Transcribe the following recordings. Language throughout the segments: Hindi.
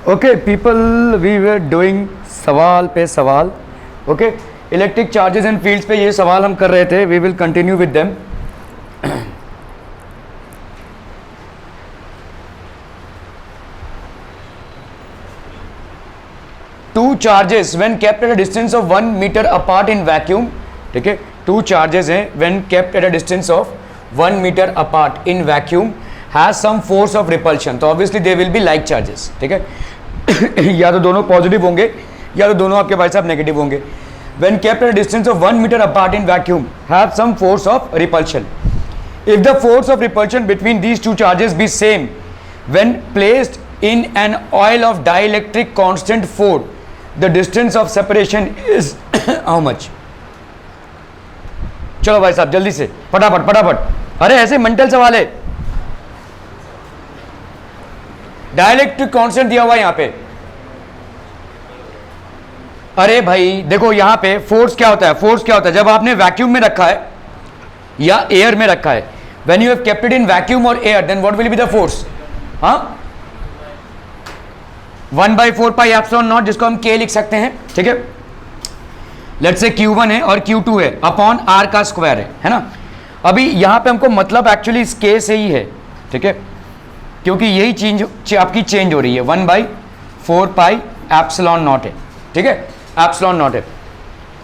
Okay people, we were doing सवाल पे सवाल. Okay, electric charges and fields पे ये सवाल हम कर रहे थे. We will continue with them. Two charges when kept at a distance of 1 metre apart in vacuum. ठीक है, टू चार्जेस हैं when kept at a distance of 1 metre apart in vacuum has some force of repulsion. तो obviously they will be like charges. ठीक है, या तो दोनों पॉजिटिव होंगे या तो दोनों आपके भाई साहब नेगेटिव होंगे. When kept at a distance of 1 metre apart in vacuum have some force of repulsion. If the force of repulsion between these two charges be same when placed in an oil of dielectric constant 4, the distance of separation is how much. चलो भाई साहब जल्दी से फटाफट फटाफट. अरे ऐसे मेंटल सवाल है. डाइलेक्ट्रिक कांस्टेंट दिया हुआ है यहां पे. अरे भाई देखो यहां पे फोर्स क्या होता है. फोर्स क्या होता है जब आपने वैक्यूम में रखा है या एयर में रखा है. When you have kept it in vacuum और air then what will be the force. हाँ, 1/4 पाई एप्सिलॉन नॉट, जिसको हम k लिख सकते हैं. ठीक है, लेट्स से Q1 है और Q2 है अपॉन r का स्क्वायर है ना. अभी यहां पे हमको मतलब एक्चुअली इस k से ही है. ठीक है, क्योंकि यही चेंज आपकी चेंज हो रही है. 1/4 पाई एप्सिलॉन नॉट है. ठीक है, एप्सिलॉन नॉट है.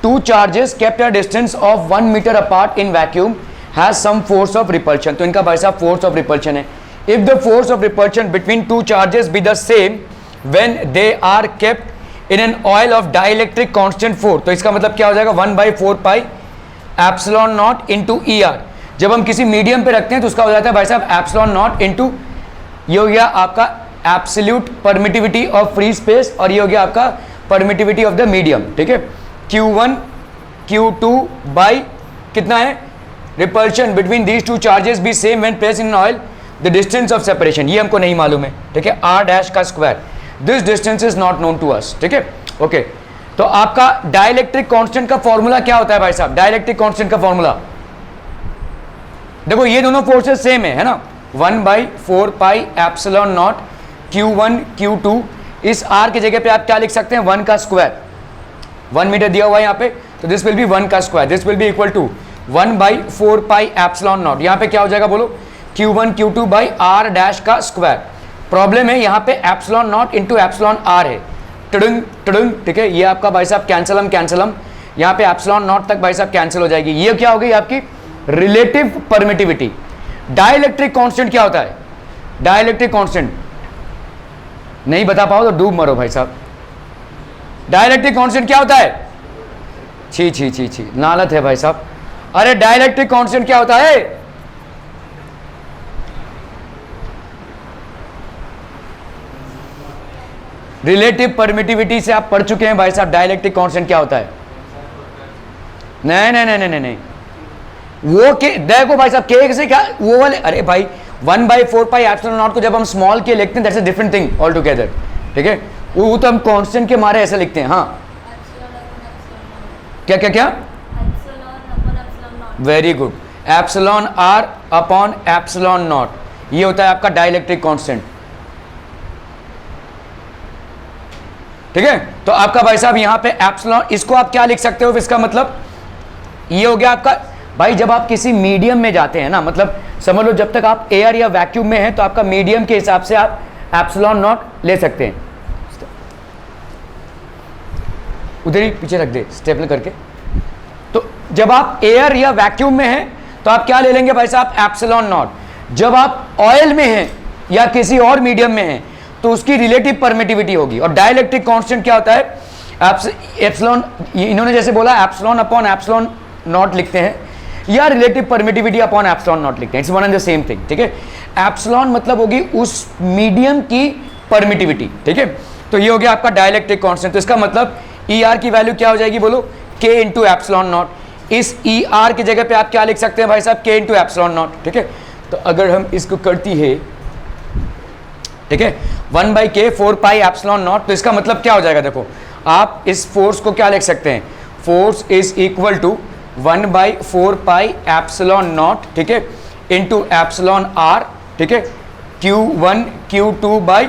Two charges kept at distance of 1 metre apart in vacuum has some force of repulsion. तो इनका भाई साहब फोर्स ऑफ रिपल्शन है. If the force of repulsion between two charges be the same when they are kept in an oil of dielectric constant 4, तो इसका मतलब क्या हो जाएगा 1/4 pi epsilon naught into E R. जब हम किसी मीडियम पे रखते हैं तो उसका हो जाता है भाई साहब एप्सिलॉन नॉट इंटू, ये हो गया आपका absolute permittivity of free space और ये हो गया आपका परमिटिविटी ऑफ द मीडियम. ठीक है, Q1 Q2 बाई कितना है repulsion between these two charges be same when placed in oil, the distance of separation ये हमको नहीं मालूम है. ठीक है, r डैश का square, this distance is not known to us. ठीक है, ओके. तो आपका डाइलेक्ट्रिक कांस्टेंट का फॉर्मूला क्या होता है भाई साहब. डाइलेक्ट्रिक कांस्टेंट का फॉर्मूला देखो, ये दोनों फोर्सेस सेम है ना. 1/4 pi epsilon naught Q1 Q2. इस r की जगह पे आप क्या लिख सकते हैं 1 का स्क्वायर. 1 मीटर दिया हुआ है यहाँ पे, तो दिस विल बी 1 का square. This will be equal to 1/4 pi epsilon naught. यहाँ पे क्या हो जाएगा बोलो, Q1 Q2 by r dash का स्क्वायर. प्रॉब्लम है यहाँ पे epsilon naught into epsilon r है. टुडुंग टुडुंग. ठीक है, ये आपका भाई साहब कैंसलम कैंसलम, यहाँ पे एप्सिलॉन नॉट तक भाई साहब कैंसिल हो जाएगी. ये क्या हो गई आपकी रिलेटिव परमिटिविटी. डाइलेक्ट्रिक कांस्टेंट क्या होता है. डाइलेक्ट्रिक कांस्टेंट नहीं बता पाओ तो डूब मरो भाई साहब. डाइलेक्ट्रिक कांस्टेंट क्या होता है. छी छी छी छी, लानत है भाई साहब. अरे डाइलेक्ट्रिक कांस्टेंट क्या होता है. रिलेटिव परमिटिविटी से आप पढ़ चुके हैं भाई साहब. डाइलेक्ट्रिक कांस्टेंट क्या होता है. नहीं नहीं नहीं नहीं नहीं, वो के देखो भाई साहब के से क्या वो वाले. अरे भाई 1/4 पाई एप्सिलॉन नॉट को जब हम स्मॉल के लिखते हैं that's a different thing all together. ठीक है, वो तो हम कांस्टेंट के मारे ऐसे लिखते हैं. हाँ, क्या क्या क्या, very good. Epsilon r upon epsilon naught, ये होता है आपका डाइलेक्ट्रिक कांस्टेंट. ठीक है, तो आपका भाई साहब यहाँ पे एप्सिलॉन, इसको आप क्या लिख सकते हो. इसका मतलब ये हो गया आपका भाई, जब आप किसी मीडियम में जाते हैं ना, मतलब समझ लो जब तक आप एयर या वैक्यूम में हैं तो आपका मीडियम के हिसाब से आप एप्सिलॉन नॉट ले सकते हैं. उधर ही पीछे रख दे स्टेपल करके. तो जब आप एयर या वैक्यूम में हैं तो आप क्या ले लेंगे भाई साहब एप्सिलॉन नॉट. जब आप ऑयल में हैं या किसी और मीडियम में हैं तो उसकी रिलेटिव परमिटिविटी होगी. और डाइलेक्ट्रिक कांस्टेंट क्या होता है एप्सिलॉन, इन्होंने जैसे बोला एप्सिलॉन अपॉन एप्सिलॉन नॉट लिखते हैं या relative permittivity upon epsilon not लिखते हैं. It's one and the same thing. ठीक है, एप्सिलॉन मतलब होगी उस मीडियम की परमिटिविटी. ठीक है, तो ये हो गया आपका डाइलेक्ट्रिक कांस्टेंट. तो इसका मतलब ई आर की वैल्यू क्या हो जाएगी बोलो, के इंटू एप्सिलॉन नॉट. इस ई आर की जगह पे आप क्या लिख सकते हैं भाई साहब के इंटू एप्सिलॉन नॉट. ठीक है, तो अगर हम इसको करती है, ठीक है, 1/4 पाई एप्सिलॉन नॉट, तो इसका मतलब क्या हो जाएगा. देखो आप इस फोर्स को क्या लिख सकते हैं, force is equal to 1/4 pi epsilon naught. ठीक है, इंटू एप्सिलॉन r. ठीक है, Q1 Q2 बाई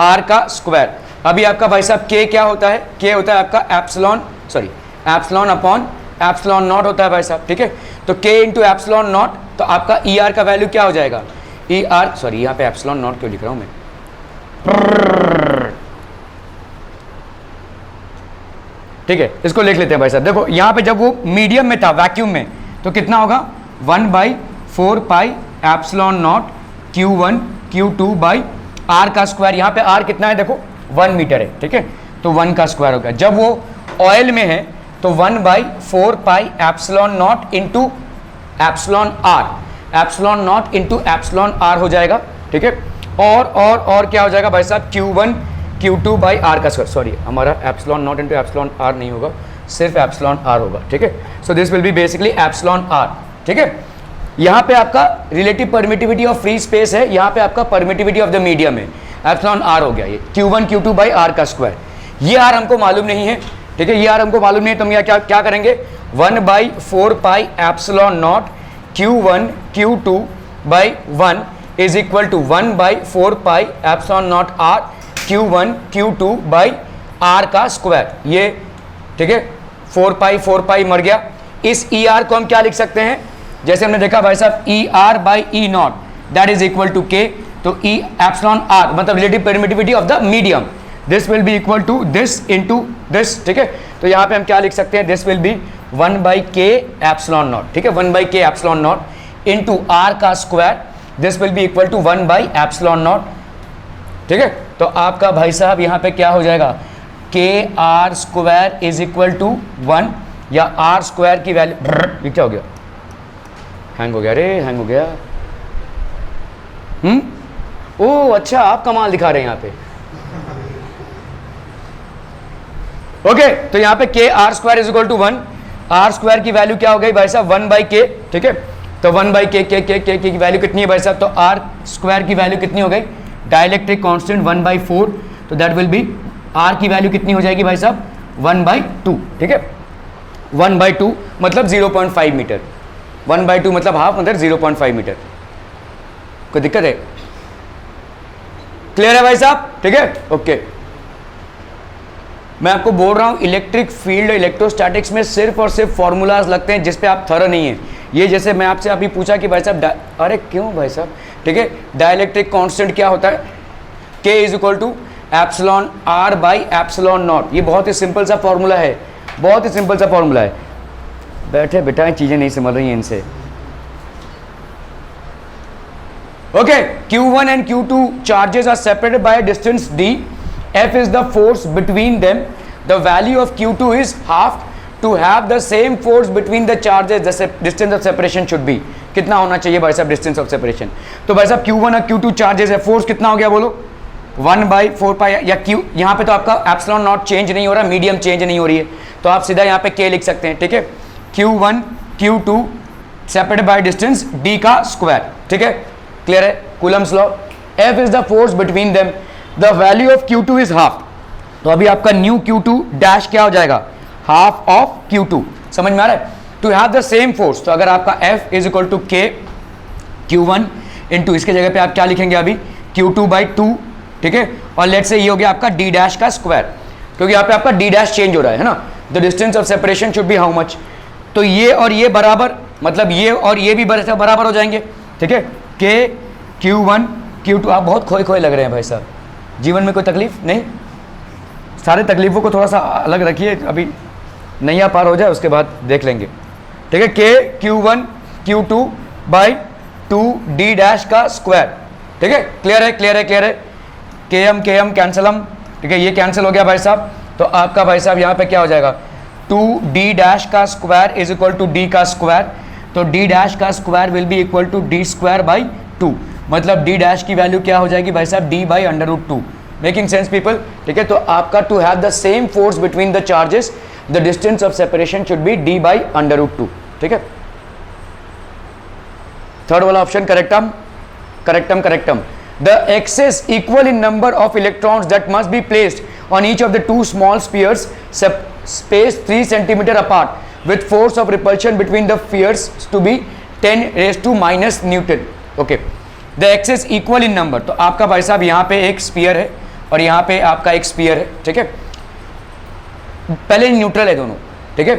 r का स्क्वायर. अभी आपका भाई साहब k क्या होता है, k होता है आपका एप्सिलॉन अपॉन एप्सिलॉन नॉट होता है भाई साहब, ठीक है। तो k इंटू एप्सिलॉन नॉट, तो आपका ई आर का वैल्यू क्या हो जाएगा, ई आर, सॉरी यहाँ पे एप्सिलॉन नॉट क्यों लिख रहा हूँ मैं, ठीक है, इसको लिख लेते हैं भाई साहब। देखो यहाँ पे जब वो मीडियम में था, वैक्यूम में, तो कितना होगा 1/4 pi epsilon naught Q1 Q2 by R का स्क्वायर। यहाँ पे आर कितना है देखो 1 मीटर है, ठीक है, तो 1 का स्क्वायर हो गया। जब वो ऑयल में है तो 1/4 pi epsilon naught into epsilon R, epsilon naught into epsilon R हो जाएगा, ठीक है। और क्या हो जाएगा भाई साहब, Q1 Q2 बाई आर का स्क्वायर, सॉरी हमारा epsilon naught into epsilon R नहीं होगा, सिर्फ एप्सिलॉन आर होगा, ठीक है। So this will be basically epsilon R, ठीक है। यहाँ पे आपका relative permittivity of free space है, यहाँ पे आपका परमिटिविटी ऑफ द मीडियम है, एप्सिलॉन आर हो गया ये Q1 Q2 बाई आर का स्क्वायर। ये आर हमको मालूम नहीं है, ठीक है, ये आर हमको मालूम नहीं है, तो हम यहाँ क्या करेंगे, 1/4 pi epsilon naught Q1 Q2 by 1 is equal to 1/4 pi epsilon naught R Q1 Q2 by R का स्क्वायर, ये ठीक है, 4 पाई मर गया। इस ई आर को हम क्या लिख सकते हैं, जैसे हमने देखा भाई साहब, E R by E naught that is equal to K, तो ई एप्सिलॉन आर मतलब relative permittivity of the medium, this will be equal to this into this, ठीक है। तो यहाँ पे हम क्या लिख सकते हैं, this will be 1/k epsilon naught, ठीक है, 1/k epsilon naught into R का square, this will be equal to 1/एप्सिलॉन नॉट, ठीक है। तो आपका भाई साहब यहाँ पे क्या हो जाएगा, K R square is equal to 1, या आर स्क्वायर की वैल्यू, ये क्या हो गया, हैंग हो गया, अरे हैंग हो गया, ओ अच्छा आप कमाल दिखा रहे हैं यहाँ पे, ओके। तो यहाँ पे K R square is equal to 1, R square की वैल्यू क्या हो गई भाई साहब 1/k, ठीक है। तो 1/k के की वैल्यू कितनी है भाई साहब, तो आर स्क्वायर की वैल्यू कितनी हो गई, डाइलेक्ट्रिक कांस्टेंट 1/4, तो दैट विल बी, आर की वैल्यू कितनी हो जाएगी भाई साहब 1/2, ठीक है, 1/2 मतलब 0.5 मीटर, 1/2 मतलब हाफ, मतलब 0.5 मीटर। कोई दिक्कत है, क्लियर है भाई साहब, ठीक है, ओके। मैं आपको बोल रहा हूं इलेक्ट्रिक फील्ड इलेक्ट्रोस्टैटिक्स में सिर्फ और सिर्फ फॉर्मूलाज लगते हैं जिस पे आप थरो नहीं है। ये जैसे मैं आपसे अभी पूछा कि भाई साहब, अरे क्यों भाई साहब, ठीक है, डाइलेक्ट्रिक कांस्टेंट क्या होता है, K is equal to epsilon R by epsilon naught. ये बहुत ही सिंपल सा फॉर्मूला है, बहुत ही सिंपल सा फॉर्मूला है। बैठे बिठाए चीजें नहीं समझ रही हैं इनसे, okay. Q1 and Q2 charges are separated by a distance d. F is the force between them. The value of Q2 is half. To have the same force between the charges, the distance of separation should be, कितना होना चाहिए भाई साहब डिस्टेंस ऑफ सेपरेशन। तो भाई साहब Q1 और Q2 चार्जेस है, फोर्स कितना हो गया बोलो 1/4 पाई, या Q, यहाँ पे तो आपका एप्सिलॉन नॉट चेंज नहीं हो रहा, मीडियम चेंज नहीं हो रही है, तो आप सीधा यहाँ पे K लिख सकते हैं, ठीक है। Q1 Q2 separated by distance d का स्क्वायर, ठीक है, क्लियर है, Coulomb's law. F is the force between them, the value of Q2 is half, तो अभी आपका न्यू Q2 डैश क्या हो जाएगा, हाफ ऑफ Q2, समझ में आ रहा है। To have the same force, तो अगर आपका F is equal to K Q1 into, इसके जगह पे आप क्या लिखेंगे अभी Q2/2, ठीक है, और लेट से ये हो गया आपका d डैश का स्क्वायर, क्योंकि यहाँ पे आपका d डैश चेंज हो रहा है ना, the distance of separation should B how much, तो ये और ये बराबर, मतलब ये और ये भी बराबर हो जाएंगे, ठीक है। K Q1 Q2, आप बहुत खोए खोए लग रहे हैं भाई साहब, जीवन में कोई तकलीफ नहीं, सारे तकलीफों को थोड़ा सा अलग रखिए, अभी नैया पार हो जाए उसके बाद देख लेंगे, ठीक है। K Q1 Q2/2 d dash का स्क्वायर, ठीक है, क्लियर है, क्लियर है, क्लियर है। KM कैंसलम, ठीक है, ये कैंसिल हो गया भाई साहब, तो आपका भाई साहब यहाँ पे क्या हो जाएगा 2d डैश का square is equal to d का स्क्वायर, तो d डैश का square will be equal to d square by 2, मतलब d डैश की वैल्यू क्या हो जाएगी भाई साहब d/√2, मेकिंग सेंस पीपल, ठीक है। तो आपका to have the same force between the charges, the distance of separation should be d/√2, ठीक है। थर्ड वाला ऑप्शन करेक्टम। The excess equal in number of electrons that must be placed on each of the two small spheres spaced 3 cm apart with force of repulsion between the spheres to be 10⁻⁻Newton, okay। The excess equal in number, तो आपका भाई साहब यहाँ पे एक स्फीयर है और यहाँ पे आपका एक स्फीयर है, ठीक है, पहले न्यूट्रल है दोनों, ठीक है।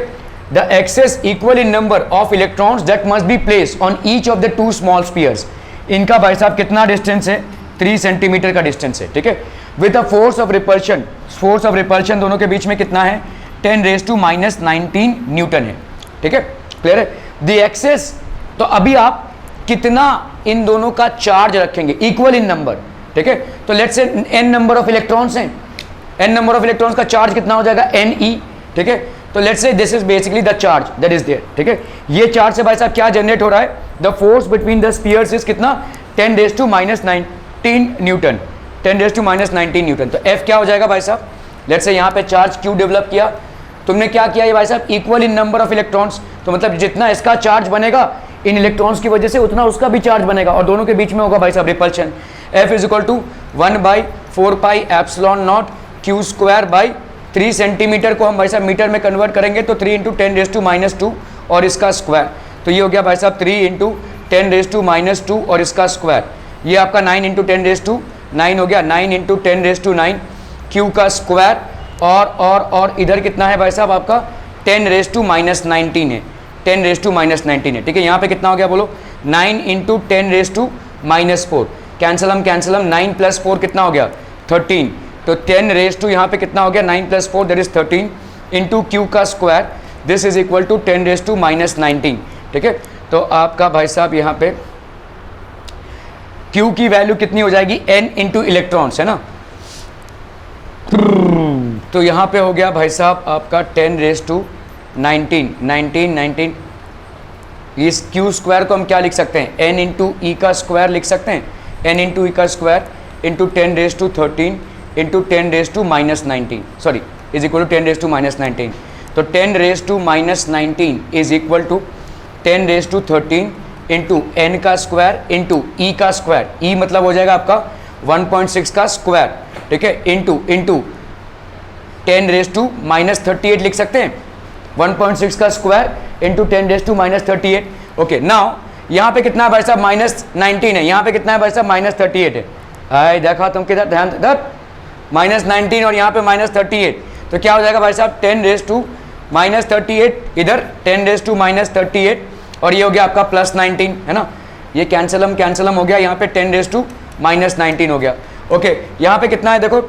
The excess equal in number of electrons that must be place on each of the two small spheres. इनका भाई साहब कितना डिस्टेंस है, 3 सेंटीमीटर का डिस्टेंस है, ठीक है। With a force of repulsion दोनों के बीच में कितना है, 10⁻⁻19 न्यूटन है, ठीक है, क्लियर है। द एक्सेस, तो अभी आप कितना इन दोनों का चार्ज रखेंगे, इक्वल इन नंबर, ठीक है। तो let's say n number of electrons हैं, n नंबर ऑफ इलेक्ट्रॉन्स का चार्ज कितना हो जाएगा, Ne, ठीक है। तो let's say this is basically the charge that is there, ठीक है। ये चार्ज से भाई साहब क्या जनरेट हो रहा है, the force between the spheres is कितना, 10⁻⁹ न्यूटन, 10⁻⁹ न्यूटन। तो F क्या हो जाएगा भाई साहब, लेट्स से यहाँ पे चार्ज क्यों डेवलप किया, तुमने क्या किया ये भाई साहब, equal in number of electrons, तो मतलब जितना इसका चार्ज बनेगा इन इलेक्ट्रॉन्स की वजह से उतना उसका भी चार्ज बनेगा, और दोनों के बीच में होगा भाई साहब repulsion. F is equal to 1/4πε0 Q²/3 centimetre को हम भाई साहब मीटर में कन्वर्ट करेंगे तो 3 × 10⁻² और इसका स्क्वायर, तो ये हो गया भाई साहब 3 × 10⁻² और इसका स्क्वायर, ये आपका 9 × 10⁹ हो गया, 9 × 10⁹ Q का स्क्वायर, और इधर कितना है भाई साहब आपका 10⁻⁻19 है, 10⁻⁻19 है, ठीक है। यहाँ पे कितना हो गया बोलो, 9 × 10⁻⁻4, कैंसिल हम 9 + 4 कितना हो गया 13, तो 10 यहाँ पे कितना हो गया 9 + 4 दैट इज 13 इंटू Q का square, this is equal to 10⁻⁻19, ठीक है। तो आपका भाई साहब यहाँ पे Q की वैल्यू कितनी हो जाएगी, N इंटू इलेक्ट्रॉन्स है ना, तो यहाँ पे हो गया भाई साहब आपका 10⁻⁹ इस Q स्क्वायर को हम क्या लिख सकते हैं, N इंटू E का स्क्वायर लिख सकते हैं, N इंटू E का square into 10⁻13 into 10⁻⁻19 sorry is equal to 10⁻⁻19, तो 10⁻⁻19 is equal to 10⁻13 into N का स्क्वायर इंटू E का स्क्वायर, E मतलब हो जाएगा आपका 1.6 का स्क्वायर, ठीक है, इंटू 10⁻38 लिख सकते हैं, 1.6 का स्क्वायर इंटू 10⁻38, ओके। नाउ यहाँ पे कितना है भाई साहब -19 है, यहाँ पे कितना है भाई साहब -38 है, आए देखा तुम किधर ध्यान इधर -19 और यहाँ पे -38, तो क्या हो जाएगा भाई साहब 10⁻38 इधर 10⁻38 और ये हो गया आपका +19 है ना, ये कैंसलम हो गया, यहाँ पे 10⁻19 हो गया, ओके। यहाँ पे कितना है देखो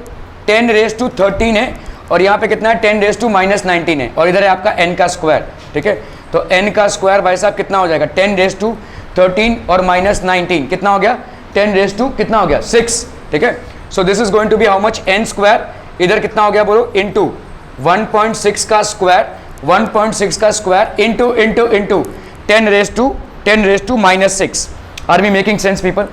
10⁻13 है और यहाँ पे कितना है 10⁻19 है और इधर है आपका n का स्क्वायर, ठीक है। तो n का स्क्वायर भाई साहब कितना हो जाएगा 10⁻13 और -19 कितना हो गया 10 कितना हो गया 6, ठीक है। So this is going to be how much n square, इधर कितना हो गया बोलो इंटू 1.6 का स्क्वायर, 1.6 का square into 10⁻⁻6। Are we making sense people,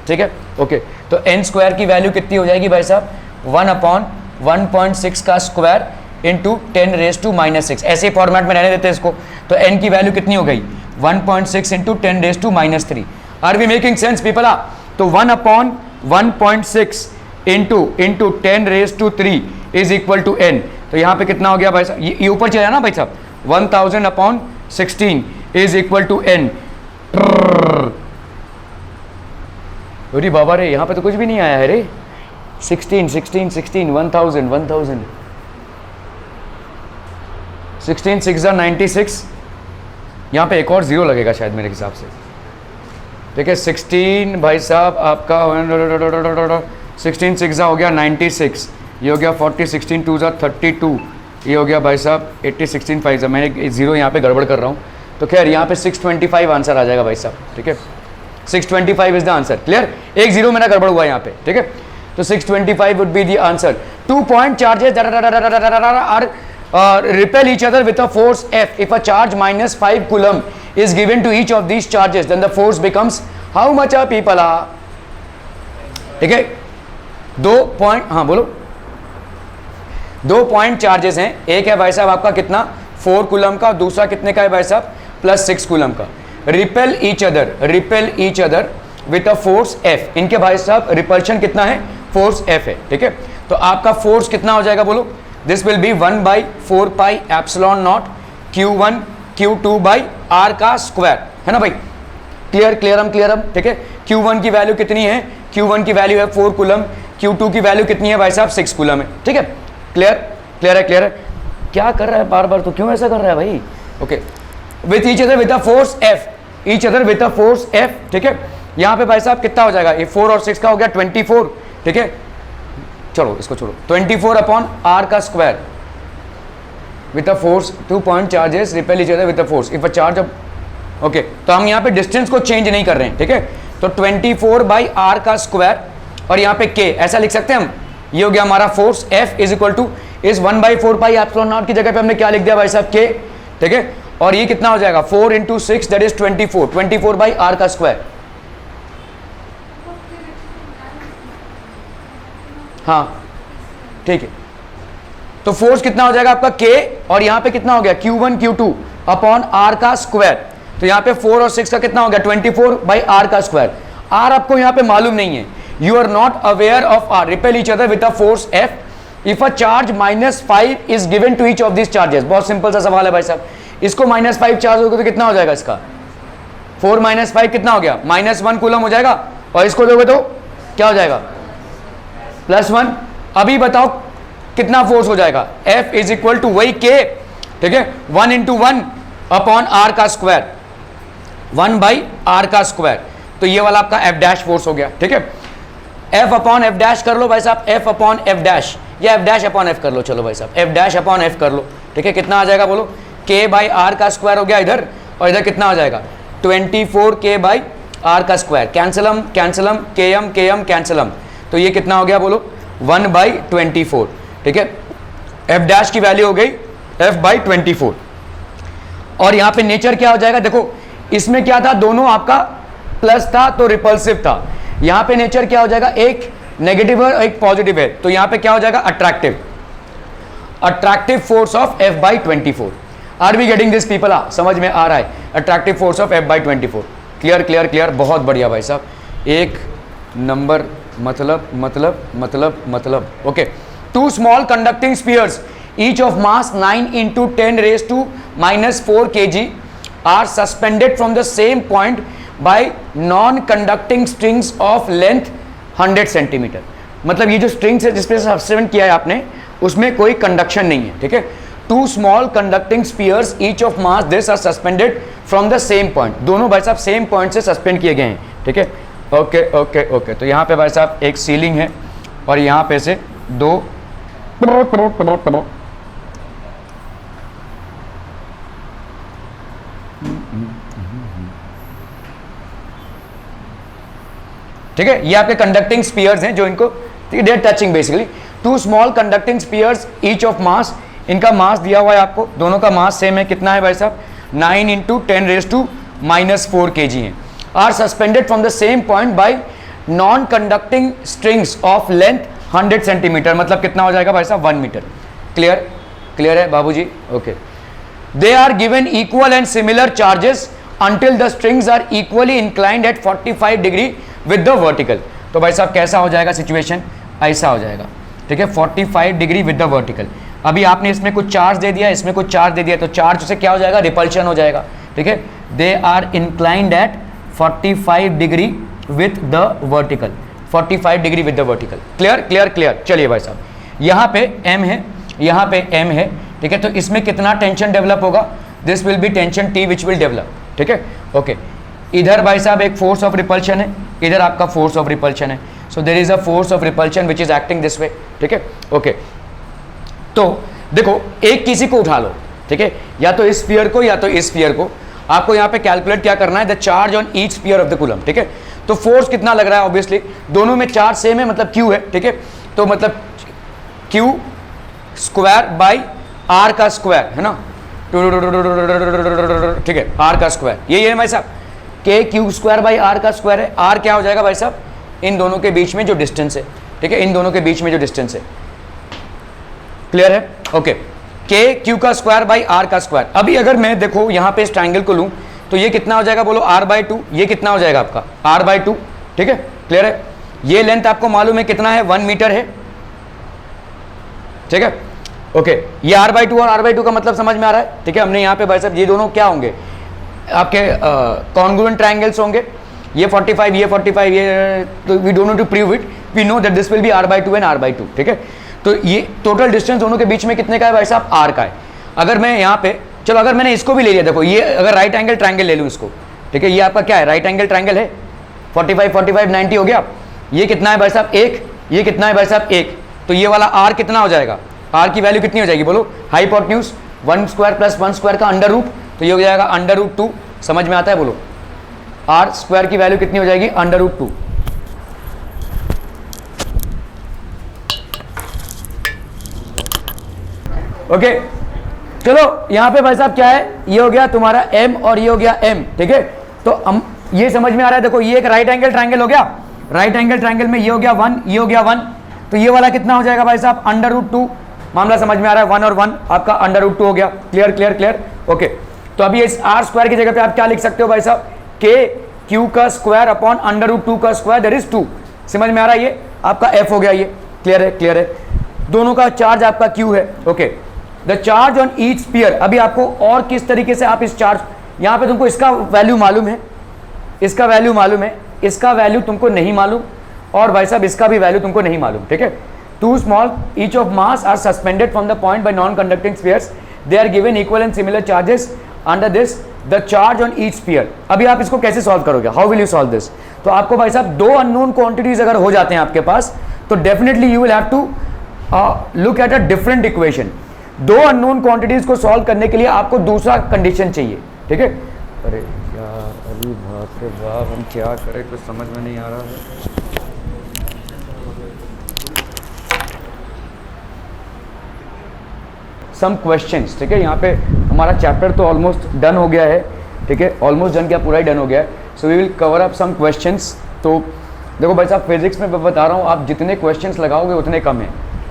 ठीक है, ओके। तो n स्क्वायर की वैल्यू कितनी हो जाएगी भाई साहब 1/1.6 का स्क्वायर इंटू 10⁻⁻6, ऐसे फॉर्मेट में रहने देते हैं इसको, तो n की वैल्यू कितनी हो गई 1.6 into 10⁻3। Are we making sense people, तो 1/1.6 into 10⁻3 is equal to n, तो यहाँ पे कितना हो गया भाई साहब, ये ऊपर चला ना भाई साहब 1000/16 इज इक्वल टू n। अरे बाबा रे यहाँ पे तो कुछ भी नहीं आया है रे, 16 16 16 1000 1000 16 6 96, यहाँ पे एक और जीरो लगेगा शायद मेरे हिसाब से, ठीक है। 16 भाई साहब आपका 16 6 हो गया 96, ये हो गया 40, 16 2 32, ये हो गया भाई साहब 80, 16 5 मैंने जीरो यहाँ पे गड़बड़ कर रहा हूँ, तो खैर यहाँ पे 625 आंसर आ जाएगा भाई साहब, ठीक है। 625 इज द आंसर, क्लियर, एक जीरो मेरा गड़बड़ हुआ यहाँ पे, ठीक है। तो 625 would be the answer. 2 point charges are repel each other with a force F. If a charge -5 coulomb is given to each of these charges, then the force becomes how much are people are, ठीक है। 2 point, हाँ बोलो, 2 point चार्जेस हैं, एक है भाई साहब आपका कितना 4 कूलम का, दूसरा कितने का है भाई साहब +6 कूलम का। Repel each other with a force F, इनके भाई साहब रिपल्शन कितना है फोर्स F है, ठीक है। तो आपका फोर्स कितना हो जाएगा बोलो, this will B 1/4πε0 Q1 Q2/r का स्क्वायर, है ना भाई, क्लियर, ठीक है। Q1 की वैल्यू कितनी है, Q1 की वैल्यू है 4 कूलम, Q2 की वैल्यू कितनी है भाई साहब 6 कूलम है, ठीक है। क्लियर क्लियर है क्लियर है। क्या कर रहा है बार बार, तो क्यों ऐसा कर रहा है भाई। Okay, with each other with a force F, each other with a force F, ठीक है। यहाँ पे भाई साहब कितना हो जाएगा, ये 4 और 6 का हो गया 24, ठीक है। चलो इसको छोड़ो, 24 अपॉन r का square with a force 2 point charges repel each other with a force if a charge of, okay. तो हम यहाँ पे डिस्टेंस को चेंज नहीं कर रहे हैं, ठीक है। तो 24 बाई आर का स्क्वायर और यहाँ पे k ऐसा लिख सकते हैं हम, ये हो गया हमारा force F is equal to इस 1/4 पाई एप्सिलॉन नॉट की जगह पे हमने क्या लिख दिया भाई साहब k, ठीक है। और ये कितना हो जाएगा 4 into 6 that is 24 by R का स्क्वायर। हाँ ठीक है, तो फोर्स कितना हो जाएगा आपका k और यहाँ पे कितना हो गया Q1 Q2 अपॉन r का स्क्वायर। तो यहाँ पे 4 और 6 का कितना हो गया 24 बाई आर का स्क्वायर। r आपको यहाँ पे मालूम नहीं है, you are not aware of r, repel each other with a force F if a charge -5 is given to each of this charges. बहुत सिंपल सा सवाल है भाई साहब, इसको -5 चार्ज होगा तो कितना हो जाएगा इसका 4 - 5 कितना हो गया -1 कूलम हो जाएगा, और इसको दोगे तो क्या हो जाएगा +1। अभी बताओ कितना फोर्स हो जाएगा, F इज इक्वल टू वही k, ठीक है, 1 इंटू 1 अपॉन आर का स्क्वायर, 1 बाई आर का स्क्वायर। तो ये वाला आपका F डैश फोर्स हो गया, ठीक है। F अपॉन F डैश कर लो भाई साहब, F अपॉन F डैश या F डैश अपॉन F कर लो, चलो भाई साहब F डैश अपॉन F कर लो, ठीक है। कितना आ जाएगा बोलो, k बाई आर का स्क्वायर हो गया इधर, और इधर कितना हो जाएगा 24k बाई आर का स्क्वायर, कैंसलम कैंसलम km km कैंसलम, तो ये कितना हो गया बोलो 1/24, ठीक है। F डैश की वैल्यू हो गई F/24। और यहाँ पे नेचर क्या हो जाएगा, देखो इसमें क्या था, दोनों आपका प्लस था तो रिपल्सिव था, यहाँ पे नेचर क्या हो जाएगा, एक नेगेटिव है और एक पॉजिटिव है, तो यहाँ पे क्या हो जाएगा attractive, attractive force of F/24। Are we getting this people, समझ में आ रहा है, attractive force of F/24। Clear clear clear, बहुत बढ़िया भाई साहब, एक नंबर, मतलब okay. 2 small conducting spheres each of mass 9 into 10 raised to -4 kg are suspended from the same point by non-conducting strings of length 100 centimeter। मतलब ये जो strings है जिसपे सस्पेंड किया है आपने, उसमें कोई कंडक्शन नहीं है, ठीक है। 2 small conducting spheres each of mass this are suspended from the same point, दोनों भाई साहब सेम पॉइंट से सस्पेंड किए गए हैं, ठीक है। ओके ओके ओके, तो यहाँ पे भाई साहब एक सीलिंग है और यहाँ पे से 2 ठीक है, ये आपके कंडक्टिंग स्पीयर्स हैं जो इनको, they are touching basically. 2 small conducting spheres each of mass, इनका मास दिया हुआ है आपको, दोनों का मास सेम है, कितना है भाई साहब 9 इंटू 10 रेज टू -4 kg है। आर suspended from the same point by non conducting strings of length 100 centimetre, मतलब कितना हो जाएगा भाई साहब 1 मीटर। क्लियर क्लियर है बाबूजी, okay. They are given equal and similar charges until the strings are equally inclined at 45 degree with the vertical। तो भाई साहब कैसा हो जाएगा सिचुएशन, ऐसा हो जाएगा, ठीक है, 45 डिग्री with the vertical। अभी आपने इसमें कुछ चार्ज दे दिया, इसमें कुछ चार्ज दे दिया, तो चार्ज से क्या हो जाएगा रिपल्शन हो जाएगा, ठीक है। They are inclined at 45 degree with the vertical, 45 degree with the vertical। Clear clear clear, चलिए भाई साहब, यहाँ पे m है, यहाँ पे m है, ठीक है। तो इसमें कितना टेंशन डेवलप होगा, this will B tension T which will develop, ठीक है, ओके। इधर भाई साहब एक फोर्स ऑफ रिपल्शन है, इधर आपका फोर्स ऑफ रिपल्शन है, so there is a force of repulsion which is acting this way, ठीक है, ओके। तो देखो एक किसी को उठा लो, ठीक है, या तो इस स्फीयर को या तो इस स्फीयर को, आपको यहाँ पे कैलकुलेट क्या करना है, the charge on each sphere of the coulomb, ठीक है। तो फोर्स कितना लग रहा है, ऑब्वियसली दोनों में चार्ज सेम है, मतलब Q है, ठीक है। तो मतलब Q स्क्वायर बाई R का स्क्वायर है ना, ठीक है, R का स्क्वायर ये है भाई साहब, K Q square by R का स्क्वायर है। R क्या हो जाएगा भाई साहब, इन दोनों के बीच में जो डिस्टेंस है, ठीक है, इन दोनों के बीच में जो डिस्टेंस है। क्लियर है, ओके। K Q का स्क्वायर बाई R का स्क्वायर। अभी अगर मैं देखो यहाँ पे इस ट्राइंगल को लूँ तो ये कितना हो जाएगा बोलो R/2, ये कितना हो जाएगा आपका R/2, ठीक है, क्लियर है। ये लेंथ आपको मालूम है कितना है, 1 मीटर है, ठीक है, ओके। ये R/2 और R/2 का मतलब समझ में आ रहा है, ठीक है। हमने यहाँ पे भाई साहब ये दोनों क्या होंगे, आपके कॉन्ग्रुएंट ट्रायंगल्स होंगे, ये 45 ये 45, ये तो we don't need to prove it, we know that this will be r/2 and r/2, ठीक है। तो ये टोटल डिस्टेंस दोनों के बीच में कितने का है भाई साहब, r का है। अगर मैं यहाँ पे, चलो अगर मैंने इसको भी ले लिया, देखो ये अगर राइट एंगल ट्रायंगल ले लूँ इसको, ठीक है, ये आपका क्या है, राइट एंगल ट्रायंगल है, 45 45 90 हो गया। ये कितना है भाई साहब, 1, ये कितना है भाई साहब, 1, तो ये वाला r कितना हो जाएगा, r की वैल्यू कितनी हो जाएगी बोलो, हाइपोटेन्यूज 1 स्क्वायर प्लस 1 स्क्वायर का अंडर रूट, तो ये हो जाएगा √2, समझ में आता है बोलो। r स्क्वायर की वैल्यू कितनी हो जाएगी, √2। ओके, चलो यहां पे भाई साहब क्या है, ये हो गया तुम्हारा m और ये हो गया m, ठीक है। तो हम ये समझ में आ रहा है, देखो ये एक राइट एंगल ट्रायंगल हो गया, राइट एंगल ट्रायंगल में ये हो गया 1, ये हो गया 1, तो ये वाला कितना हो जाएगा भाई साहब, √2। मामला समझ में आ रहा है, 1 और 1 आपका √2 हो गया। Clear clear clear, okay. तो अभी इस r स्क्वायर की जगह पे आप क्या लिख सकते हो भाई साहब, k q का स्क्वायर अपॉन √2 का स्क्वायर, दैट इज 2। समझ में आ रहा है, ये आपका f हो गया, ये क्लियर है, क्लियर है। दोनों का चार्ज आपका q है, okay. The charge on each sphere, अभी आपको और किस तरीके से आप इस चार्ज, यहाँ पे तुमको इसका वैल्यू मालूम है, इसका वैल्यू मालूम है, इसका वैल्यू तुमको नहीं मालूम, और भाई साहब इसका भी वैल्यू तुमको नहीं मालूम, ठीक है। Two small each of mass are suspended from the point by non conducting spheres, they are given equal and similar charges under this the charge on each sphere. अभी आप इसको कैसे सॉल्व करोगे, how will you solve this. तो आपको भाई साहब दो अननोन क्वांटिटीज अगर हो जाते हैं आपके पास, तो definitely you will have to look at a different equation. दो अननोन क्वांटिटीज को सॉल्व करने के लिए आपको दूसरा कंडीशन चाहिए, ठीक है। अरे यार अभी बाप रे बाप, हम क्या करें, कुछ समझ में नहीं आ रहा है। सम क्वेश्चंस, ठीक है, यहाँ पे हमारा चैप्टर तो ऑलमोस्ट डन हो गया है, ठीक है, ऑलमोस्ट डन क्या, पूरा ही डन हो गया है। So we will cover up some questions. तो देखो भाई साहब, फिजिक्स में मैं बता रहा हूँ, आप जितने क्वेश्चंस लगाओगे उतने कम है,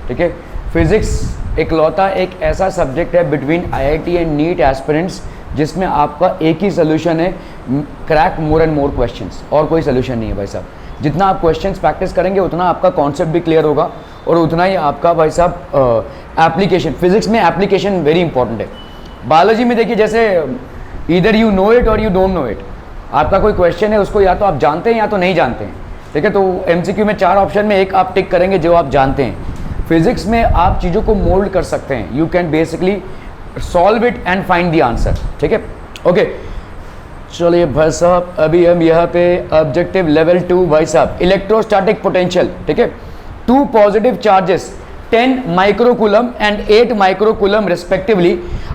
ठीक है। फिजिक्स इकलौता एक ऐसा सब्जेक्ट है between IIT and NEET aspirants जिसमें आपका एक ही सोल्यूशन है, crack more and more questions, और कोई सोल्यूशन नहीं है भाई साहब। जितना आप क्वेश्चंस प्रैक्टिस करेंगे उतना आपका कॉन्सेप्ट भी क्लियर होगा, और उतना ही आपका भाई साहब एप्लीकेशन, फिजिक्स में एप्लीकेशन वेरी इंपॉर्टेंट है। बायोलॉजी में देखिए, जैसे इधर यू नो इट और यू डोंट नो इट, आपका कोई क्वेश्चन है उसको या तो आप जानते हैं या तो नहीं जानते हैं, ठीक है। तो MCQ में 4 ऑप्शन में एक आप टिक करेंगे जो आप जानते हैं। फिजिक्स में आप चीज़ों को मोल्ड कर सकते हैं, you can basically solve it and find the answer, ठीक है। ओके, चलिए भाई साहब, अभी हम यहाँ पे ऑब्जेक्टिव लेवल 2 भाई साहब, इलेक्ट्रोस्टैटिक पोटेंशियल, ठीक है। 2 positive charges 10 microcoulomb and 8 microcoulomb respectively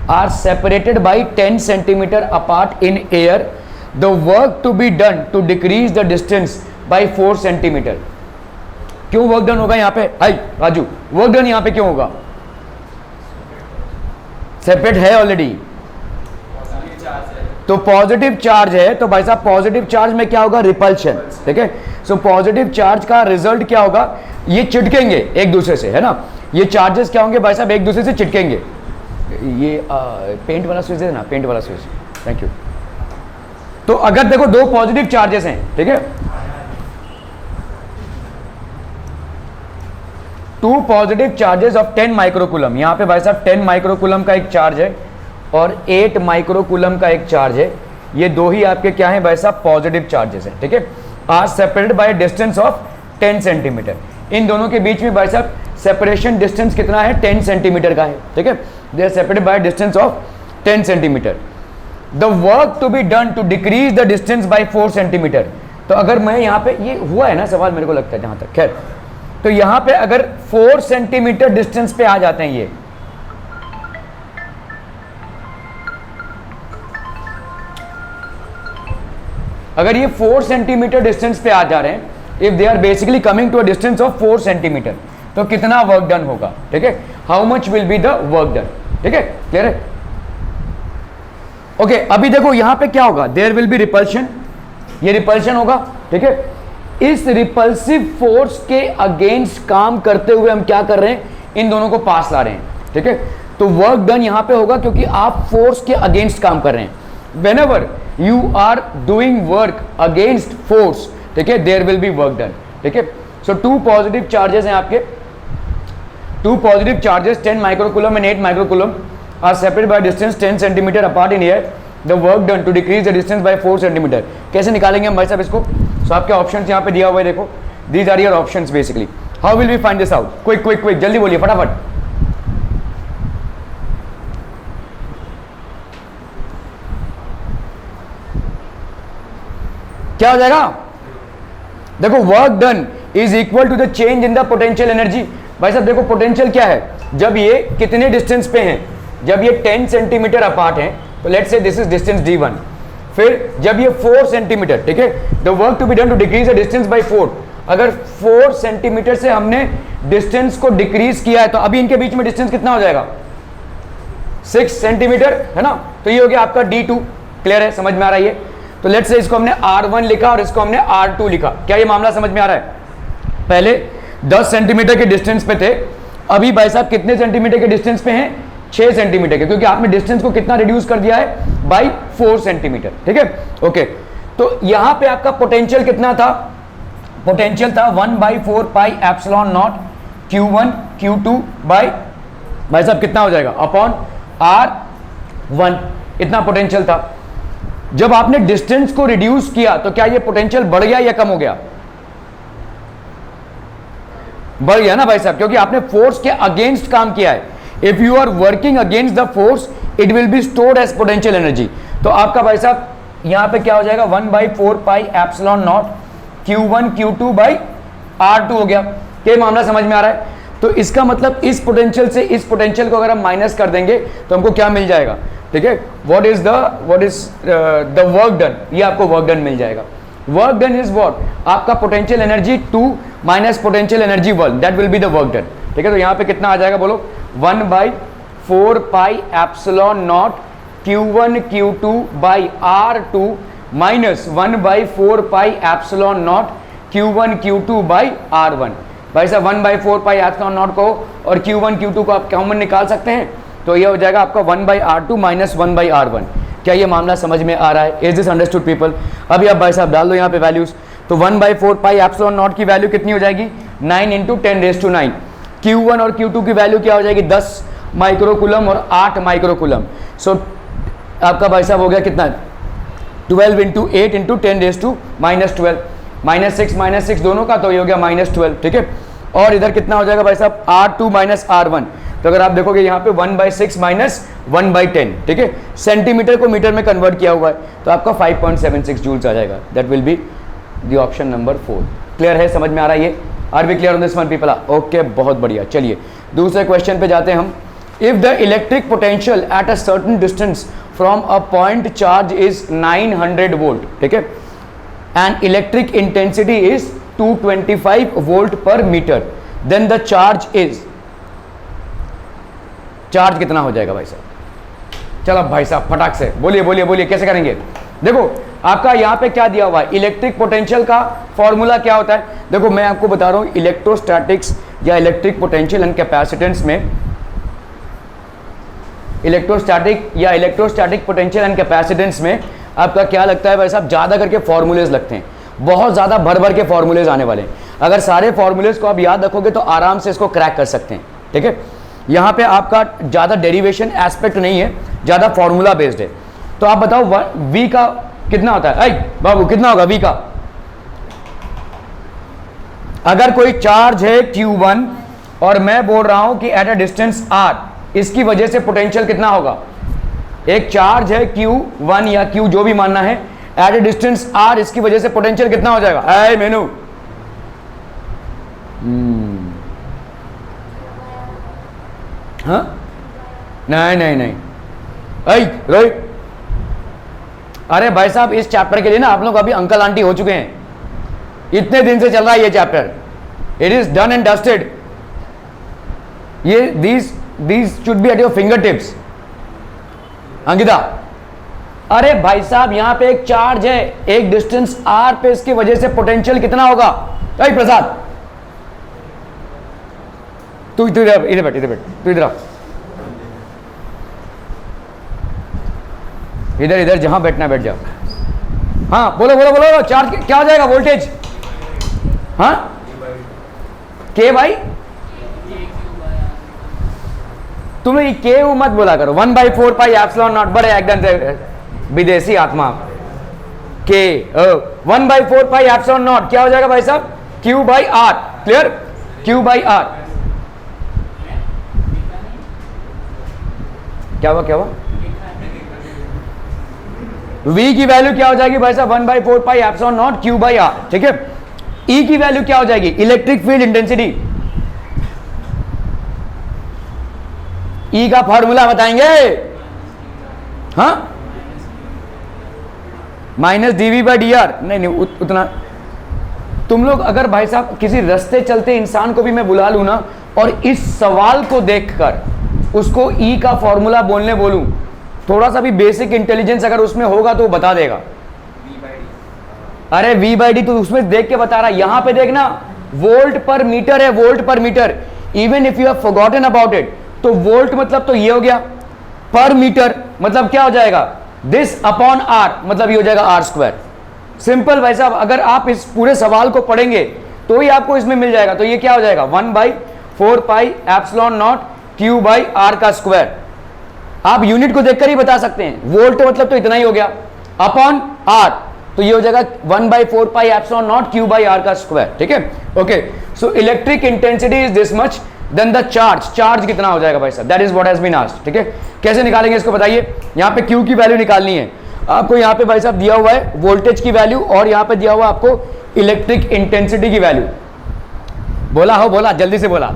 are separated by 10 centimeter apart in air. The work to be done to decrease the distance by 4 centimeter. क्यों वर्क डन होगा यहाँ पे, हाय राजू, वर्क डन यहाँ पे क्यों होगा, सेपरेट है ऑलरेडी, तो पॉजिटिव चार्ज है, तो भाई साहब पॉजिटिव चार्ज में क्या होगा, रिपल्शन, ठीक है। सो पॉजिटिव चार्ज का रिजल्ट क्या होगा, ये चिटकेंगे एक दूसरे से, है ना। ये चार्जेस क्या होंगे भाई साहब, एक दूसरे से चिटकेंगे। ये पेंट वाला स्विच है ना, पेंट वाला स्विच, थैंक यू। तो अगर देखो 2 पॉजिटिव चार्जेस हैं, ठीक है, 2 पॉजिटिव चार्जेस ऑफ 10 माइक्रोकूलम, यहाँ पे भाई साहब 10 माइक्रोकूलम का एक चार्ज है और 8 माइक्रोकूलम का एक चार्ज है। ये दो ही आपके क्या है भाई साहब, पॉजिटिव चार्जेस हैं, ठीक है। Are separated by distance of 10 centimetre. इन दोनों के बीच में भाई साहब सेपरेशन डिस्टेंस कितना है, 10 सेंटीमीटर का है, ठीक है। They are separated by distance of 10 centimetre. The work to be done to decrease the distance by 4 centimetre. तो अगर मैं यहाँ पे, ये हुआ है ना सवाल मेरे को लगता है जहां तक, खैर, तो यहाँ पे अगर 4 सेंटीमीटर डिस्टेंस पे आ जाते हैं ये, अगर ये 4 सेंटीमीटर डिस्टेंस पे आ जा रहे हैं, if they are basically coming to a distance of 4 centimetre, तो कितना वर्क डन होगा, ठीक है, how much will be the work done, ठीक है, क्लियर है। ओके, अभी देखो यहां पे क्या होगा, देयर विल बी रिपल्शन, ये रिपल्शन होगा, ठीक है। इस रिपल्सिव फोर्स के अगेंस्ट काम करते हुए हम क्या कर रहे हैं, इन दोनों को पास ला रहे हैं, ठीक है। तो वर्क डन यहां पे होगा क्योंकि आप फोर्स के अगेंस्ट काम कर रहे हैं। Whenever you are doing work against force, ठीक है, there will be work done, ठीक है। सो 2 पॉजिटिव चार्जेस हैं आपके, 2 positive charges 10 microcoulomb and 8 microcoulomb are separated by distance 10 centimetre apart in air. The work done to decrease the distance by 4 centimetre. कैसे निकालेंगे हम भाई साहब इसको, सो आपके ऑप्शन यहाँ पे दिया हुआ है, देखो these are your options basically. How will we find this out? Quick quick quick, जल्दी बोलिए फटाफट. क्या हो जाएगा? देखो, work done is equal to the change in the potential energy. भाई साहब देखो, पोटेंशियल क्या है? जब ये कितने डिस्टेंस पे हैं? जब ये 10 सेंटीमीटर अपार्ट हैं, तो let's say this is distance d1. फिर जब ये 4 सेंटीमीटर, ठीक है, the work to be done to decrease the distance by 4. अगर 4 सेंटीमीटर से हमने डिस्टेंस को डिक्रीज किया है, तो अभी इनके बीच में डिस्टेंस कितना हो जाएगा? 6 सेंटीमीटर, है ना? तो ये हो गया आपका d2. क्लियर है? समझ में आ रही है? तो लेट्स से इसको हमने r1 लिखा और इसको हमने r2 लिखा. क्या ये मामला समझ में आ रहा है? पहले 10 सेंटीमीटर के डिस्टेंस पे थे, अभी भाई साहब कितने सेंटीमीटर के डिस्टेंस पे हैं? 6 सेंटीमीटर के, क्योंकि आपने डिस्टेंस को कितना रिड्यूस कर दिया है? By 4 centimetre. ठीक है, ओके. तो यहां पे आपका पोटेंशियल कितना था? पोटेंशियल था 1/4 pi epsilon naught Q1 Q2 by, भाई साहब कितना हो जाएगा? Upon R1. इतना पोटेंशियल था. जब आपने डिस्टेंस को रिड्यूस किया, तो क्या ये पोटेंशियल बढ़ गया या कम हो गया? बढ़ गया ना भाई साहब, क्योंकि आपने फोर्स के अगेंस्ट काम किया है. If you are working against the force, it will be stored as potential energy. तो आपका भाई साहब यहां पे क्या हो जाएगा? 1/4 pi epsilon naught Q1 Q2 by R2 हो गया. क्या मामला समझ में आ रहा है? तो इसका मतलब इस पोटेंशियल से इस पोटेंशियल को अगर हम माइनस कर देंगे, तो हमको क्या मिल जाएगा? ठीक है, what is the work done? ये आपको वर्क डन मिल जाएगा. Work done is what? आपका potential energy 2 minus potential energy 1, that will be the work done. ठीक है, तो यहां पे कितना आ जाएगा बोलो? 1/4 pi epsilon naught Q1 Q2 by R2 minus 1/4 pi epsilon naught Q1 Q2 by R1. भाई साहब 1/4 पाई एप्सिलॉन नॉट को और Q1 Q2 को आप कॉमन निकाल सकते हैं, तो ये हो जाएगा आपका 1/R2 माइनस 1/R1. क्या ये मामला समझ में आ रहा है? Is this understood people? अभी आप भाई साहब डाल दो यहाँ पे वैल्यूज. तो 1/4 पाई एप्सिलॉन नॉट की वैल्यू कितनी हो जाएगी? 9 × 10⁻⁹. Q1 और Q2 की वैल्यू क्या हो जाएगी? 10 माइक्रोकुलम और 8 माइक्रोकुलम. सो आपका भाई साहब हो गया कितना? 12 × 8 × 10⁻⁻12. -6 दोनों का, तो ये हो गया -12. ठीक है, और इधर कितना हो जाएगा भाई साहब? R2 minus R1. तो अगर आप देखोगे यहाँ पे 1/6 माइनस 1/10. ठीक है, सेंटीमीटर को मीटर में कन्वर्ट किया हुआ है, तो आपका 5.76 जूल्स आ जाएगा. That will be the option number 4. Clear है? समझ में आ रहा है ये? Are we clear on this one people? Okay, बहुत बढ़िया. चलिए दूसरे क्वेश्चन पे जाते हैं हम. If the electric potential at a certain distance from a point charge is 900 volt, ठीक है, and electric intensity is 225 volt पर metre, then the charge is, charge कितना हो जाएगा भाई साहब? चलो भाई साहब फटाक से बोलिए बोलिए बोलिए, कैसे करेंगे? देखो आपका यहाँ पे क्या दिया हुआ है? इलेक्ट्रिक पोटेंशियल का फॉर्मूला क्या होता है? देखो मैं आपको बता रहा हूँ, इलेक्ट्रोस्टैटिक्स या इलेक्ट्रिक पोटेंशियल एंड कैपेसिटेंस में, इलेक्ट्रोस्टैटिक पोटेंशियल एंड कैपेसिटेंस में आपका क्या लगता है भाई साहब? ज़्यादा करके फॉर्मूलेज लगते हैं, बहुत ज़्यादा भर भर के फॉर्मूलेज आने वाले हैं. अगर सारे फॉर्मूलेज को आप याद रखोगे तो आराम से इसको क्रैक कर सकते हैं. ठीक है, यहाँ पे आपका ज़्यादा डेरिवेशन एस्पेक्ट नहीं है, ज़्यादा फॉर्मूला बेस्ड है. तो आप बताओ V का कितना होता है? बाबू कितना होगा V का? अगर कोई चार्ज है Q1 और मैं बोल रहा हूं कि एट अ डिस्टेंस R, इसकी वजह से पोटेंशियल कितना होगा? एक चार्ज है Q1 या Q जो भी मानना है, एट अ डिस्टेंस R, इसकी वजह से पोटेंशियल कितना हो जाएगा? मेनू हाँ, नहीं रोहित, अरे भाई साहब इस चैप्टर के लिए ना आप लोग अभी अंकल आंटी हो चुके हैं. इतने दिन से चल रहा है ये chapter. It is done and dusted. ये these should be at your finger tips. Ankita, अरे भाई साहब यहाँ पे एक चार्ज है एक डिस्टेंस R पे, इसकी वजह से पोटेंशियल कितना होगा? प्रसाद तू इधर बैठ, तू इधर जहां बैठना बैठ जाओ. हाँ बोलो, चार्ज क्या हो जाएगा? वोल्टेज? हाँ के भाई, तुम्हें के मत बोला करो. 1/4 पाई एप्सिलॉन नॉट, बड़े एकदम विदेशी आत्मा. के 1/4 पाई एप्सिलॉन नॉट क्या हो जाएगा भाई साहब? Q by R, clear, Q by R। क्या हुआ क्या हुआ? V की वैल्यू क्या हो जाएगी भाई साहब? 1/4 pi epsilon naught Q by R, ठीक है। E की वैल्यू क्या हो जाएगी? Electric field intensity. E का फॉर्मूला बताएंगे? हाँ, माइनस dV बाई dr। नहीं उतना तुम लोग अगर भाई साहब किसी रास्ते चलते इंसान को भी मैं बुला लूं ना और इस सवाल को देखकर उसको E का फॉर्मूला बोलने बोलूं, थोड़ा सा भी बेसिक इंटेलिजेंस अगर उसमें होगा तो वो बता देगा। अरे V बाई डी तो उसमें देख के बता रहा, यहां पे देखना वोल्ट पर मीटर है, वोल्ट पर metre. Even if you have forgotten about it, तो वोल्ट मतलब तो ये हो गया, पर मीटर मतलब क्या हो जाएगा? दिस अपॉन आर, मतलब ये हो जाएगा आर स्क्वायर। सिंपल भाई साहब, अगर आप इस पूरे सवाल को पढ़ेंगे तो ही आपको इसमें मिल जाएगा। तो ये क्या हो जाएगा? 1/4 pi epsilon naught Q by R का स्क्वायर। आप यूनिट को देखकर ही बता सकते हैं, वोल्ट मतलब तो इतना ही हो गया, अपॉन आर तो ये हो जाएगा 1/4 pi epsilon naught Q by R का स्क्वायर, ठीक है। Okay, so electric intensity is this much, then the charge कितना हो जाएगा भाई साहब? That is what has been asked, ठीक है। कैसे निकालेंगे इसको बताइए? यहाँ पे Q की वैल्यू निकालनी है आपको। यहाँ पे भाई साहब दिया हुआ है वोल्टेज की वैल्यू और यहाँ पे दिया हुआ आपको इलेक्ट्रिक इंटेंसिटी की वैल्यू। बोला हो, बोला जल्दी से बोला।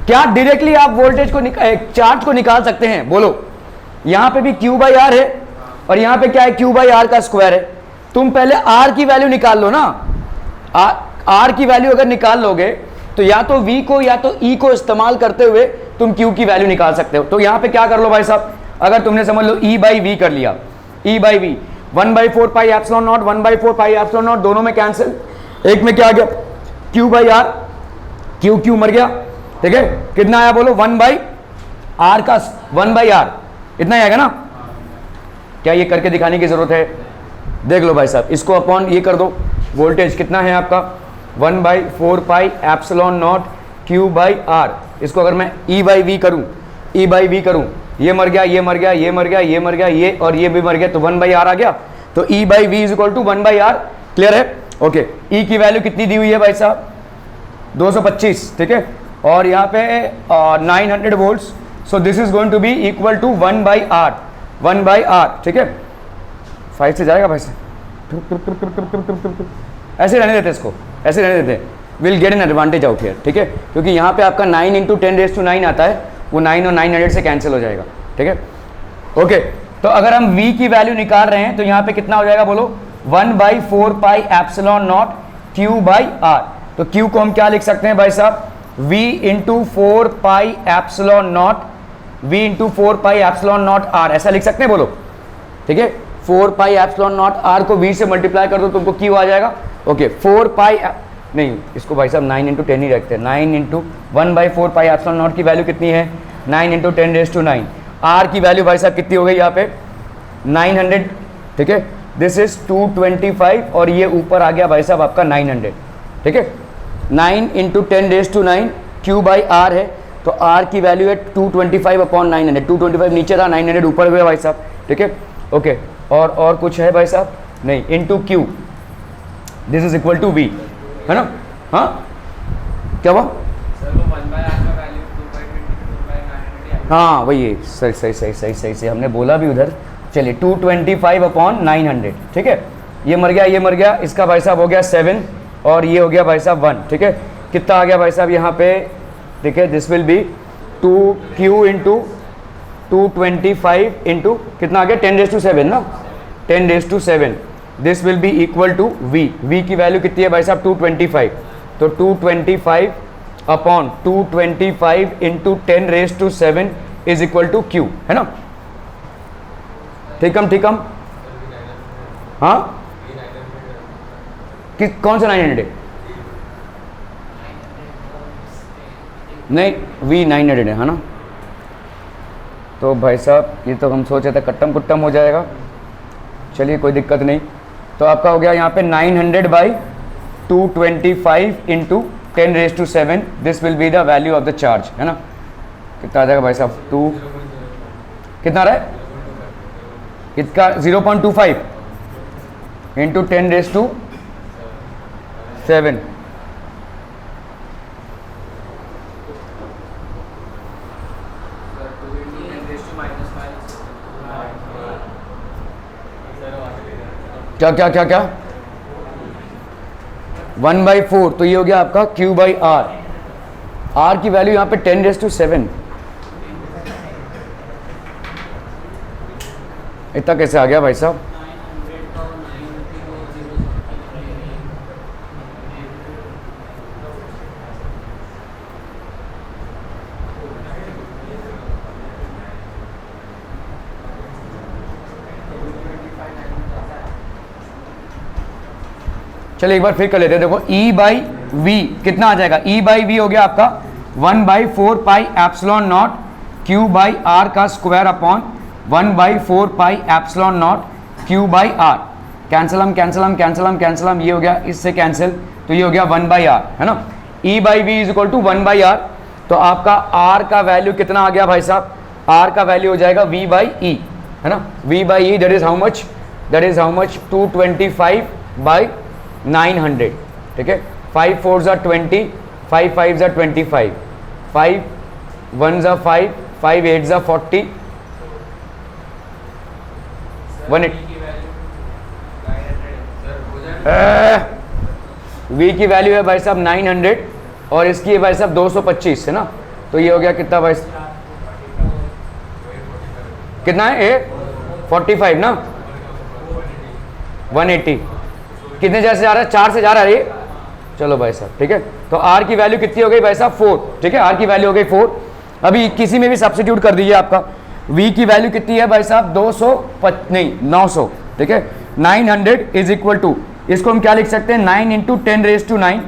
क्या डायरेक्टली आप वोल्टेज को चार्ज को निकाल सकते हैं? बोलो। यहां पे भी Q बाई आर है और यहां पे क्या है? Q बाई आर का स्क्वायर है। तुम पहले R की वैल्यू निकाल लो ना। R की वैल्यू अगर निकाल लोगे तो या तो V को या तो E को इस्तेमाल करते हुए तुम Q की वैल्यू निकाल सकते हो। तो यहां पे क्या कर लो भाई साहब, अगर तुमने समझ लो E बाई V कर लिया, E by V 1/4 pi epsilon naught 1/4 pi epsilon not, दोनों में कैंसिल, एक में क्या आ गया? Q बाई R, Q मर गया, ठीक है। कितना आया बोलो? 1/r का 1/r, इतना ही आएगा ना? क्या ये करके दिखाने की जरूरत है? देख लो भाई साहब, इसको अपॉन ये कर दो। वोल्टेज कितना है आपका? 1/4 pi epsilon naught Q by R। इसको अगर मैं E बाई V करूं, E बाई V करूं, ये मर गया, ये मर गया, ये मर गया, ये मर गया, ये और ये भी मर गया, तो 1/r आ गया। तो E by V is equal to 1/r, clear है? ओके, E की वैल्यू कितनी दी हुई है भाई साहब? 225, ठीक है। और यहाँ पे 900 volts, so this is going to be equal to 1/r, ठीक है। 5 से जाएगा भाई साहब, ऐसे रहने देते इसको, ऐसे रहने देते, will get an advantage out here, ठीक है। क्योंकि यहाँ पे आपका 9 × 10⁹ आता है, वो 9 और 900 से कैंसिल हो जाएगा, ठीक है। ओके, तो अगर हम V की वैल्यू निकाल रहे हैं तो यहाँ पे कितना हो जाएगा बोलो? 1/4 pi epsilon naught Q by R। तो Q को हम क्या लिख सकते हैं भाई साहब? V × 4 pi epsilon not, V × 4 pi epsilon not R, ऐसा लिख सकते हैं, बोलो, ठीक है। 4 पाई एप्सिलॉन नॉट R को V से मल्टीप्लाई कर दो, तुमको Q आ जाएगा। ओके, 4 पाई नहीं, इसको भाई साहब 9 × 10 ही रखते हैं। 9 × 1/4 पाई एप्सिलॉन नॉट की वैल्यू कितनी है? 9 × 10⁹ R की वैल्यू भाई साहब कितनी हो गई यहाँ पे? 900, ठीक है। दिस इज 225 और ये ऊपर आ गया भाई साहब आपका 900, ठीक है। 9 × 10⁹ Q बाई R है, तो R की वैल्यू है 225 अपॉन 900। 225 नीचे था, 900 ऊपर हुआ भाई साहब, ठीक है। ओके, और कुछ है भाई साहब? नहीं, into Q, this is equal to V, है ना? हाँ, क्या हुआ? हाँ वही, सही हमने बोला भी उधर। चलिए 225 अपॉन 900, ठीक है। ये मर गया, ये मर गया, इसका भाई साहब हो गया 7 और ये हो गया भाई साहब 1, ठीक है। कितना आ गया भाई साहब यहाँ पे? ठीक है, this will B 2Q × 225 into कितना आ गया? 10⁻⁷ ना, 10⁻⁷। This will be equal to V की वैल्यू कितनी है भाई साहब? 225। तो 225 upon 225 into 10⁻⁷ is equal to Q, है ना? ठीक हम हाँ, कि कौन सा 900 नहीं, V 900 है ना? तो भाई साहब ये तो हम सोचे थे कट्टम कुट्टम हो जाएगा, चलिए कोई दिक्कत नहीं। तो आपका हो गया यहाँ पे 900/225 into 10⁻⁷, this will be the value of the charge, है ना? कितना आ जाएगा भाई साहब? 2 कितना रहा है? कितना 0.25 इंटू 10⁻⁷ क्या क्या क्या क्या 1/4, तो ये हो गया आपका Q/R। R की वैल्यू यहाँ पे 10⁻⁷। इतना कैसे आ गया भाई साहब? चलिए एक बार फिर कर लेते हैं। देखो E/V कितना आ जाएगा? E/V हो गया आपका 1/4 पाई एप्सिलॉन नॉट Q/R का square upon 1/4 pi epsilon not Q/R। Cancel हम ये हो गया इससे कैंसिल, तो ये हो गया 1/R, है ना। E/V is equal to 1/R। तो आपका R का वैल्यू कितना आ गया भाई साहब? R का वैल्यू हो जाएगा V/E, है ना। V/E that is how much? 225/900, ठीक है। 5 4s are 20, 5 5s are 25, 5 1s are 5, 5 8s are 40, 180। V की वैल्यू है भाई साहब 900 और इसकी है भाई साहब 225, है ना। तो ये हो गया कितना भाई? कितना है? 45 ना, 180। कितने जैसे जा रहा है? 4 से जा रहा है ये। चलो भाई साहब, ठीक है। तो R की वैल्यू कितनी हो गई भाई साहब? 4, ठीक है। R की वैल्यू हो गई 4। अभी किसी में भी सब्स्टिट्यूट कर दीजिए। आपका V की वैल्यू कितनी है भाई साहब? 900, ठीक है। 900 इज इक्वल टू, इसको हम क्या लिख सकते हैं? 9 इंटू 10⁻⁹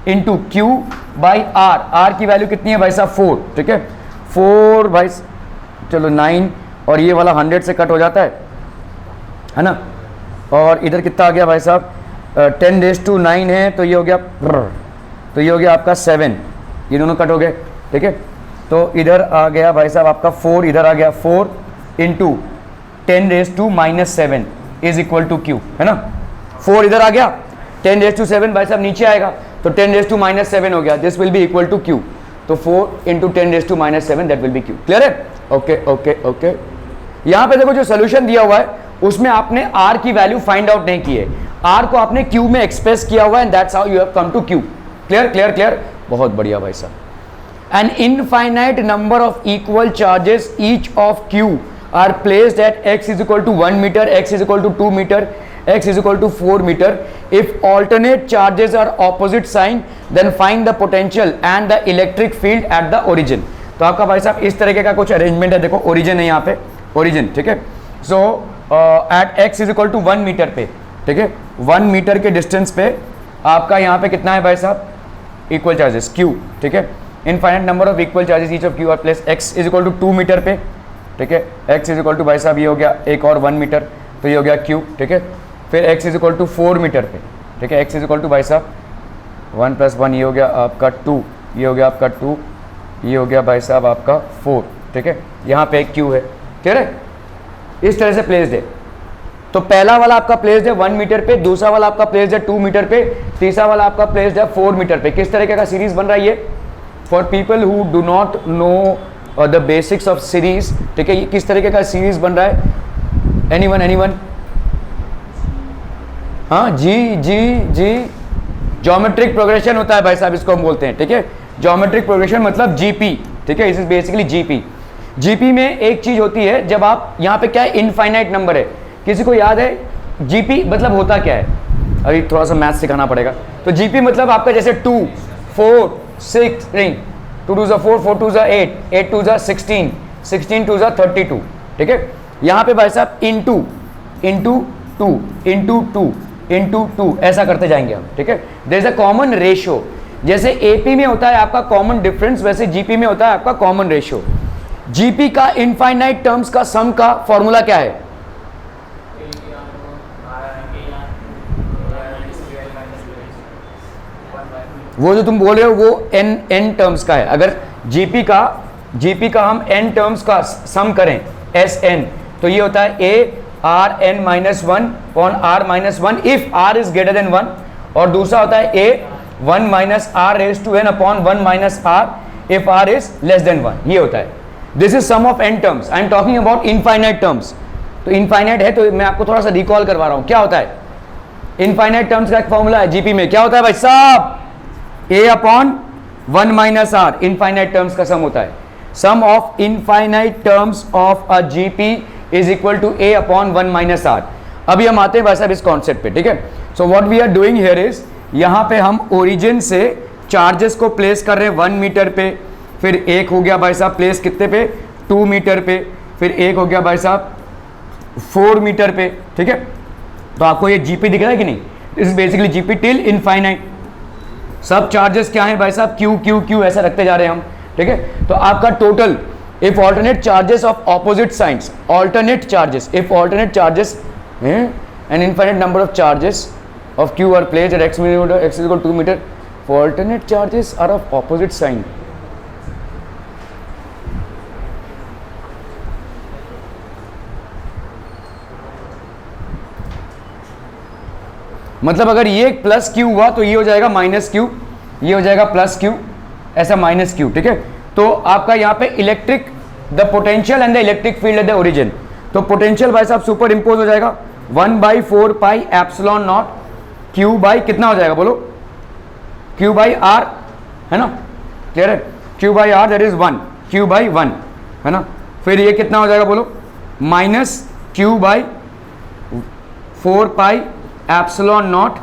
इंटू Q/R। R की वैल्यू कितनी है भाई साहब? 4, ठीक है। 4 भाई, चलो 9 और ये वाला 100 से कट हो जाता है ना। और इधर कितना आ गया भाई साहब? 10⁻⁹ है, तो ये हो गया आपका 7, ये दोनों कट हो गए, ठीक है। तो इधर आ गया भाई साहब आपका 4, इधर आ गया 4 into 10⁻⁻7 is equal to Q, है ना। 4 इधर आ गया, 10⁻⁷ भाई साहब नीचे आएगा, तो 10⁻⁻7 हो गया। This will be equal to Q। तो 4 into 10⁻⁷ that will be Q। Clear है? ओके। यहाँ पे देखो जो सोल्यूशन दिया हुआ है उसमें आपने R की वैल्यू फाइंड आउट नहीं की है, R को आपने Q में एक्सप्रेस किया हुआ है, and that's how you have come to Q। Clear, बहुत बढ़िया भाई साहब। An infinite number of equal charges each of Q are placed at x is equal to 1 meter, x is equal to 2 meter, x is equal to 4 meter. If alternate charges are opposite sign, then find the potential and the electric field at the origin. तो आपका भाई साहब इस तरीके का कुछ अरेंजमेंट है। देखो ओरिजिन है यहाँ पे, ओरिजिन, ठीक है। So at x is equal to 1 metre पे, ठीक है, 1 मीटर के डिस्टेंस पे आपका यहाँ पे कितना है भाई साहब? इक्वल चार्जेस Q, ठीक है। Infinite number of equal charges each of Q are place x is equal to 2 metre पे, ठीक है। x इज इक्वल टू भाई साहब ये हो गया एक और 1 मीटर, तो ये हो गया Q, ठीक है। फिर x is equal to 4 metre पे, ठीक है। x इज इक्वल टू भाई साहब 1 + 1 ये हो गया आपका 2, ये हो गया आपका 2, ये हो गया भाई साहब आपका 4, ठीक है। यहाँ पे एक Q है, क्लियर है? इस तरह से प्लेस्ड है। तो पहला वाला आपका प्लेस्ड है 1 मीटर पे, दूसरा वाला आपका प्लेस्ड है 2 मीटर पे, तीसरा वाला आपका प्लेस्ड है 4 मीटर पे। किस तरीके का सीरीज बन रहा है ये? For people who do not know the basics of series, ठीक है, ये किस तरीके का सीरीज बन रहा है? एनीवन? हाँ, जी, ज्योमेट्रिक प्रोग्रेशन होता है भाई साहब, इसको हम बोलते हैं, ठीक है। ज्योमेट्रिक प्रोग्रेशन मतलब जीपी, ठीक है। इस इज बेसिकली जीपी में एक चीज होती है, जब आप यहाँ पे क्या है? इनफाइनाइट नंबर है। किसी को याद है जीपी मतलब होता क्या है? अभी थोड़ा सा मैथ सिखाना पड़ेगा। तो जीपी मतलब आपका जैसे 2 4 6 नहीं, 2 2 4 4 2 8 8 2 16 16 2 32, ठीक है। यहाँ पे भाई साहब इंटू 2 ऐसा करते जाएंगे हम, ठीक है। There is a common ratio. जैसे एपी में होता है आपका कॉमन डिफरेंस, वैसे जीपी में होता है आपका कॉमन रेशियो। जीपी का इनफाइनाइट टर्म्स का सम का फॉर्मूला क्या है? वो जो तुम बोल रहे हो वो n टर्म्स का है। अगर जीपी का हम n टर्म्स का सम करें Sn, तो ये होता है a R N minus one upon R minus one if R is greater than one, और दूसरा होता है A one minus R raise to N upon one minus R if R is less than one, ये होता है। This is sum of N terms, I am talking about infinite terms. तो इनफाइनाइट है तो मैं आपको थोड़ा सा रिकॉल करवा रहा हूं क्या होता है। इनफाइनाइट टर्म्स का एक फॉर्मूला है जीपी में, क्या होता है भाई साहब, A upon one minus R, infinite terms का सम होता है। Sum of infinite terms of a GP is equal to A upon one minus R. अभी हम आते हैं भाई साहब इस कॉन्सेप्ट पे, ठीक है। So what we are doing here is, यहां पे हम ओरिजिन से चार्जेस को प्लेस कर रहे हैं 1 मीटर पे, फिर एक हो गया भाई साहब प्लेस कितने पे 2 मीटर पे, फिर एक हो गया भाई साहब 4 मीटर पे, ठीक है। तो आपको ये जीपी दिख रहा है कि नहीं, this is basically GP till infinite. सब चार्जेस क्या है भाई साहब, क्यू क्यू क्यू ऐसा रखते जा रहे हैं हम, ठीक है। तो आपका total if alternate charges of opposite science, alternate charges, if alternate charges an infinite number of charges of q are placed at x meter, x is equal to 2 meter, for alternate charges are of opposite sign. मतलब अगर ये प्लस q हुआ तो ये हो जाएगा माइनस q, ये हो जाएगा प्लस q, ऐसा माइनस q, ठीक है। तो आपका यहाँ पे electric the potential and the electric field at the origin, तो पोटेंशियल भाई साहब सुपर इम्पोज हो जाएगा 1/4 pi epsilon naught Q by कितना हो जाएगा बोलो, Q बाई R, है ना, क्लियर है, Q by R that is 1, Q by 1, है ना। फिर ये कितना हो जाएगा बोलो, minus Q by 4 pi epsilon naught,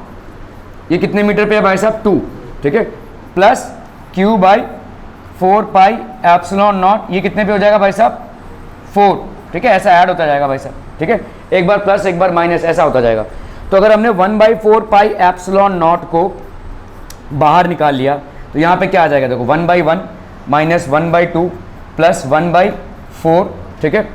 ये कितने मीटर पे है भाई साहब 2, ठीक है, plus Q by 4 pi epsilon naught, ये कितने पे हो जाएगा भाई साहब 4, ठीक है। ऐसा ऐड होता जाएगा भाई साहब, ठीक है, एक बार प्लस एक बार माइनस ऐसा होता जाएगा। तो अगर हमने 1/4 पाई एप्सिलॉन नॉट को बाहर निकाल लिया तो यहाँ पे क्या आ जाएगा, देखो 1/1 माइनस 1/2 प्लस 1/4, ठीक है,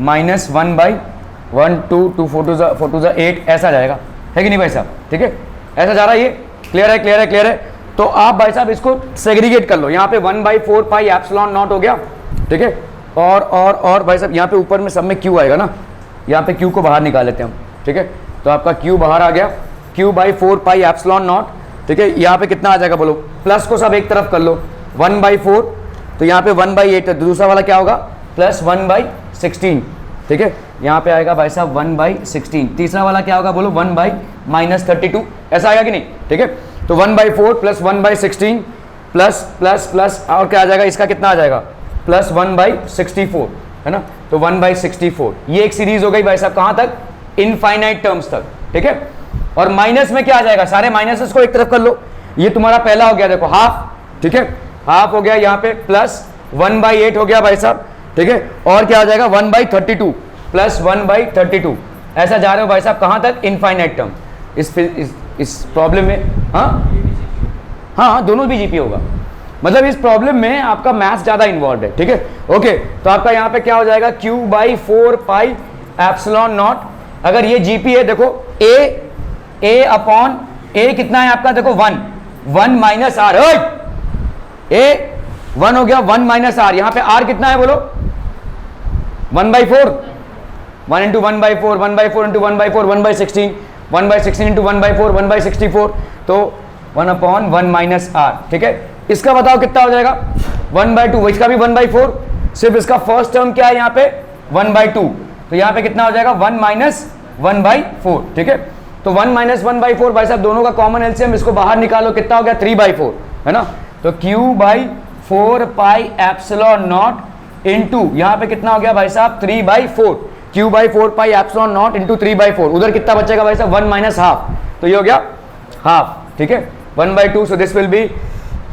माइनस 1/1 2 2 4 2 8, ऐसा जाएगा, है कि नहीं भाई साहब, ठीक है, ऐसा जा रहा है ये, क्लियर है क्लियर है क्लियर है। तो आप भाई साहब इसको सेग्रीगेट कर लो, यहाँ पे 1/4 पाई एप्सिलॉन नॉट हो गया, ठीक है, और भाई साहब यहाँ पे ऊपर में सब में क्यू आएगा ना, यहाँ पे क्यू को बाहर निकाल लेते हैं हम, ठीक है। तो आपका Q बाहर आ गया, Q by 4 pi epsilon naught, ठीक है। यहाँ पे कितना आ जाएगा बोलो, प्लस को सब एक तरफ कर लो, 1/4, तो यहाँ पे 1/8 है, दूसरा वाला क्या होगा प्लस 1/16, ठीक है। यहाँ पे आएगा भाई साहब 1/16, तीसरा वाला क्या होगा बोलो 1/-32, ऐसा आएगा कि नहीं, ठीक है। तो 1/4 प्लस 1/16 प्लस प्लस प्लस और क्या आ जाएगा, इसका कितना आ जाएगा प्लस 1/64, है ना। तो 1/64, ये एक सीरीज हो गई भाई साहब कहाँ तक, इनफाइनाइट टर्म्स तक, ठीक है। और माइनस में क्या आ जाएगा, सारे माइनसेस को एक तरफ कर लो, ये तुम्हारा पहला हो गया देखो हाफ, ठीक है, हाफ हो गया, यहाँ पे प्लस 1/8 हो गया भाई साहब, ठीक है, और क्या आ जाएगा 1/32 प्लस 1/32, ऐसा जा रहे हो भाई साहब कहाँ तक, इनफाइनाइट टर्म। इस प्रॉब्लम में हाँ दोनों भी जीपी होगा, मतलब इस प्रॉब्लम में आपका मैथ्स ज्यादा इन्वॉल्व है, ठीक है। ओके, तो आपका यहाँ पे क्या हो जाएगा Q/4 पाई एप्सिलॉन नॉट, अगर ये जीपी है देखो ए अपॉन ए कितना है आपका देखो 1 माइनस आर, ए 1 हो गया 1 माइनस आर, यहाँ पे आर कितना है बोलो 1/4, 1 इंटू 1/4, 1/4 इंटू 1/4 1/16, 1/16 इंटू 1/4 1/64, तो 1/1 माइनस आर, ठीक है। इसका बताओ कितना हो जाएगा 1/2, इसका भी 1/4, सिर्फ इसका फर्स्ट टर्म क्या है यहाँ पे 1/2, तो यहाँ पे कितना हो जाएगा 1 माइनस 1/4, ठीक है। तो 1 माइनस 1/4 भाई साहब दोनों का कॉमन एलसीएम, इसको बाहर निकालो कितना हो गया 3/4, है ना। तो Q/4 पाई एप्सिलॉन नॉट इंटू यहाँ पे कितना हो गया भाई साहब 3/4, Q/4 पाई एप्सिलॉन नॉट इंटू 3/4, उधर कितना बचेगा भाई साहब 1 माइनस हाफ, तो ये हो गया हाफ, ठीक है, 1/2, सो दिस विल बी,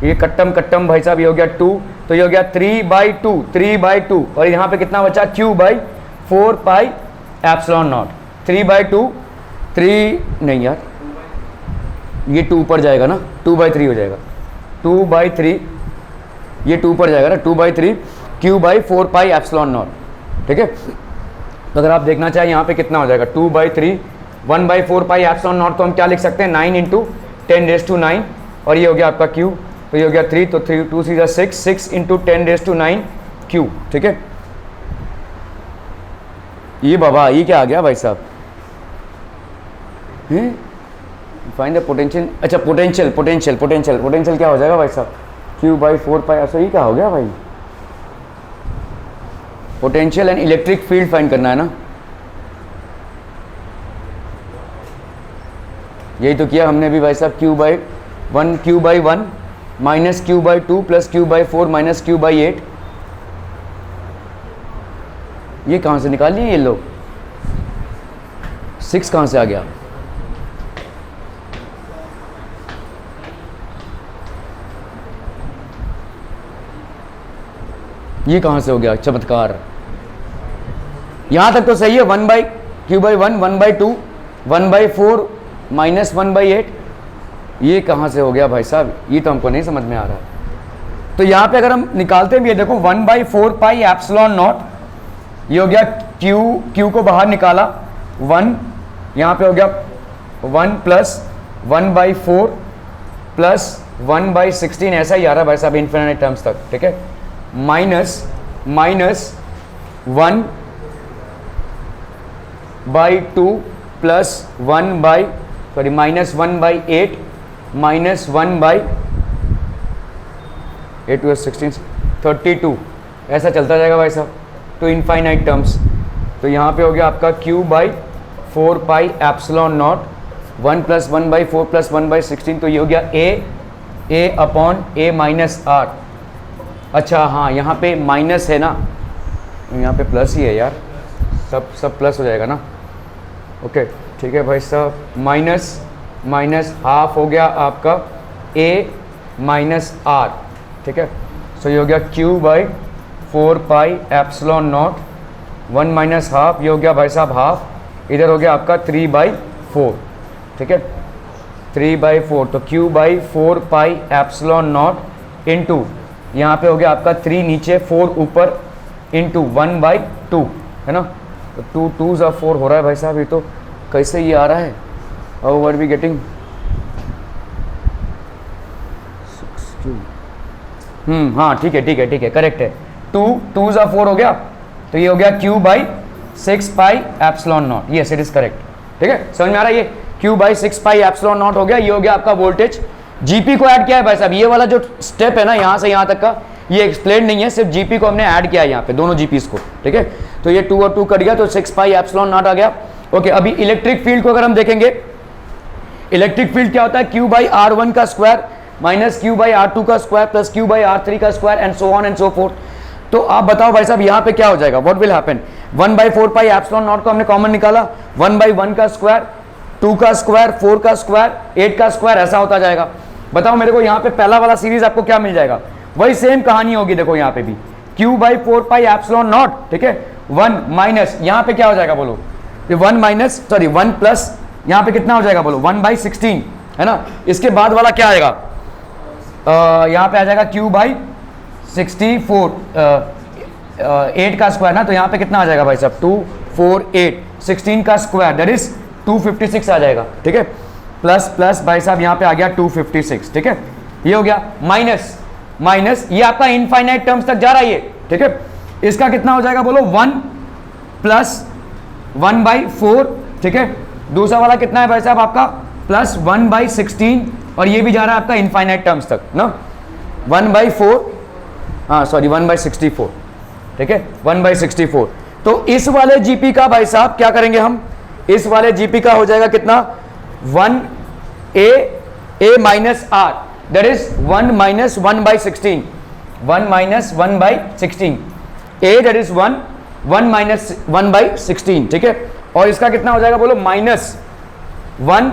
ये कट्टम भाई साहब ये हो गया 2, तो ये हो गया 3/2, और यहाँ पे कितना बचा Q/4 पाई एप्सिलॉन नॉट, 3/2, 3 नहीं यार ये 2 ऊपर जाएगा ना, 2/3 हो जाएगा, 2/3, ये 2 ऊपर जाएगा ना, 2/3 Q/4 पाई एप्सिलॉन नॉट, ठीक है। तो अगर आप देखना चाहें यहाँ पे कितना हो जाएगा 2/3, 1/4 पाई एप्सिलॉन नॉट, तो हम क्या लिख सकते हैं 9 इंटू 10⁻⁹, और ये हो गया आपका Q, तो ये हो गया 3, तो 3 2 3 6 इंटू 10⁻⁹ Q, ठीक है। ये बाबा ये क्या आ गया भाई साहब, फाइंड द पोटेंशियल, अच्छा पोटेंशियल पोटेंशियल पोटेंशियल पोटेंशियल क्या हो जाएगा भाई साहब, क्यू बाई 4 पाई, अच्छा ये क्या हो गया भाई, potential and electric field find करना है ना, यही तो किया हमने भी भाई साहब, Q by 1 minus Q by 2 plus Q by 4 minus Q by 8, ये कहाँ से निकाल लिए ये लोग, 6 कहाँ से आ गया, ये कहाँ से हो गया चमत्कार, यहाँ तक तो सही है, 1 by Q by 1 1 by 2 1 by 4 minus 1 by 8, ये कहाँ से हो गया भाई साहब, ये तो हमको नहीं समझ में आ रहा है। तो यहाँ पे अगर हम निकालते भी है, देखो 1 बाई 4 पाई एप्सिलॉन नॉट, ये हो गया क्यू को बाहर निकाला 1, यहाँ पे हो गया 1 प्लस 1 बाई 4 प्लस 1 बाई 16, ऐसा ही आ रहा है भाई साहब इन्फिनिट टर्म्स तक, ठीक है, minus 1 by 2 plus 1 by sorry minus 1 by 8 minus 1 by 8 to 16 32, ऐसा चलता जाएगा भाई साहब टू इनफाइनाइट टर्म्स। तो यहाँ पे हो गया आपका q by 4 pi epsilon not 1 plus 1 by 4 plus 1 by 16, तो ये हो गया a upon a minus r। अच्छा हाँ, यहाँ पे माइनस है ना, यहाँ पे प्लस ही है यार, सब प्लस हो जाएगा ना, ओके ठीक है भाई साहब, माइनस हाफ हो गया आपका a माइनस r, ठीक है, सो ये हो गया q by 4 pi epsilon not 1 minus half, ये हो गया भाई साहब हाफ, इधर हो गया आपका 3 बाई 4, ठीक है 3 बाई 4, तो q by 4 pi epsilon naught into यहाँ पे हो गया आपका 3 नीचे 4 ऊपर इंटू 1 बाई 2, है ना, तो 2 2 4 हो रहा है भाई साहब, ये तो कैसे ये आ रहा है, हाउ वर वी गेटिंग, हाँ ठीक है करेक्ट है, 2 2 4 हो गया, तो ये हो गया q by 6 pi epsilon not, yes it is correct, ठीक है समझ में आ रहा है, ये q by 6 pi epsilon not हो गया, ये हो गया आपका वोल्टेज। जीपी को ऐड किया है भाई साहब, ये वाला जो स्टेप है ना यहाँ से यहाँ तक का, ये एक्सप्लेन नहीं है, सिर्फ जीपी को हमने ऐड किया है यहाँ पे, दोनों जीपीस को, ठीक है, तो ये 2 और 2 कट गया, तो 6 पाई एप्सिलॉन नॉट आ गया। ओके, अभी इलेक्ट्रिक फील्ड को अगर हम देखेंगे, इलेक्ट्रिक फील्ड क्या होता है, q बाई r1 का square minus q by r2 का square plus q by r3 का square and so on and so fourth. तो आप बताओ भाई साहब यहाँ पे क्या हो जाएगा, what will happen, 1 by 4 pi epsilon not को हमने कॉमन निकाला, 1 बाई 1 का स्क्वायर, 2 का स्क्वायर, 4 का स्क्वायर, 8 का स्क्वायर, ऐसा होता जाएगा। बताओ मेरे को यहाँ पे पहला वाला सीरीज आपको क्या मिल जाएगा, वही सेम कहानी होगी, देखो यहाँ पे भी q by 4 pi epsilon naught, ठीक है 1 माइनस यहाँ पे क्या हो जाएगा बोलो, 1 माइनस सॉरी 1 प्लस यहाँ पे कितना हो जाएगा बोलो 1 बाई 16, है ना, इसके बाद वाला क्या आएगा, यहाँ पे आ जाएगा q बाई 64 8 का स्क्वायर ना, तो यहाँ पे कितना आ जाएगा भाई साहब 2 4 8 16 का स्क्वायर दैट इज 256 आ जाएगा, ठीक है, प्लस प्लस भाई साहब यहाँ पे आ गया 256, ठीक है, ये हो गया माइनस माइनस, ये आपका इनफाइनाइट टर्म्स तक जा रहा है ये, ठीक है, इसका कितना हो जाएगा बोलो 1 प्लस 1 बाई 4, ठीक है, दूसरा वाला कितना है भाई साहब आपका प्लस 1 बाई 16, और ये भी जा रहा है आपका इनफाइनाइट टर्म्स तक ना, 1 बाई 4 हाँ सॉरी 1 बाई 64, ठीक है 1 बाई 64। तो इस वाले जीपी का भाई साहब क्या करेंगे हम, इस वाले जीपी का हो जाएगा कितना 1 a minus r that is 1 minus 1 by 16, 1 minus 1 by 16, a that is 1 minus 1 by 16, ठीक है, और इसका कितना हो जाएगा बोलो माइनस 1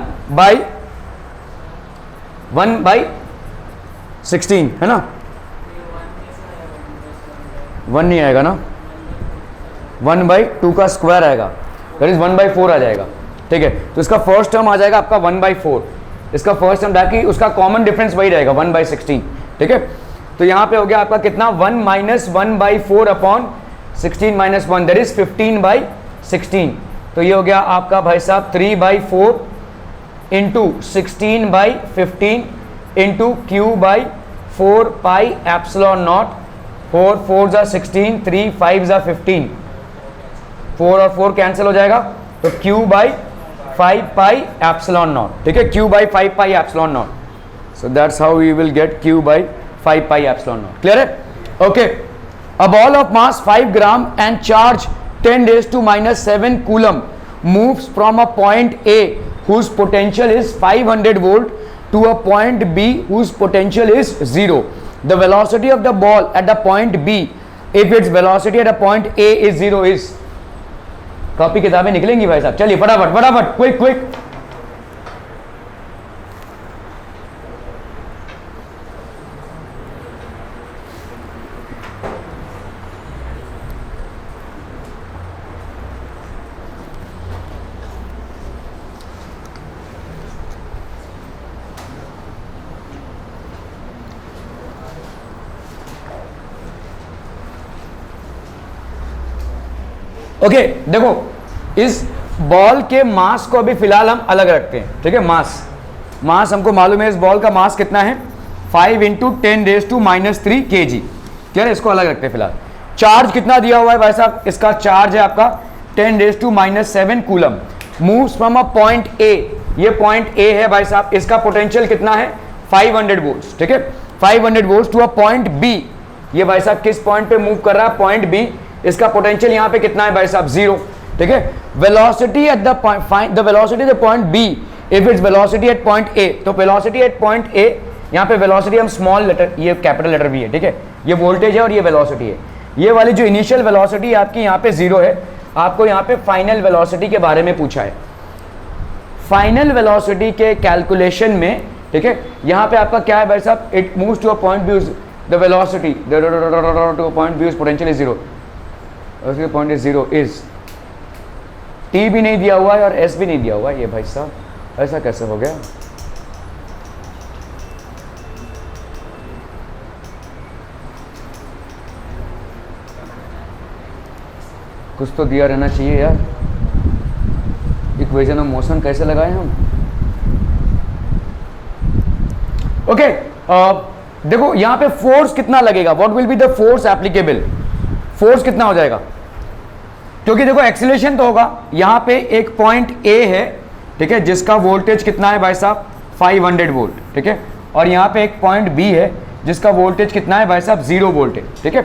बाई 16, है ना, 1 नहीं आएगा ना, 1 बाई 2 का स्क्वायर आएगा दैट इज 1 बाई 4 आ जाएगा, ठीक है, तो इसका फर्स्ट टर्म आ जाएगा आपका 1 बाई 4, इसका फर्स्ट टर्म बाकी उसका कॉमन डिफरेंस वही रहेगा 1 बाई 16, ठीक है, तो यहाँ पे हो गया आपका कितना 1 minus 1 by 4 upon 16 minus 1 that is 15 by 16, तो ये हो गया आपका भाई साहब 3 by 4 into 16 by 15 into q by 4 pi epsilon not, 4 4 जा 16, 3 5 जा 15, 4 और 4 कैंसिल हो जाएगा, तो Q by 5 pi epsilon naught, ठीक है, Q by 5 pi epsilon naught. So that's how we will get Q by 5 pi epsilon naught. Clear है? Okay. A ball of mass 5 gram and charge 10 raised to minus 7 coulomb moves from a point A whose potential is 500 volt to a point B whose potential is 0. The velocity of the ball at the point B, if its velocity at a point A is 0 is. Copy किताबें निकलेंगी भाई साहब. चलिए फटाफट फटाफट, क्विक क्विक. ओके देखो, इस बॉल के मास को अभी फिलहाल हम अलग रखते हैं, ठीक है. मास हमको मालूम है इस बॉल का मास कितना है, 5 into 10 raise to minus 3 kg. क्या है, इसको अलग रखते हैं फिलहाल. चार्ज कितना दिया हुआ है भाई साहब, इसका चार्ज है आपका 10 raise to minus 7 coulomb. Moves from a point A, ये पॉइंट ए है भाई साहब, इसका पोटेंशियल कितना है 500 वोल्ट्स, ठीक है, 500 volts to a point B. ये भाई साहब किस पॉइंट पे मूव कर रहा है, पॉइंट बी. इसका पोटेंशियल यहां पे कितना है भाई साहब, 0, ठीक है. Velocity at the point, find the velocity at the point B if it's velocity at point A. तो वेलोसिटी एट पॉइंट ए, यहां पे वेलोसिटी हम स्मॉल लेटर, ये कैपिटल लेटर भी है, ठीक है. ये वोल्टेज है और ये वेलोसिटी है. ये वाली जो इनिशियल वेलोसिटी आपकी यहां पे 0 है. आपको यहां पे फाइनल वेलोसिटी के बारे में पूछा है. फाइनल वेलोसिटी के कैलकुलेशन में, ठीक है, यहां पे आपका क्या है भाई साहब, it moves to a point B, the velocity to a point B is potential is 0. उसके पॉइंट इज 0 इज, टी भी नहीं दिया हुआ है और एस भी नहीं दिया हुआ है. ये भाई साहब ऐसा कैसे हो गया? कुछ तो दिया रहना चाहिए यार. इक्वेशन ऑफ मोशन कैसे लगाएं हम? ओके, देखो यहां पे फोर्स कितना लगेगा, what will be the force applicable. Force कितना हो जाएगा, क्योंकि देखो एक्सीलरेशन तो होगा. यहां पे एक पॉइंट ए है, ठीक है, जिसका वोल्टेज कितना है भाई साहब 500 वोल्ट, ठीक है, और यहां पे एक पॉइंट बी है जिसका वोल्टेज कितना है भाई साहब 0 वोल्ट है, ठीक है.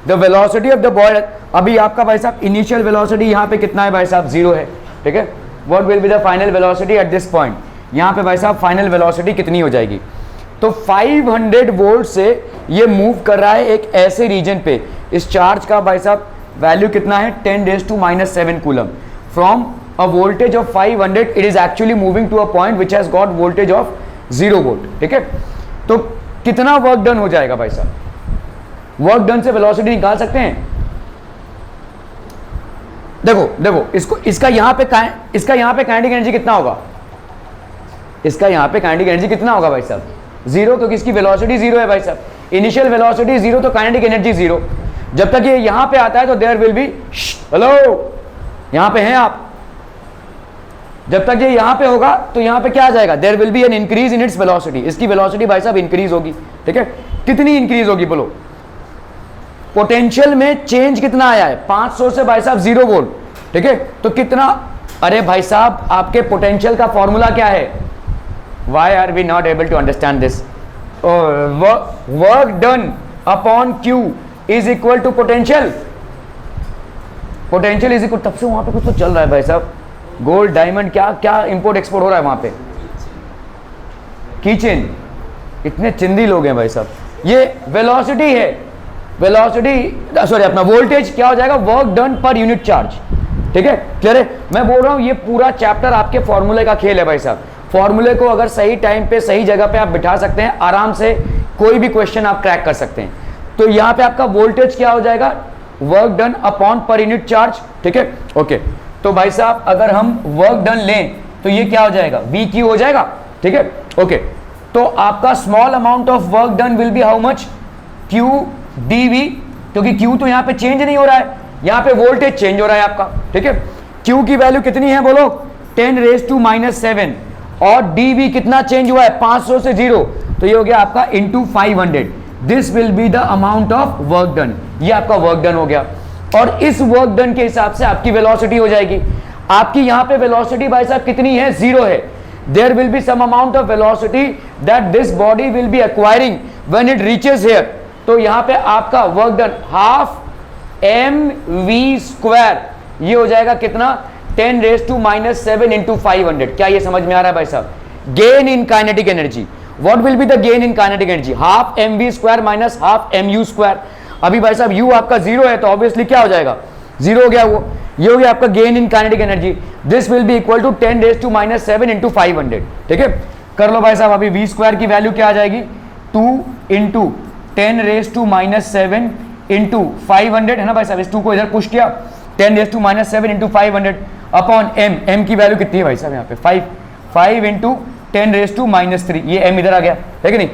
The velocity of the ball, अभी आपका भाई साहब इनिशियल वेलोसिटी यहां पे कितना है भाई साहब 0 है, ठीक है. What will be the final velocity at this point, यहां पे भाई साहब फाइनल वेलोसिटी कितनी हो जाएगी. तो 500 वोल्ट से ये मूव कर रहा है एक ऐसे रीजन पे. इस चार्ज का भाई साहब वैल्यू कितना है 10 raise to minus 7 coulomb. From a voltage of 500 it is actually moving to a point which has got voltage of 0 volt, ठीक है. तो कितना वर्क डन हो जाएगा भाई साहब, वर्क डन से वेलोसिटी निकाल सकते हैं. देखो देखो इसको, इसका यहां पे काइनेटिक एनर्जी कितना होगा, इसका यहां पे काइनेटिक एनर्जी कितना होगा भाई साहब 0, क्योंकि इसकी वेलोसिटी 0 है भाई साहब. इनिशियल वेलोसिटी 0 तो काइनेटिक एनर्जी 0. जब तक ये यहां पे आता है तो देयर विल बी, हेलो यहां पे हैं आप, जब तक ये यहां पे होगा तो यहां पे क्या आ जाएगा, there will be an increase in its velocity. इसकी वेलोसिटी भाई साहब इंक्रीज होगी, ठीक है. कितनी इंक्रीज होगी बोलो, पोटेंशियल में चेंज कितना आया है 500 से भाई साहब 0 वोल्ट, ठीक है. तो कितना, अरे भाई साहब आपके पोटेंशियल का फॉर्मूला क्या है, why are we not able to understand this. Work done upon Q is equal to potential. Potential is equal, तब से वहां पे कुछ तो चल रहा है भाई साहब, गोल्ड डायमंड क्या क्या इंपोर्ट एक्सपोर्ट हो रहा है वहां पे, कीचेन, इतने चिंदी लोग हैं भाई साहब. ये वेलोसिटी है, वेलोसिटी सॉरी अपना वोल्टेज क्या हो जाएगा, work done per unit charge, ठीक है. क्लियर है? मैं बोल रहा हूं ये पूरा चैप्टर आपके फॉर्मूले का खेल है भाई साहब. फॉर्मूले को अगर सही टाइम पे सही जगह पे आप बिठा सकते हैं, आराम से कोई भी क्वेश्चन आप क्रैक कर सकते हैं. तो यहां पे आपका वोल्टेज क्या हो जाएगा, work done upon per unit charge, ठीक है. ओके, तो भाई साहब अगर हम वर्क डन लें तो ये क्या हो जाएगा, वी क्यू हो जाएगा, ठीक है. ओके, तो आपका small amount of work done will be how much, Q D V, क्योंकि क्यू तो यहां पे चेंज नहीं हो रहा है, यहां पे वोल्टेज चेंज हो रहा है आपका, ठीक है. क्यू की वैल्यू कितनी है बोलो, 10 रेज टू माइनस 7, और डी वी कितना चेंज हुआ है 500 से 0, तो ये हो गया आपका into 500. This will be the amount of work done. ये आपका वर्क डन हो गया. और इस वर्क डन के हिसाब से आपकी वेलोसिटी हो जाएगी। आपकी यहां पे वेलोसिटी भाई साहब कितनी है, 0 है। There will be some amount of velocity that this body will be acquiring when it reaches here. तो यहां पे आपका वर्क डन हाफ mv², ये हो जाएगा कितना, 10⁻⁻7 इंटू 500। क्या ये समझ में आ रहा है भाई साहब? Gain in kinetic energy, what will be the gain in kinetic energy, half mv² minus half mu²। अभी भाई साहब u आपका 0 है तो ऑब्वियसली क्या हो जाएगा, 0 हो गया, वो ये हो गया आपका gain in kinetic energy. This will be equal to 10⁻⁷ into 500। ठीक है, कर लो भाई साहब। अभी v² की वैल्यू क्या आ जाएगी, 2 इंटू 10⁻⁷ इंटू 500 है ना भाई साहब। इस 2 को इधर पुश किया, 10⁻⁷ इंटू 500 अपॉन m की वैल्यू कितनी है भाई साहब यहाँ पे 5 इंटू 10⁻⁻3, ये m इधर आ गया है कि नहीं,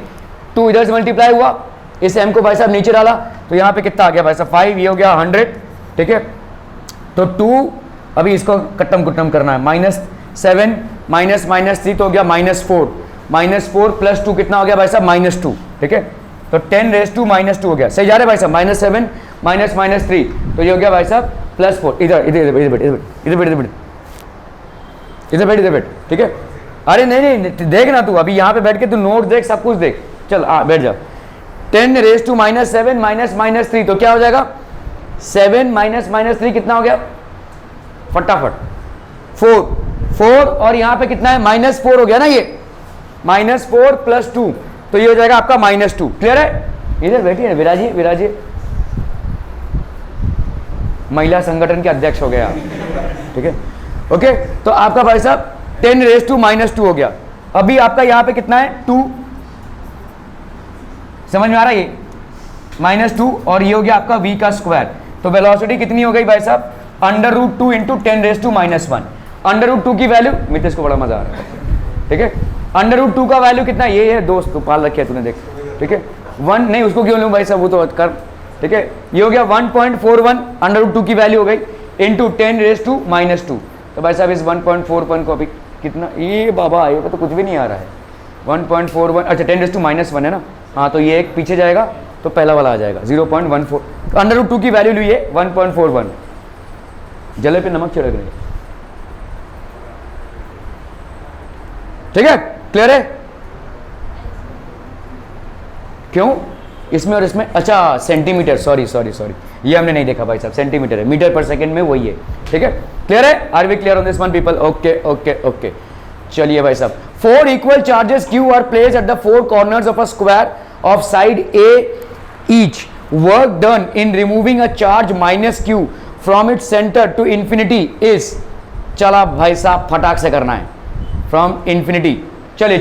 2 इधर से मल्टीप्लाई हुआ, इस m को भाई साहब नीचे डाला तो यहाँ पे कितना आ गया भाई साहब 5, ये हो गया 100। ठीक है, तो 2, अभी इसको कट्टम करना है, -7 -3 तो हो गया -4 प्लस 2 कितना हो गया भाई साहब -2। ठीक है, तो 10⁻⁻2 हो गया, सही जा रहा है भाई साहब, -7 -3 तो ये हो गया भाई साहब +4। इधर बैठ। ठीक है, अरे नहीं देख ना तू, अभी यहाँ पे बैठ के तू नोट देख, सब कुछ देख, चल बैठ जा। 10⁻⁻7 -3 तो क्या हो जाएगा, 7 -3 कितना हो गया, फटाफट 4 और यहाँ पे कितना है -4 हो गया ना, ये -4 प्लस 2 तो ये हो जाएगा आपका -2। क्लियर है? इधर बैठिए विराजिए, महिला संगठन के अध्यक्ष हो गया। ठीक है, ओके, तो आपका भाई साहब 10⁻⁻2 हो गया। अभी आपका यहाँ पे कितना है 2, समझ में आ रहा है, ये -2 और ये हो गया आपका v का स्क्वायर। तो वेलोसिटी कितनी हो गई भाई साहब, √2 इंटू 10⁻⁻1। √2 की वैल्यू, मितेश को बड़ा मजा आ रहा है। ठीक है, √2 का वैल्यू कितना, ये है दोस्त, तो पाल रखे तूने, देख। ठीक है, 1 नहीं, उसको क्यों लूँ भाई साहब, वो तो कर। ठीक है, ये हो गया 1.41, √2 की वैल्यू हो गई इंटू 10⁻⁻2। तो भाई साहब इस 1.41 को अभी कितना, ये बाबा ये तो कुछ भी नहीं आ रहा है, 1.41, अच्छा 10⁻⁻1 है ना, हाँ, तो ये एक पीछे जाएगा तो पहला वाला आ जाएगा 0.14। तो √2 की वैल्यू ली है 1.41, जले पे नमक छिड़क रहे। ठीक है, क्लियर है? क्यों, इसमें और इसमें, अच्छा सेंटीमीटर, सॉरी ये हमने नहीं देखा भाई साहब, सेंटीमीटर है, मीटर पर सेकंड में वही है। ठीक है, क्लियर है? Are we clear on this one people? Okay. चलिए भाई साहब, 4 equal charges Q are placed at the 4 corners of a square of side A each. Work done in removing a charge -Q from its center to infinity is, चला भाई साहब फटाक से करना है, फ्रॉम इन्फिनिटी। चलिए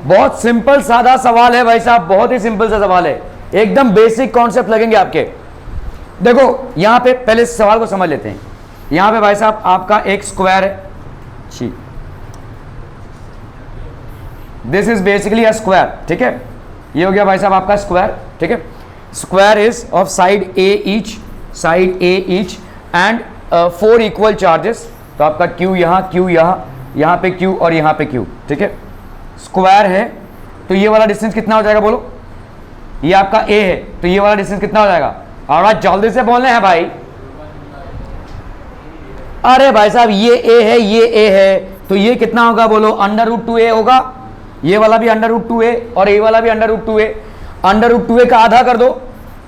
बहुत सिंपल सादा सवाल है भाई साहब, बहुत ही सिंपल सा सवाल है, एकदम बेसिक कॉन्सेप्ट लगेंगे आपके। देखो यहां पे पहले इस सवाल को समझ लेते हैं। यहां पे भाई साहब आपका एक स्क्वायर है, this is basically a square. ठीक है, ये हो गया भाई साहब आपका स्क्वायर। ठीक है, square is of side A each and 4 equal charges. तो आपका Q यहाँ पे Q और यहाँ पे Q। ठीक है, स्क्वायर है तो ये वाला डिस्टेंस कितना हो जाएगा बोलो, ये आपका A है तो ये वाला डिस्टेंस कितना हो जाएगा, और जल्दी से बोलने हैं भाई। अरे भाई साहब ये A है, ये A है तो ये कितना होगा बोलो, √2A होगा, ये वाला भी √2A और ये वाला भी √2A। √2A का आधा कर दो,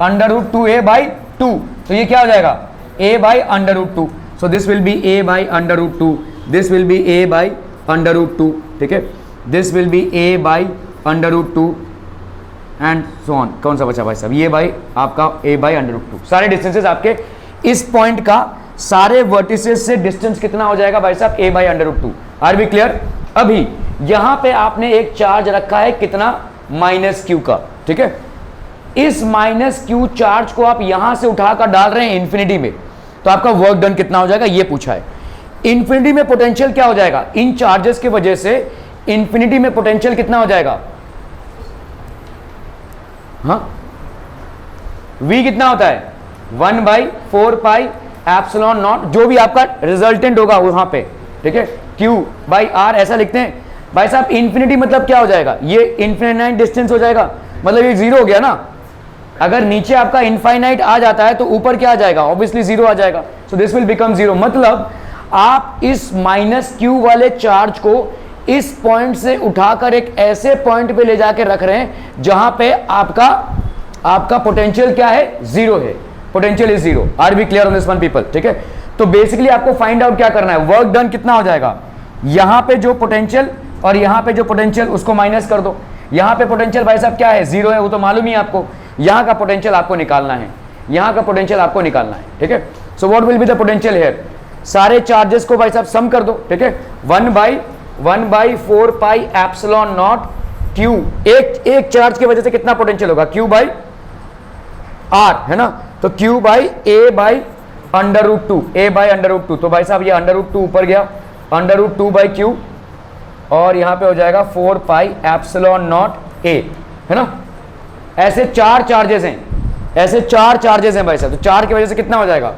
√2A/2, तो ये क्या हो जाएगा A/√2। So this will B A/√2, this will B A/√2। ठीक है, this will B A/√2 and so on. कौन सा बचा भाई साहब, ये बाई आपका A/√2। सारे डिस्टेंसेस आपके इस पॉइंट का सारे वर्टिसेस से डिस्टेंस कितना हो जाएगा भाई साहब, a by √2। Are we clear? अभी यहां पे आपने एक चार्ज रखा है कितना, -q का, ठीक है। इस -q चार्ज को आप यहां से उठाकर डाल रहे हैं इंफिनिटी में, तो आपका वर्क डन कितना हो जाएगा, ये पूछा है। इंफिनिटी में पोटेंशियल क्या हो जाएगा, इन चार्जेस की वजह से इंफिनिटी में पोटेंशियल कितना हो जाएगा, हाँ v कितना होता है, 1/4πε0, जो भी आपका रिजल्टेंट होगा वहां पे, ठीक है, q/r ऐसा लिखते हैं भाई साहब। इंफिनिटी मतलब क्या हो जाएगा, ये इनफिनाइट डिस्टेंस हो जाएगा, मतलब ये जीरो हो गया ना। अगर नीचे आपका इनफाइनाइट आ जाता है तो ऊपर क्या आ जाएगा, ऑब्वियसली जीरो आ जाएगा। So this will become zero. मतलब आप इस -q वाले चार्ज को इस पॉइंट से उठाकर एक ऐसे पॉइंट पे ले जाके रख रहे हैं जहां पे आपका पोटेंशियल क्या है, जीरो है, potential is zero. Are we clear on this one people, ठीक है। तो बेसिकली आपको फाइंड आउट क्या करना है, वर्क डन कितना हो जाएगा, यहां पे जो पोटेंशियल और यहां पे जो पोटेंशियल उसको माइनस कर दो। यहां पे पोटेंशियल भाई साहब क्या है, जीरो है, वो तो मालूम ही आपको। यहां का पोटेंशियल आपको निकालना है, यहां का पोटेंशियल आपको निकालना है, ठीक है। So what will be the potential here, सारे चार्जेस को भाई साहब सम कर दो, ठीक है। 1/4πε0 q, एक चार्ज की वजह से कितना पोटेंशियल होगा, q/r है ना, तो q/a/√2, तो भाई साहब ये √2 ऊपर गया, √2/q और यहां पे हो जाएगा 4πε0a, है ना। ऐसे चार चार्जेस हैं, ऐसे चार चार्जेस हैं भाई साहब, तो चार की वजह से कितना हो जाएगा,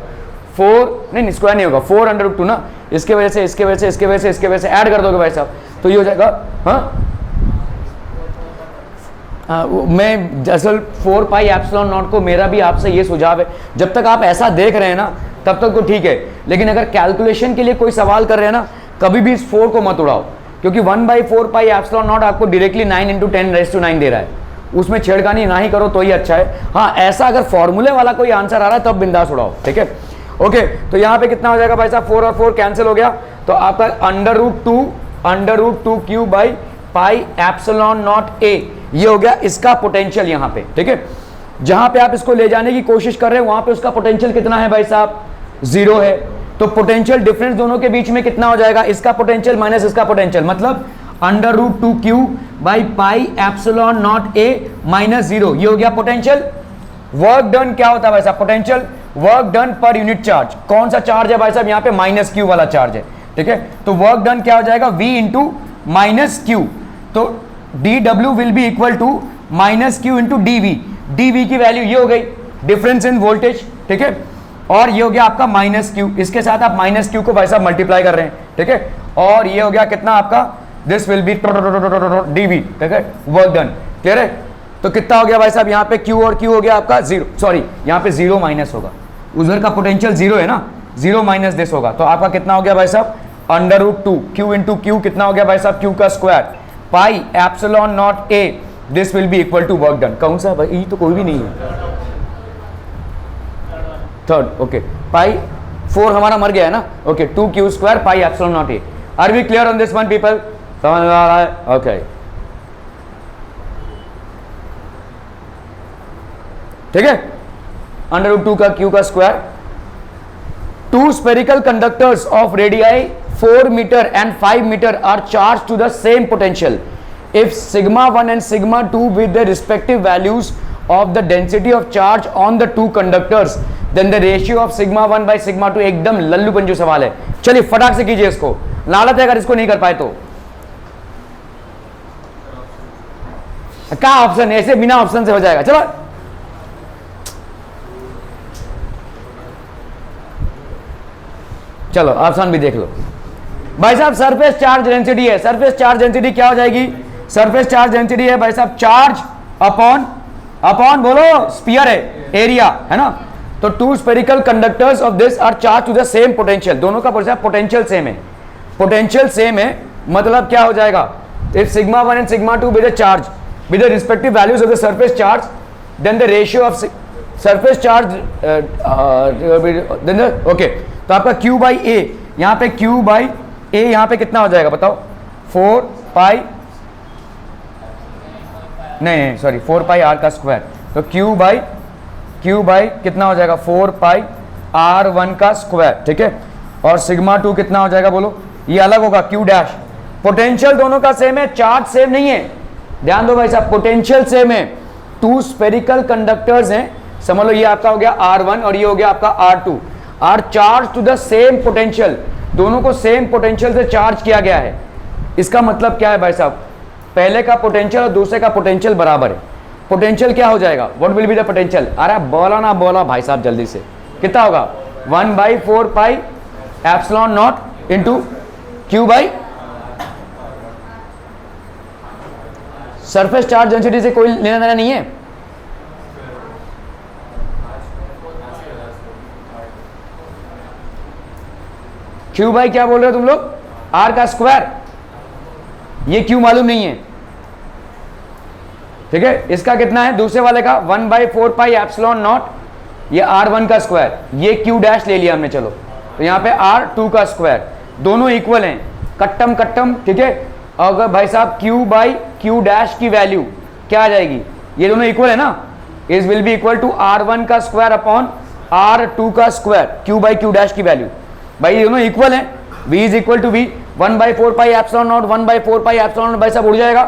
4 नहीं स्क्वायर नहीं होगा, 4√2 ना, इसके वजह से इसके वजह से इसके वजह से इसके वजह से ऐड कर दोगे भाई साहब, तो ये हो जाएगा, हाँ मैं असल 4πε0 को मेरा भी आपसे ये सुझाव है, जब तक आप ऐसा देख रहे हैं ना तब तक तो ठीक है, लेकिन अगर कैलकुलेशन के लिए कोई सवाल कर रहे हैं ना, कभी भी इस 4 को मत उड़ाओ, क्योंकि 1/4πε0 आपको डायरेक्टली 9 × 10⁻⁹ दे रहा है, उसमें छेड़खानी ना ही करो तो ही अच्छा है। हाँ ऐसा अगर फॉर्मूले वाला कोई आंसर आ रहा है तब बिंदास उड़ाओ, ठीक है। ओके, तो यहाँ पे कितना हो जाएगा भाई साहब, 4 और 4 कैंसिल हो गया, तो आपका √2πε0a ये हो गया इसका पोटेंशियल यहाँ पे, ठीक है। जहां पे आप इसको ले जाने की कोशिश कर रहे हैं वहां पे उसका पोटेंशियल कितना है भाई साहब, 0 है, तो पोटेंशियल डिफरेंस दोनों के बीच में कितना हो जाएगा, इसका पोटेंशियल माइनस इसका पोटेंशियल, मतलब √2q/πε0a -0, ये हो गया पोटेंशियल। वर्क डन क्या होता है भाई साहब, potential work done per unit charge, कौन सा चार्ज है भाई साहब, यहाँ पे -q वाला चार्ज है, ठीक है। तो वर्क डन क्या हो जाएगा, v × -q, तो dw will be equal to -q × dv, dv की वैल्यू ये हो गई डिफरेंस इन वोल्टेज, ठीक है, और ये हो गया आपका -q, इसके साथ आप -q को भाई साहब मल्टीप्लाई कर रहे हैं, ठीक है, और ये हो गया कितना आपका, दिस विल बी dv, ठीक है, वर्क डन, क्लियर है। तो कितना हो गया भाई साहब, यहाँ पे q और q हो गया आपका 0, सॉरी यहाँ पे 0 माइनस होगा, उधर का पोटेंशियल 0 है ना, 0 माइनस दिस होगा, तो आपका कितना हो गया भाई साहब, √2 q × q कितना हो गया भाई साहब, q का square πε0a, this will be equal to work done. कौन सा भाई, ये तो कोई भी नहीं है, थर्ड, ओके, पाई 4 हमारा मर गया है ना, okay, 2q² πε0a। Are we clear on this one people, समझ में आ रहा है, ओके, ठीक है। √2 का q का square, 2 spherical conductors of radii 4 meter and 5 meter are charged to the same potential. If σ1 and σ2 with the respective values of the density of charge on the two conductors, then the ratio of σ1/σ2, एकदम लल्लू पंजू सवाल है, चलिए फटाक से कीजिए इसको, लालच है अगर इसको नहीं कर पाए तो। क्या ऑप्शन, ऐसे बिना ऑप्शन से हो जाएगा, चलो चलो ऑप्शन भी देख लो भाई साहब। सरफेस चार्ज डेंसिटी है, सरफेस चार्ज डेंसिटी क्या हो जाएगी, सरफेस चार्ज डेंसिटी है भाई साहब चार्ज अपॉन बोलो स्फीयर है, एरिया है ना, तो 2 spherical conductors of this are charge to the same potential, दोनों का पोटेंशियल सेम है, पोटेंशियल सेम है, मतलब क्या हो जाएगा, if σ1 and σ2 with the charge with the respective values of the surface charge, then the ratio of surface charge, then okay, तो आपका q/a, यहाँ पे q/a यहाँ पे कितना हो जाएगा बताओ, 4π नहीं सॉरी 4πr का स्क्वायर, तो q/, कितना हो जाएगा 4π R1 का स्क्वायर, ठीक है। और सिग्मा 2 कितना हो जाएगा बोलो, ये अलग होगा Q डैश। पोटेंशियल दोनों का सेम है, चार्ज सेम नहीं है, ध्यान दो भाई साहब, पोटेंशियल सेम है। 2 स्फेरिकल कंडक्टर्स हैं, समझ लो, ये आपका हो गया R1 और ये हो गया आपका R2, are charge to the same potential, दोनों को सेम पोटेंशियल से चार्ज किया गया है। इसका मतलब क्या है भाई साहब, पहले का पोटेंशियल और दूसरे का पोटेंशियल बराबर है। पोटेंशियल क्या हो जाएगा, what will be the potential, अरे बोला ना बोला भाई साहब जल्दी से, कितना होगा 1/4 pi epsilon naught into Q by surface charge density से कोई लेना देना नहीं है। क्यू बाई क्या बोल रहे हो तुम लोग, आर का स्क्वायर, ये क्यू मालूम नहीं है, ठीक है। इसका कितना है दूसरे वाले का 1/4 पाई एप्सिलॉन नॉट, ये R1 का स्क्वायर, ये क्यू डैश ले लिया हमने, चलो तो यहाँ पे R2 का स्क्वायर, दोनों इक्वल हैं, कट्टम कट्टम, ठीक है। अगर भाई साहब क्यू बाई क्यू डैश की वैल्यू क्या आ जाएगी, ये दोनों इक्वल है ना, is will be equal to R1 का स्क्वायर अपॉन R2 का square, Q by Q dash की वैल्यू, भाई ये दोनों इक्वल हैं, V is equal to V, 1/4 pi epsilon naught 1/4 pi epsilon naught भाई साहब उड़ जाएगा,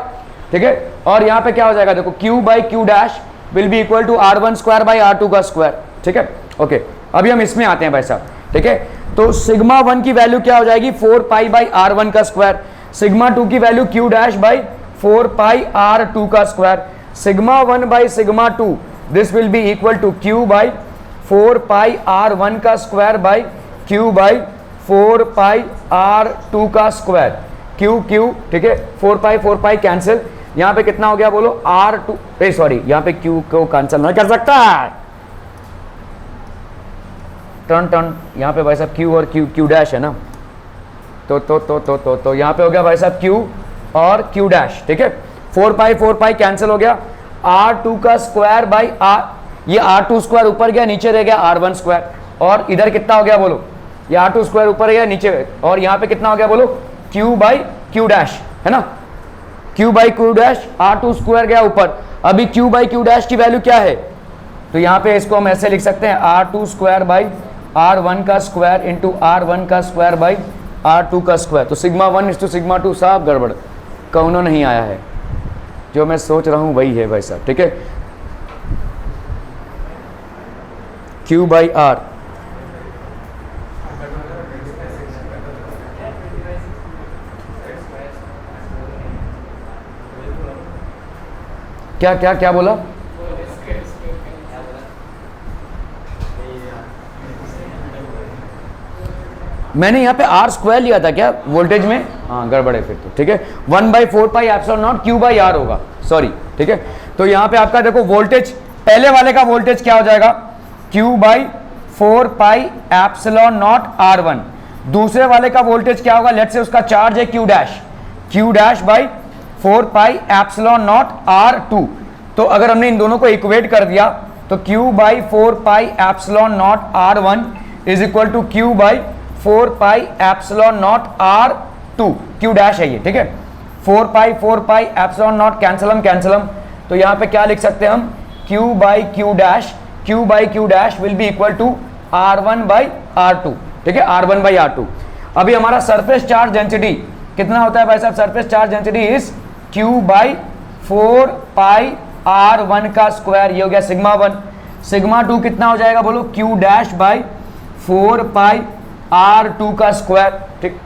ठीक है। और यहाँ पे क्या हो जाएगा देखो, Q by Q dash will be equal to R1 square by R2 का स्क्वायर, ठीक है। ओके, अभी हम इसमें आते हैं भाई साहब, ठीक है। तो सिग्मा 1 की वैल्यू क्या हो जाएगी 4 पाई बाई R1 का स्क्वायर, सिग्मा 2 की value Q dash by 4 pi R2 का square, sigma 1 by sigma 2 this will be equal to Q by 4 pi R1 का square by Q by 4 pi R2 का स्क्वायर, क्यू क्यू, ठीक है, 4 पाई कैंसिल, यहाँ पे कितना हो गया बोलो R2, सॉरी यहाँ पे क्यू को कैंसिल नहीं कर सकता, टर्न टर्न, यहाँ पे भाई साहब क्यू और क्यू डैश है ना, तो यहाँ पे हो गया भाई साहब क्यू और क्यू डैश, ठीक है। 4 पाई कैंसिल हो गया, R2 का स्क्वायर बाई आर, ये R2 स्क्वायर ऊपर गया, नीचे रह गया R1 स्क्वायर, और इधर कितना हो गया बोलो, ये R2 स्क्वायर ऊपर गया नीचे, और यहाँ पे कितना हो गया बोलो क्यू बाई क्यू डैश, है ना, Q by Q dash, R2 square गया ऊपर, अभी क्यू बाई क्यू डैश की वैल्यू क्या है, तो यहाँ पे इसको हम ऐसे लिख सकते हैं R2 स्क्वायर बाई R1 का स्क्वायर इंटू R1 का स्क्वायर बाई R2 का स्क्वायर, तो सिग्मा 1 इस टू सिग्मा 2 साफ गड़बड़, कौनो नहीं आया है, जो मैं सोच रहा हूँ वही है भाई साहब, ठीक है। क्यू बाई आर, क्या क्या क्या बोला, मैंने यहाँ पे आर स्क्वायर लिया था क्या वोल्टेज में, हाँ गड़बड़ है फिर तो, ठीक है। 1/4 pi epsilon naught Q by R होगा, सॉरी, ठीक है। तो यहाँ पे आपका देखो वोल्टेज, पहले वाले का वोल्टेज क्या हो जाएगा Q by 4 pi epsilon naught R1, दूसरे वाले का वोल्टेज क्या होगा, लेट से उसका चार्ज है Q dash by 4 pi epsilon naught R2, तो अगर हमने इन दोनों को इक्वेट कर दिया तो Q by 4 pi epsilon naught R1 is equal to Q by 4 pi epsilon naught R2, Q dash है ये, ठीक है। 4 पाई एप्सिलॉन नॉट कैंसलम, तो यहाँ पे क्या लिख सकते हैं हम, Q by Q dash will be equal to R1 by R2, ठीक है, R1 बाई R2। अभी हमारा सरफेस चार्ज डेंसिटी कितना होता है भाई साहब, surface charge density is Q by 4 pi R1 का स्क्वायर, ये हो गया सिग्मा 1, सिग्मा 2 कितना हो जाएगा बोलो Q dash by 4 pi R2 का स्क्वायर, ठीक,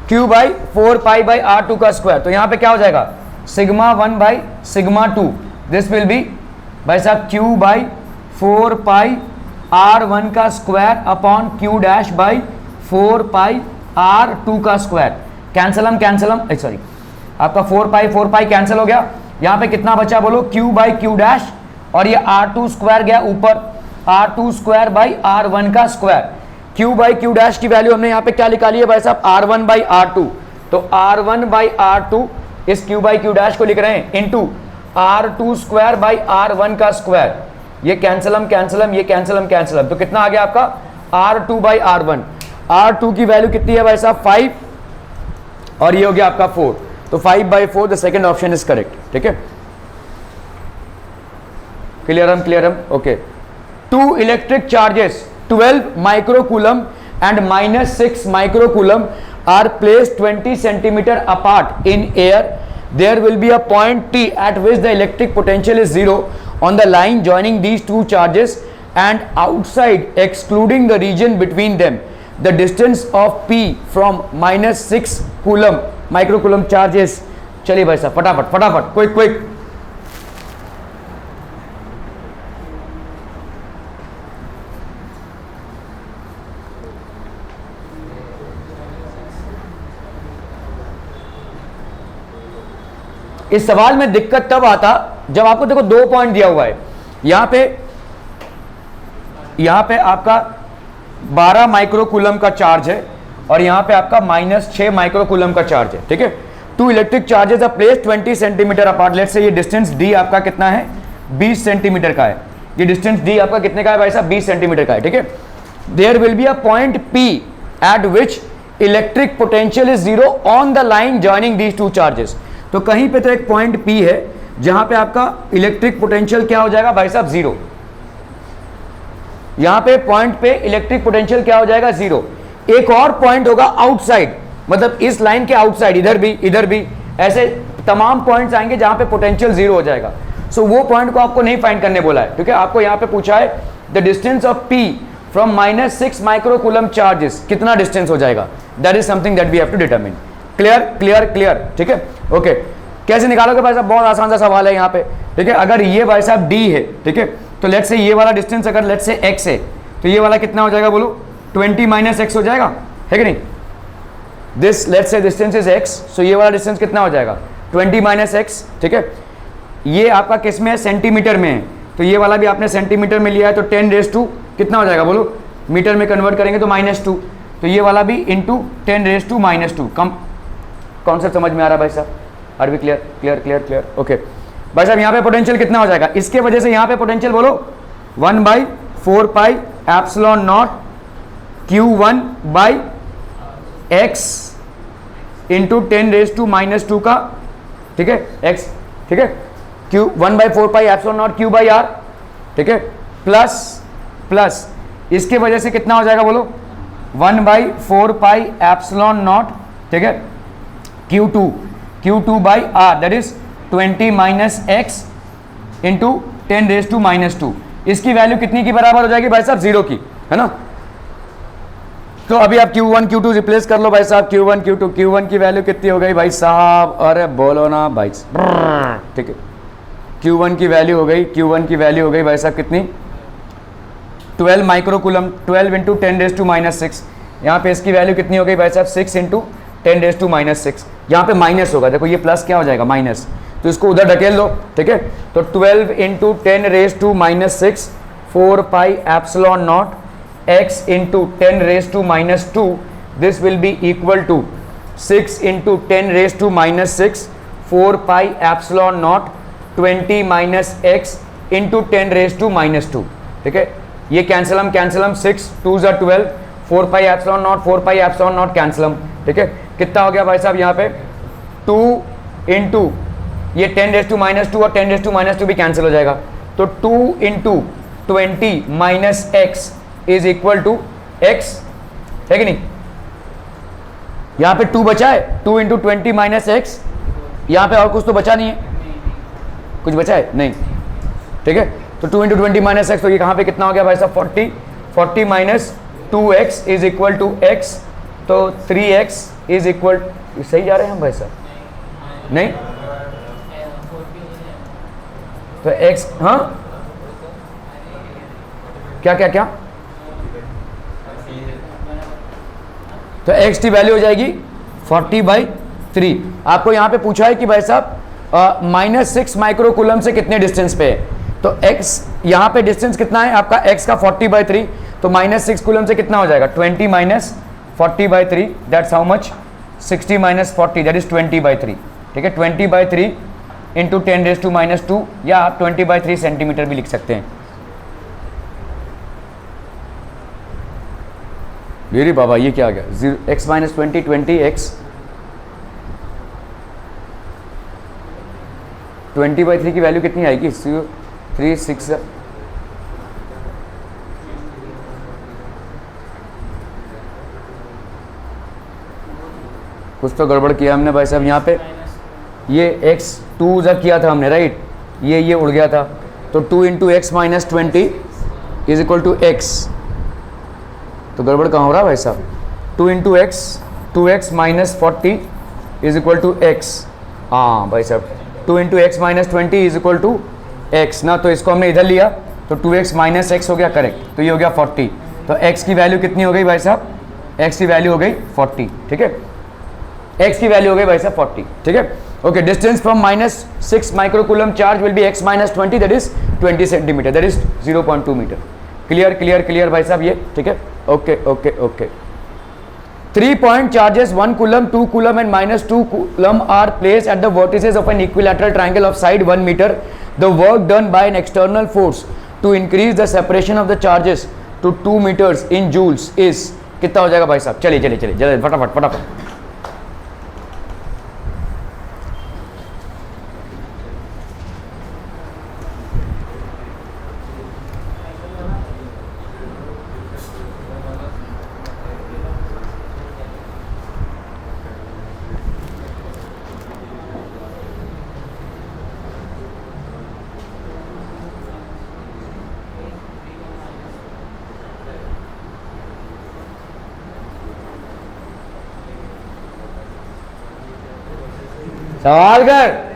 Q by 4 pi by R2 का स्क्वायर, तो यहां पे क्या हो जाएगा sigma 1 by sigma 2, this will B भाई साहब क्यू बाई 4 पाई R1 का square upon Q dash by 4 pi R2 का स्क्वायर, कैंसलम सॉरी आपका 4 पाई कैंसिल हो गया, यहां पे कितना बचा बोलो क्यू बाई क्यू डैश, और ये R2 स्क्वायर गया ऊपर, R2 स्क्वायर बाई R1 का square, Q by Q dash की वैल्यू हमने यहाँ पे क्या निकाली है भाई साहब R1 बाई R2, तो R1 बाई R2 इस क्यू बाई क्यू डैश को लिख रहे हैं into R2 square by R1 का स्क्वायर, ये कैंसलम ये कैंसलम, तो कितना आ गया आपका R2 बाई R1, R2 की वैल्यू कितनी है भाई साहब 5, और ये हो गया आपका 4, तो 5/4 the second option is correct, ठीक है। Clear um okay. Two electric charges 12 microcoulomb and -6 microcoulomb are placed 20 centimeter apart in air. There will be a point T at which the electric potential is 0 on the line joining these two charges, and outside, excluding the region between them, the distance of P from -6 microcoulomb charge is. चलिए भाई साहब फटाफट क्विक। इस सवाल में दिक्कत तब आता जब आपको देखो 2 पॉइंट दिया हुआ है, यहां पे आपका 12 माइक्रोकूलम का चार्ज है और यहां पे आपका -6 माइक्रोकूलम का चार्ज है, ठीक है। Two electric charges are placed 20 centimetre apart. Let's say ये डिस्टेंस d आपका कितना है, 20 सेंटीमीटर का है। ये डिस्टेंस d आपका कितने का है भाई साहब, 20 सेंटीमीटर का है, ठीक है। There will be a point P at which electric potential is 0 on the line joining these two charges. तो कहीं पे तो एक पॉइंट P है जहां पे आपका इलेक्ट्रिक पोटेंशियल क्या हो जाएगा भाई साहब, 0। यहां पे पॉइंट पे इलेक्ट्रिक पोटेंशियल क्या हो जाएगा, 0। एक और पॉइंट होगा आउटसाइड, मतलब इस लाइन के आउटसाइड, इधर भी ऐसे तमाम पॉइंट्स आएंगे जहां पे पोटेंशियल 0 हो जाएगा। सो वो पॉइंट को आपको नहीं फाइंड करने बोला है, क्योंकि आपको यहां पे पूछा है the distance of P from -6 microcoulomb charges, कितना डिस्टेंस हो जाएगा, that is something that we have to determine. Clear, ठीक है ओके। कैसे निकालोगे भाई साहब, बहुत आसान सा सवाल है यहाँ पे, ठीक है। अगर ये भाई साहब d है, ठीक है, तो लेट्स से ये वाला डिस्टेंस अगर लेट्स से x है, तो ये वाला कितना हो जाएगा बोलो, 20 - x हो जाएगा, है कि नहीं। This let's say distance is x, सो ये वाला डिस्टेंस कितना हो जाएगा, 20 - x, ठीक है। ये आपका किस में है, सेंटीमीटर में है, तो ये वाला भी आपने सेंटीमीटर में लिया है, तो 10⁻² कितना हो जाएगा बोलो, मीटर में कन्वर्ट करेंगे तो -2, तो ये वाला भी इंटू 10⁻²। कम कॉन्सेप्ट समझ में आ रहा है भाई साहब, आर वी क्लियर ओके। भाई साहब यहाँ पे पोटेंशियल कितना हो जाएगा, इसके वजह से यहाँ पे पोटेंशियल बोलो 1/4 एप्सिलॉन नॉट Q1/x इंटू 10⁻² का, ठीक है, x, ठीक है, Q 1/4 एप्सिलॉन नॉट Q/r, ठीक है, प्लस इसके वजह से कितना हो जाएगा बोलो 1/4 एप्सिलॉन नॉट, ठीक है, Q2/r that is 20 - x into 10⁻²। इसकी वैल्यू कितनी की बराबर हो जाएगी भाई साहब, 0 की, है ना। तो अभी आप Q1 Q2 रिप्लेस कर लो भाई साहब, Q1 Q2, Q1 की वैल्यू कितनी हो गई भाई साहब, अरे बोलो ना भाई, ठीक है। Q1 की वैल्यू हो गई भाई साहब कितनी, 12 माइक्रोकूलम, 12 इंटू 10⁻⁻6। यहाँ पे इसकी वैल्यू कितनी हो गई भाई साहब, 6 इंटू 10⁻⁻6। यहाँ पे माइनस होगा, देखो ये प्लस क्या हो जाएगा, माइनस, तो इसको उधर ढकेल दो, ठीक है। तो 12 into 10⁻⁻6 4 epsilon naught x into 10⁻², this will be equal to 6 into 10⁻6 4 epsilon naught 20 - x into 10⁻², ठीक है। ये कैंसलम 6 2 = 12, 4 एप्सिलॉन नॉट कैंसलम, ठीक है। कितना हो गया भाई साहब यहाँ पे 2 इंटू ये 10⁻² और 10⁻² भी कैंसिल हो जाएगा, तो 2 into 20 - x is equal to x, है कि नहीं। यहाँ पे 2 बचा है, 2 इंटू 20 - x, यहाँ पे और कुछ तो बचा नहीं है, कुछ बचा है नहीं, ठीक है। तो 2 इंटू 20 - x, तो ये कहाँ पे कितना हो गया भाई साहब 40 - 2x is equal to x, तो 3x इज इक्वल, सही जा रहे हैं हम भाई साहब, नहीं तो x, हाँ क्या तो x की वैल्यू हो जाएगी 40/3। आपको यहाँ पे पूछा है कि भाई साहब -6 माइक्रोकूलम से कितने डिस्टेंस पे है, तो x यहाँ पे डिस्टेंस कितना है आपका, x का 40/3, तो -6 कूलम से कितना हो जाएगा 20 - 40/3, that's how much 60 - 40, that is 20/3, ठीक है। 20/3 इंटू 10⁻², या आप 20/3 सेंटीमीटर भी लिख सकते हैं। मेरी बाबा ये क्या आ गया, x - 20 20x 20/3 की वैल्यू कितनी आएगी, 3 6 कुछ तो गड़बड़ किया हमने भाई साहब। यहाँ पे ये x2 जब किया था हमने, राइट, ये उड़ गया था, तो 2 into X minus 20 is equal to X. तो गड़बड़ कहाँ हो रहा है भाई साहब? 2 into X, 2x minus 40 is equal to X. हाँ भाई साहब, 2 into X minus 20 is equal to X ना, तो इसको हमने इधर लिया तो 2x माइनस एक्स हो गया, करेक्ट, तो ये हो गया 40। तो x की वैल्यू कितनी हो गई भाई साहब? x की वैल्यू हो गई 40, ठीक है, x की वैल्यू हो गई भाई साहब 40, ठीक है। Okay, distance from -6 microcoulomb charge will be x minus 20, that is 20 centimetre, that is 0.2 metre. Clear clear clear भाई साहब ये, ठीक है। Okay okay okay. 3 point charges 1 coulomb, 2 coulomb and -2 coulomb are placed at the vertices of an equilateral triangle of side 1 meter. The work done by an external force to increase the separation of the charges to 2 meters in joules is कितना हो जाएगा भाई साहब? चलिए चलिए चलिए जल्दी फटाफट फटाफट। सवाल कर।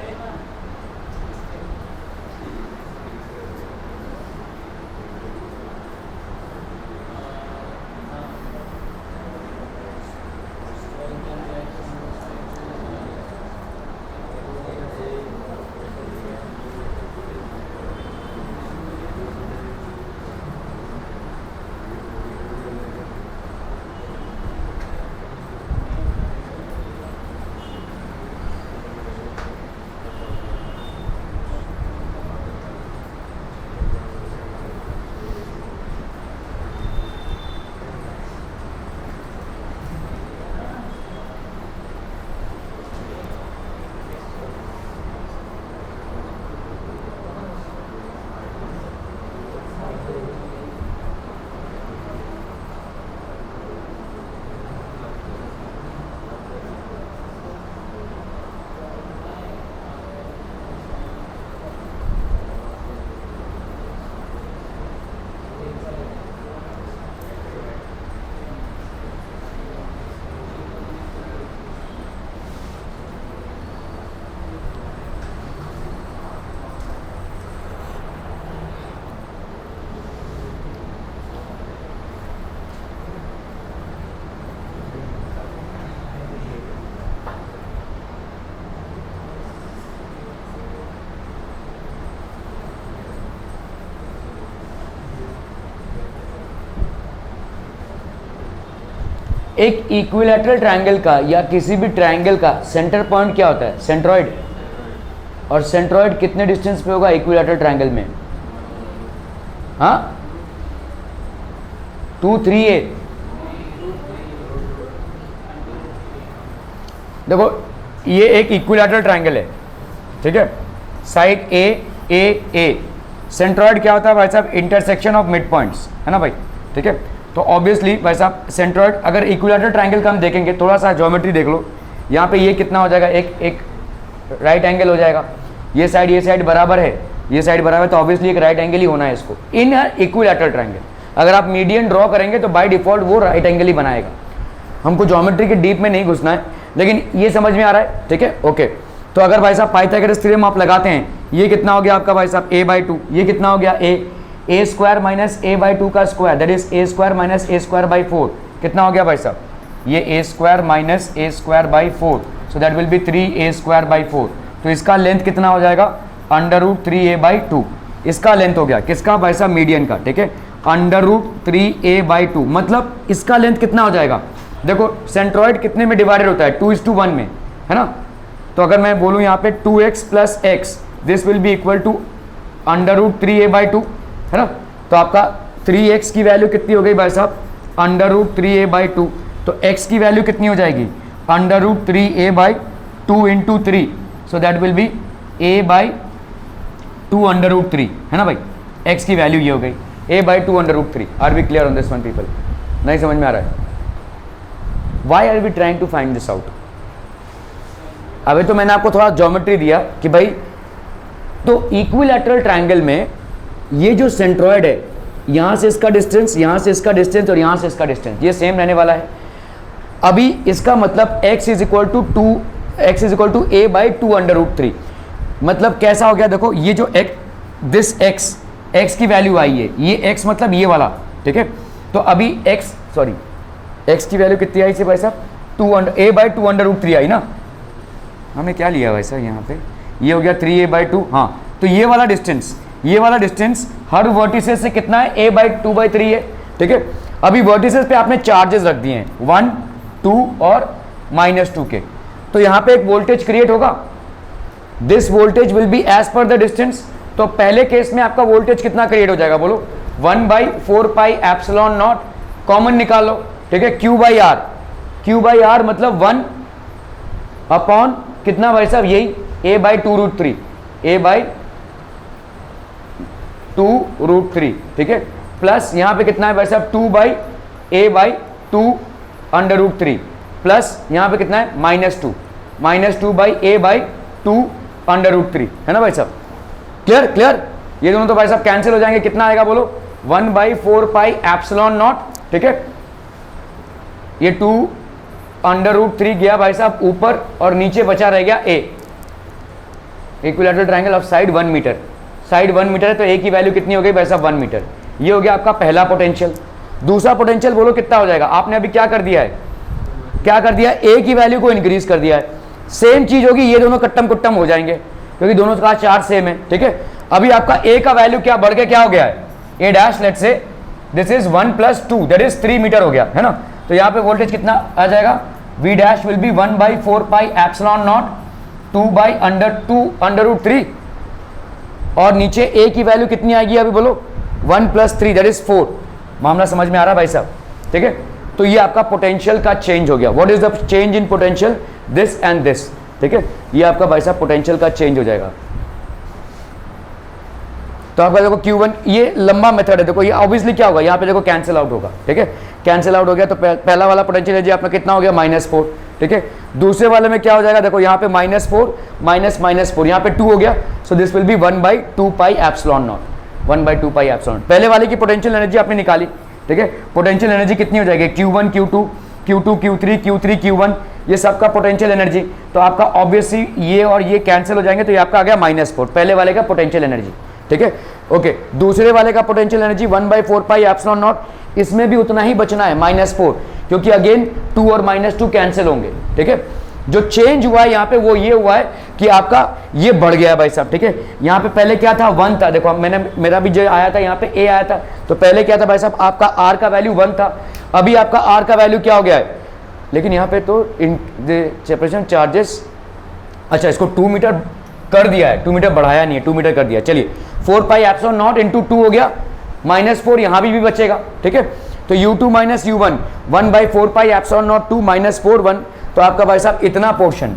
एक इक्विलैटरल ट्रायंगल का या किसी भी ट्रायंगल का सेंटर पॉइंट क्या होता है? सेंट्रॉइड। और सेंट्रॉइड कितने डिस्टेंस पे होगा इक्विलैटरल ट्रायंगल में? हाँ, 2 3 a। देखो ये एक इक्विलैटरल ट्रायंगल है, ठीक है, साइड ए ए ए। सेंट्रॉइड क्या होता है भाई साहब? इंटरसेक्शन ऑफ मिड पॉइंट्स, है ना भाई, ठीक है। तो ऑब्वियसली भाई साहब सेंट्रॉइड, अगर इक्विलैटरल ट्रायंगल का हम देखेंगे, थोड़ा सा ज्योमेट्री देख लो, यहाँ पे ये कितना हो जाएगा? एक राइट एंगल हो जाएगा। ये साइड बराबर है, ये साइड बराबर है, तो ऑब्वियसली एक राइट एंगल ही होना है इसको इन इक्विलैटरल ट्रायंगल। अगर आप मीडियन ड्रॉ करेंगे तो बाय डिफॉल्ट वो राइट एंगल ही बनाएगा। हमको ज्योमेट्री के डीप में नहीं घुसना है, लेकिन ये समझ में आ रहा है, ठीक है, ओके। तो अगर भाई साहब पाइथागोरस थ्योरम आप लगाते हैं, ये कितना हो गया आपका भाई साहब? a/2। ये कितना हो गया? a स्क्वायर माइनस a/2 का square, that is a square minus a square by 4। कितना हो गया भाई साहब? ये a square minus a square by 4, so that will B 3a square by 4। तो इसका लेंथ कितना हो जाएगा? √3a/2। इसका लेंथ हो गया किसका भाई साहब? मीडियन का, ठीक है, √3a/2। मतलब इसका लेंथ कितना हो जाएगा? देखो सेंट्रॉइड कितने में डिवाइडेड होता है? 2:1 में, है ना। तो अगर मैं बोलूँ यहाँ पे 2x plus x, this will be equal to √3a/2, है ना। तो आपका 3x की वैल्यू कितनी हो गई भाई साहब? √3a/2। तो x की वैल्यू कितनी हो जाएगी? √3a/2 into 3, so that will B a/2 2√3 है ना भाई, x की वैल्यू ये हो गई a/2√3। Are we clear on this one people? नहीं समझ में आ रहा है? Why are we trying to find this out? अभी तो मैंने आपको थोड़ा ज्योमेट्री दिया कि भाई, तो इक्विलैटरल ट्रायंगल में ये जो सेंट्रॉइड है, यहां से इसका डिस्टेंस, यहां से इसका डिस्टेंस और यहां से इसका डिस्टेंस ये सेम रहने वाला है। अभी इसका मतलब x is equal to a/2√3, मतलब कैसा हो गया देखो, ये जो x की वैल्यू आई है, ये x मतलब ये वाला, ठीक है। तो अभी x की वैल्यू कितनी आई से भाई साहब, a/2√3 आई ना। हमने क्या लिया भाई साहब यहाँ पे, ये हो गया 3a/2। हाँ, तो ये वाला डिस्टेंस हर वर्टिसेस से कितना है, a/2/3 है, ठीक है। अभी वर्टिसेस पे आपने चार्जेस रख दिए हैं 1, 2 और -2 के, तो यहाँ पे एक वोल्टेज क्रिएट होगा। This voltage will be as per the distance. तो पहले केस में आपका वोल्टेज कितना क्रिएट हो जाएगा बोलो, 1/4πε0 कॉमन निकाल लो, ठीक है। Q/R मतलब 1 अपॉन कितना भाई साहब, यही a/2√3, a/2√3, ठीक है। प्लस यहाँ पे कितना है भाई साहब, 2/a/2√3 प्लस यहाँ पे कितना है -2 -2/a/2√3 है ना भाई साहब। क्लियर? ये दोनों तो भाई साहब कैंसिल हो जाएंगे, कितना आएगा बोलो, 1/4πε0, ठीक है। ये 2√3 गया भाई साहब ऊपर और नीचे बचा रह गया a। Equilateral triangle of side 1 metre, side 1 metre है, तो a की वैल्यू कितनी हो गई भाई साहब, 1 मीटर। ये हो गया आपका पहला पोटेंशियल। दूसरा पोटेंशियल बोलो कितना हो जाएगा। आपने अभी क्या कर दिया है, a की वैल्यू को इंक्रीज कर दिया है। सेम चीज होगी, ये दोनों कट्टम कुट्टम हो जाएंगे क्योंकि दोनों का चार्ज सेम है, ठीक है। अभी आपका a का वैल्यू क्या बढ़ के क्या हो गया है, a' let's say this is 1 + 2 that is 3 metre हो गया है ना। तो यहाँ पे वोल्टेज कितना आ जाएगा, v' विल बी 1/4πε0 2/√3 और नीचे a की वैल्यू कितनी आएगी अभी बोलो, 1 + 3 दैट इज 4। मामला समझ में आ रहा है भाई साहब, ठीक है। तो ये आपका पोटेंशियल का चेंज हो गया। What is the change in potential, this and this, ठीक है। ये आपका भाई साहब पोटेंशियल का चेंज हो जाएगा। तो आपका देखो Q1, ये लंबा मेथड है। देखो ये ऑब्वियसली क्या होगा, यहाँ पे देखो कैंसिल आउट होगा, ठीक है। कैंसिल आउट हो गया तो पहला वाला पोटेंशियल एनर्जी अपना कितना हो गया, -4, ठीक है। दूसरे वाले में क्या हो जाएगा, देखो यहाँ पे -4 -4 यहाँ पे 2 हो गया, सो दिस विल बी 1/2πε0, 1/2πε0। पहले वाले की पोटेंशियल एनर्जी आपने निकाली, ठीक है। पोटेंशियल एनर्जी कितनी हो जाएगी, Q1 Q2 Q3 Q1, ये सबका पोटेंशियल एनर्जी। तो आपका ऑब्वियसली ये और ये कैंसिल हो जाएंगे, तो ये आपका आ गया -4, पहले वाले का पोटेंशियल एनर्जी, ठीक है। ओके, दूसरे वाले का पोटेंशियल एनर्जी 1/4πε0, इसमें भी उतना ही बचना है -4, क्योंकि अगेन 2 और -2 कैंसिल होंगे, ठीक है। जो चेंज हुआ है यहाँ पे वो ये हुआ है कि आपका ये बढ़ गया है भाई साहब, ठीक है। यहाँ पे पहले क्या था, 1 था। देखो मेरा भी जो आया था यहाँ पे a आया था, तो पहले क्या था भाई साहब, आपका r का वैल्यू 1 था, अभी आपका r का वैल्यू क्या हो गया है। लेकिन यहाँ पे तो सेपरेशन चार्जेस, अच्छा इसको 2 मीटर कर दिया है, 2 मीटर बढ़ाया नहीं है, 2 मीटर कर दिया। चलिए 4πε0 × 2 हो गया, -4 यहाँ भी बचेगा, ठीक है। तो u2 - u1 1/4πε0 2 -4 1, तो आपका भाई साहब इतना पोर्शन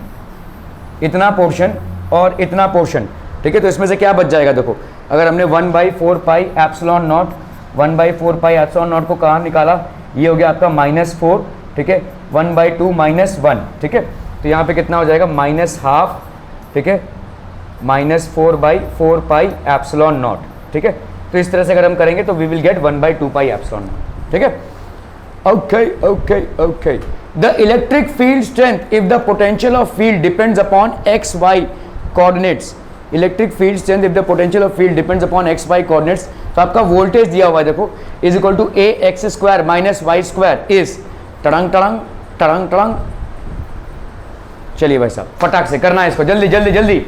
और इतना पोर्शन, ठीक है। तो इसमें से क्या बच जाएगा, देखो अगर हमने 1/4πε0 को कहाँ निकाला, ये हो गया आपका -4, ठीक है। 1/2 - 1, ठीक है। तो यहाँ पे कितना हो जाएगा, -½ ठीक है, -4/4πε0, ठीक है। तो इस तरह से अगर हम करेंगे तो वी विल गेट 1/2πε0, ठीक है। Okay. The electric field strength if the potential of field depends upon x y coordinates, electric field strength if the potential of field depends upon x y coordinates, तो आपका वोल्टेज दिया हुआ है देखो, is equal to ax² - y² is टड़ंग। चलिए भाई साहब फटाक से करना है इसको, जल्दी।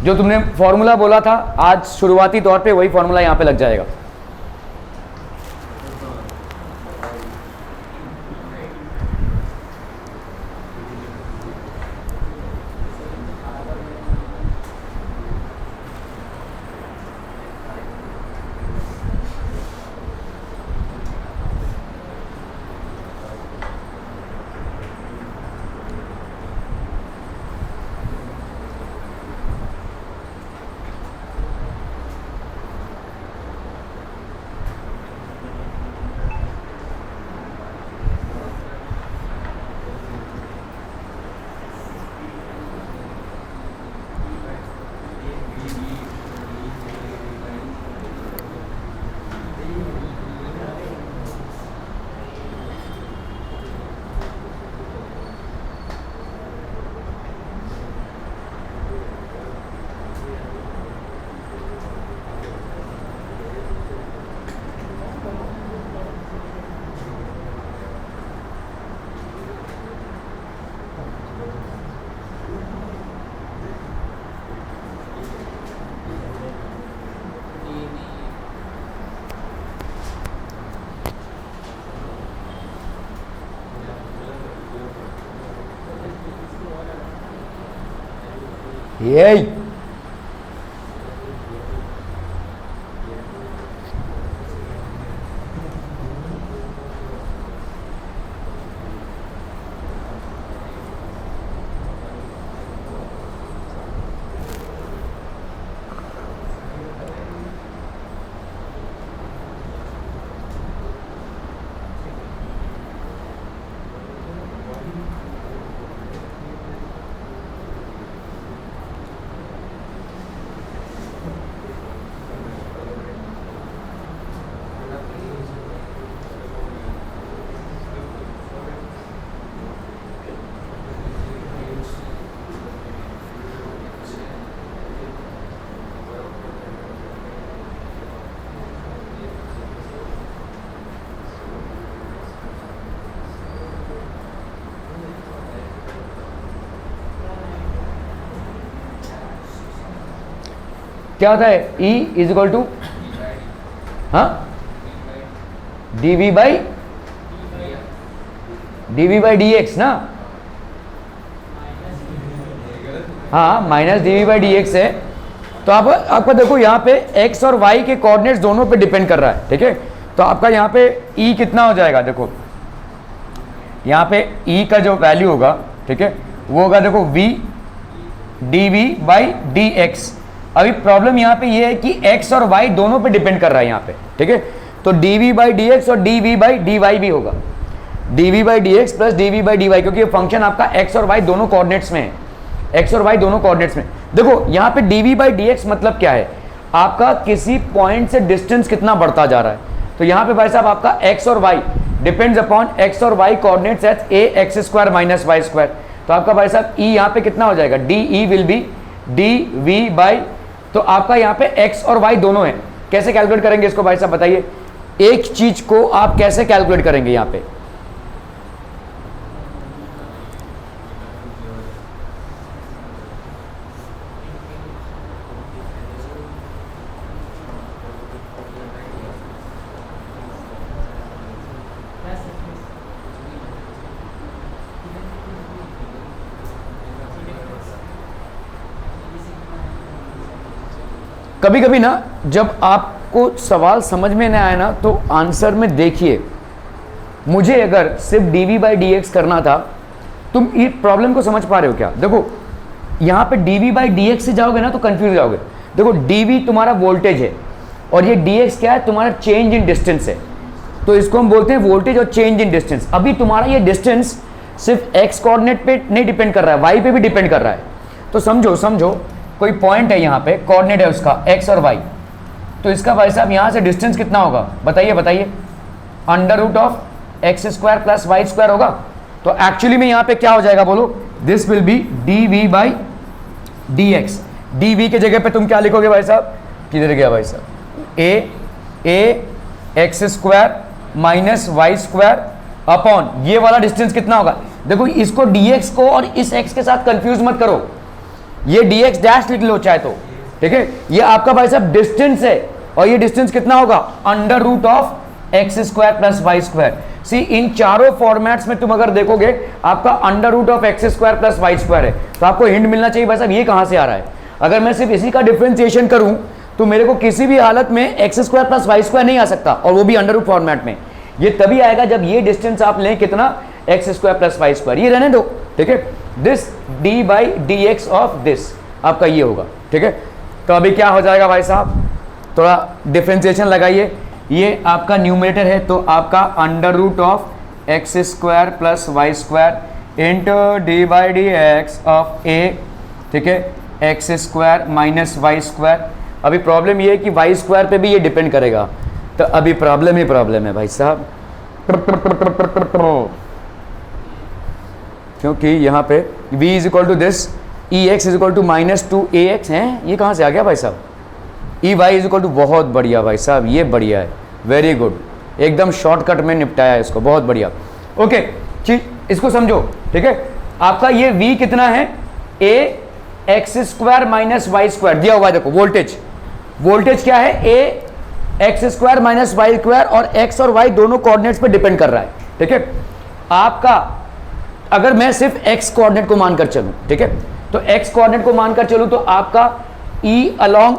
जो तुमने फॉर्मूला बोला था आज शुरुआती तौर पे, वही फॉर्मूला यहाँ पे लग जाएगा। ये क्या होता है? E is equal to dv by D X ना, हाँ minus dv by D X है। तो आपका देखो यहाँ पे x और y के कोऑर्डिनेट्स दोनों पे डिपेंड कर रहा है, ठीक है। तो आपका यहाँ पे E कितना हो जाएगा, देखो यहाँ पे E का जो वैल्यू होगा, ठीक है, वो होगा देखो v dv by D X. अभी प्रॉब्लम यहाँ पे ये है कि x और y दोनों पे डिपेंड कर रहा है यहाँ पे, ठीक है। तो dv बाई डी एक्स और dv बाई डी वाई भी होगा, dv by D X plus dv by D Y, क्योंकि ये फंक्शन आपका x और y दोनों कोऑर्डिनेट्स में है, x और y दोनों कोऑर्डिनेट्स में। देखो यहाँ पे dv बाई डी एक्स मतलब क्या है, आपका किसी पॉइंट से डिस्टेंस कितना बढ़ता जा रहा है। तो यहाँ पे भाई साहब आपका x और y डिपेंड्स अपॉन x और y coordinates at a X square minus Y square. तो आपका भाई साहब e यहाँ पे कितना हो जाएगा, D will be dv by, तो आपका यहाँ पे x और y दोनों है। कैसे कैलकुलेट करेंगे इसको भाई साहब बताइए, एक चीज को आप कैसे कैलकुलेट करेंगे यहाँ पे? कभी कभी ना जब आपको सवाल समझ में ना आए ना, तो आंसर में देखिए, मुझे अगर सिर्फ dv बाई डी एक्स करना था, तुम ये प्रॉब्लम को समझ पा रहे हो क्या? देखो यहाँ पे dv बाई डी एक्स से जाओगे ना तो कंफ्यूज हो जाओगे। देखो dv तुम्हारा वोल्टेज है और ये dx क्या है, तुम्हारा चेंज इन डिस्टेंस है। तो इसको हम बोलते हैं वोल्टेज और चेंज इन डिस्टेंस। अभी तुम्हारा ये डिस्टेंस सिर्फ x कोऑर्डिनेट पे नहीं डिपेंड कर रहा है, y पे भी डिपेंड कर रहा है। तो समझो कोई पॉइंट है यहाँ पे, कोऑर्डिनेट है उसका x और y, तो इसका भाई साहब यहाँ से डिस्टेंस कितना होगा बताइए, under root of X square plus Y square होगा। तो एक्चुअली में यहाँ पे क्या हो जाएगा बोलो, this will B dv by D x. dv के जगह पे तुम क्या लिखोगे भाई साहब, किधर गया भाई साहब, a X square minus Y square upon ये वाला डिस्टेंस कितना होगा। देखो इसको dx को और इस x के साथ कंफ्यूज मत करो, ये dx डैश लिख लो चाहे तो, ठीक है। ये आपका भाई साहब डिस्टेंस है और ये डिस्टेंस कितना होगा, under root of X square plus Y square. See इन चारों फॉर्मेट्स में तुम अगर देखोगे आपका under root of X square plus Y square है। तो आपको हिंट मिलना चाहिए भाई साहब ये कहां से आ रहा है। अगर मैं सिर्फ इसी का डिफरेंशिएशन करूं तो मेरे को किसी भी हालत में X square plus Y square नहीं आ सकता, और वो भी अंडर रूट फॉर्मेट में। ये तभी आएगा जब ये डिस्टेंस आप लें कितना, X square plus Y square. ये रहने दो, ठीक है। This D by D X of this आपका ये होगा, ठीक है। तो अभी क्या हो जाएगा भाई साहब, थोड़ा डिफरेंशिएशन लगाइए। ये आपका न्यूमरेटर है तो आपका under root of X square plus Y square into D by D X of A, ठीक है, X square minus Y square. अभी प्रॉब्लम ये है कि वाई स्क्वायर पे भी ये डिपेंड करेगा, तो अभी प्रॉब्लम ही प्रॉब्लम है भाई साहब, क्योंकि यहाँ पे v is equal to this E X is equal to minus two A X है। ये कहाँ से आ गया भाई साहब, E Y is equal to, बहुत बढ़िया भाई साहब, ये बढ़िया है, वेरी गुड, एकदम शॉर्टकट में निपटाया है इसको, बहुत बढ़िया। ओके ठीक, इसको समझो, ठीक है। आपका ये v कितना है, a X square minus Y square दिया हुआ है। देखो वोल्टेज क्या है, a X square minus Y square, और x और y दोनों कोऑर्डिनेट्स पे डिपेंड कर रहा है, ठीक है। आपका अगर मैं सिर्फ x कोऑर्डिनेट को मानकर चलूं, ठीक है, तो x कोऑर्डिनेट को मानकर चलो तो आपका e along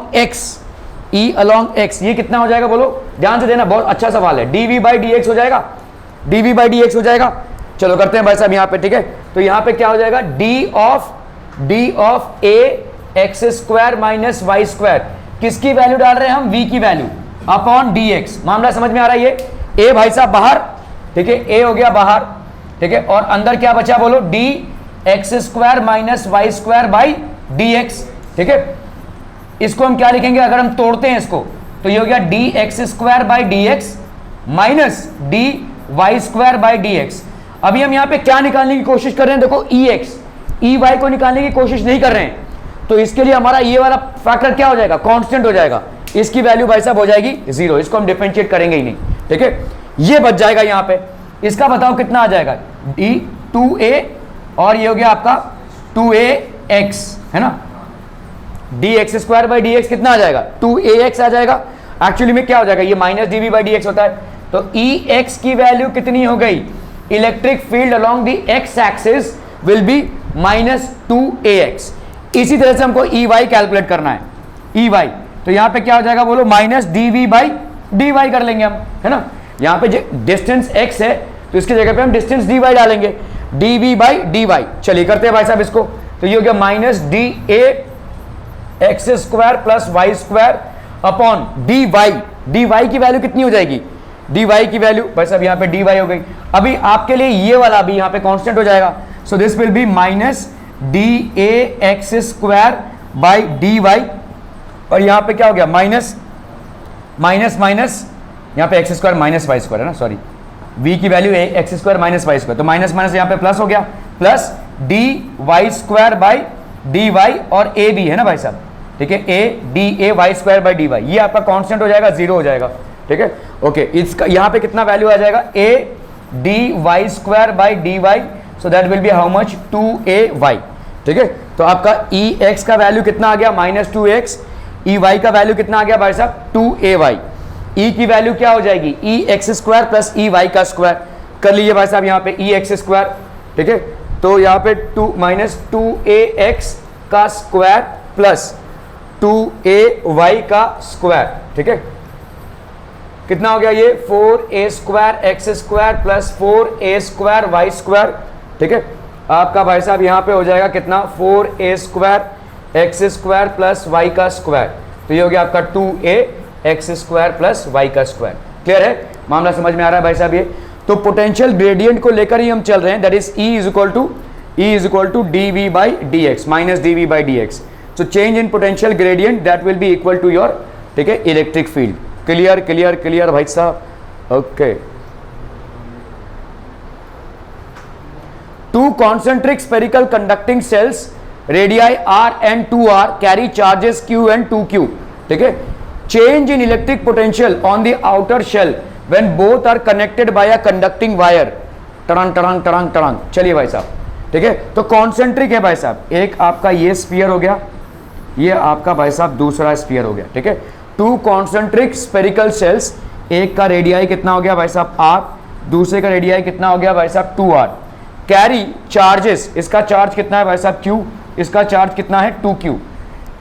x ये कितना हो जाएगा बोलो, ध्यान से देना, बहुत अच्छा सवाल है। dv बाई डी हो जाएगा, dv बाई डी हो जाएगा। चलो करते हैं भाई साहब यहाँ पे, ठीक है। तो यहाँ पे क्या हो जाएगा, d of a X square minus Y square, किसकी वैल्यू डाल रहे हैं हम, v की वैल्यू अपॉन dx। मामला समझ में आ रहा है ये, a भाई साहब बाहर, ठीक है, a हो गया बाहर, ठीक है, और अंदर क्या बचा बोलो, D X square minus Y square by D X, ठीक है। इसको हम क्या लिखेंगे, अगर हम तोड़ते हैं इसको तो ये हो गया D X square by D x minus D Y square by D X. अभी हम यहाँ पे क्या निकालने की कोशिश कर रहे हैं, देखो ई एक्स ई वाई को निकालने की कोशिश नहीं कर रहे हैं, तो इसके लिए हमारा ये वाला फैक्टर क्या हो जाएगा, कांस्टेंट हो जाएगा, इसकी वैल्यू भाई साहब हो जाएगी 0, इसको हम डिफरेंशिएट करेंगे ही नहीं, ठीक है। ये बच जाएगा यहाँ पे, इसका बताओ कितना आ जाएगा, डी 2a और ये हो गया आपका 2ax, है ना, D X square by D x कितना आ जाएगा, 2ax आ जाएगा। एक्चुअली में क्या हो जाएगा, ये minus D by D x होता है, तो ई एक्स की वैल्यू कितनी हो गई, electric field along the x axis will be minus 2ax। इसी तरह से हमको ई वाई कैलकुलेट करना है, ई वाई, तो यहाँ पे क्या हो जाएगा बोलो, minus D V by D Y कर लेंगे हम, है ना। यहाँ पे जो डिस्टेंस x है तो इसकी जगह पे हम डिस्टेंस dy डालेंगे, dv बाई dy। चलिए करते हैं भाई साहब इसको, तो ये हो गया minus D A X square plus Y square upon D Y की वैल्यू कितनी हो जाएगी, dy की वैल्यू भाई साहब यहाँ पे dy हो गई। अभी आपके लिए ये वाला भी यहाँ पे कांस्टेंट हो जाएगा, so this will be minus D A X square by D Y, और यहाँ पे क्या हो गया, माइनस माइनस माइनस, यहाँ पे X square minus Y square है ना, सॉरी, v की value X square minus Y square, तो माइनस माइनस यहाँ पे प्लस हो गया, plus D Y square by D Y और ए भी है ना भाई साहब, ठीक है, A D A Y square by D Y, ये आपका कांस्टेंट हो जाएगा, 0 हो जाएगा, ठीक है। ओके, इसका यहाँ पे कितना वैल्यू आ जाएगा, A D Y square by D Y, so that will be how much, 2ay, ठीक है। तो आपका ई एक्स का वैल्यू कितना आ गया, माइनस 2x, ई वाई का वैल्यू कितना आ गया भाई साहब, 2ay, ई की वैल्यू क्या हो जाएगी, E X square plus E Y का स्क्वायर, कर लीजिए भाई साहब यहाँ पे ई एक्स स्क्वायर, ठीक है, तो यहाँ पे 2 माइनस 2ax का स्क्वायर प्लस 2ay का स्क्वायर, ठीक है, कितना हो गया ये 4a square x square plus 4a square Y square, ठीक है। आपका भाई साहब यहाँ पे हो जाएगा कितना, 4a square x square plus y का स्क्वायर, तो ये हो गया आपका 2a x square plus y का स्क्वायर। क्लियर है, मामला समझ में आ रहा है भाई साहब ये। तो पोटेंशियल ग्रेडियंट को लेकर ही हम चल रहे हैं, that is E is equal to d V by D x minus D V by D x. So change in potential gradient that will be equal to your, ठीक है, electric field. Clear clear clear भाई साहब, okay. Two concentric spherical conducting shells radii r and 2r carry charges q and 2q, ठीक है। Change in electric potential on the outer shell when both are connected by a conducting wire, टरंग टरंग टरंग टरंग। चलिए भाई साहब, ठीक है, तो कॉन्सेंट्रिक है भाई साहब, एक आपका ये स्फीयर हो गया, ये आपका भाई साहब दूसरा स्फीयर हो गया, ठीक है। टू कॉन्सेंट्रिक स्पेरिकल सेल्स, एक का रेडियाई कितना हो गया भाई साहब r, दूसरे का रेडियाई कितना हो गया भाई साहब 2r, कैरी चार्जेस, इसका चार्ज कितना है भाई साहब q, इसका चार्ज कितना है 2q।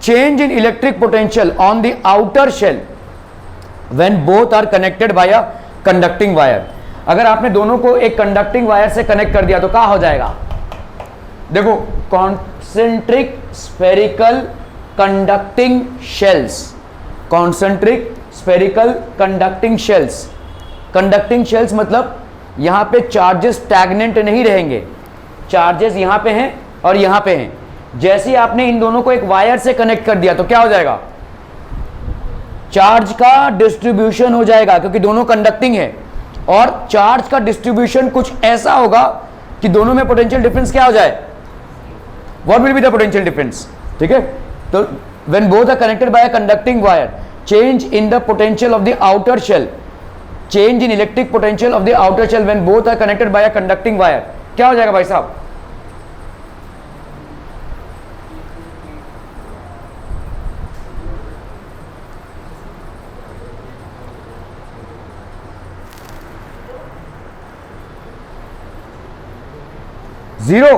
Change in electric potential on the outer shell when both are connected by a conducting wire. अगर आपने दोनों को एक कंडक्टिंग वायर से कनेक्ट कर दिया तो क्या हो जाएगा, देखो, concentric spherical conducting shells, concentric spherical conducting shells. Conducting shells मतलब यहां पे चार्जेस स्टैग्नेंट नहीं रहेंगे, चार्जेस यहां पे हैं और यहां पे हैं। जैसे ही आपने इन दोनों को एक वायर से कनेक्ट कर दिया तो क्या हो जाएगा, चार्ज का डिस्ट्रीब्यूशन हो जाएगा, क्योंकि दोनों कंडक्टिंग है, और चार्ज का डिस्ट्रीब्यूशन कुछ ऐसा होगा कि दोनों में पोटेंशियल डिफरेंस क्या हो जाए, what will be the potential difference, ठीक है। तो when both are connected by a conducting wire, change in the potential of the outer shell, change in electric potential of the outer shell when both are connected by a conducting wire, क्या हो जाएगा भाई साहब, जीरो।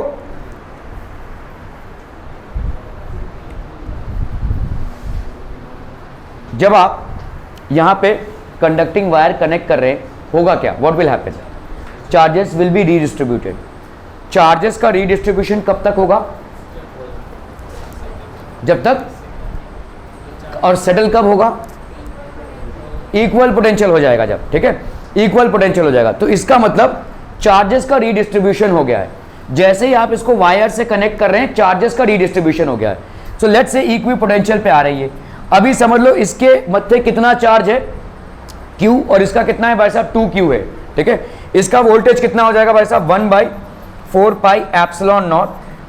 जब आप यहाँ पे कंडक्टिंग वायर कनेक्ट कर रहे हैं होगा क्या, what will happen, charges will be redistributed. Charges का रीडिस्ट्रीब्यूशन कब तक होगा, जब तक, और सेटल कब होगा, इक्वल पोटेंशियल हो जाएगा जब, ठीक है, इक्वल पोटेंशियल हो जाएगा। तो इसका मतलब चार्जेस का रीडिस्ट्रीब्यूशन हो गया है। जैसे ही आप इसको वायर से कनेक्ट कर रहे हैं चार्जेस का रीडिस्ट्रीब्यूशन हो गया है। So let's say equi potential पे आ रही है। अभी समझ लो इसके मध्य कितना चार्ज है Q और इसका कितना है भाई साहब 2Q है, ठीक है। इसका वोल्टेज कितना हो जाएगा भाई साहब 1/4 pi epsilon not.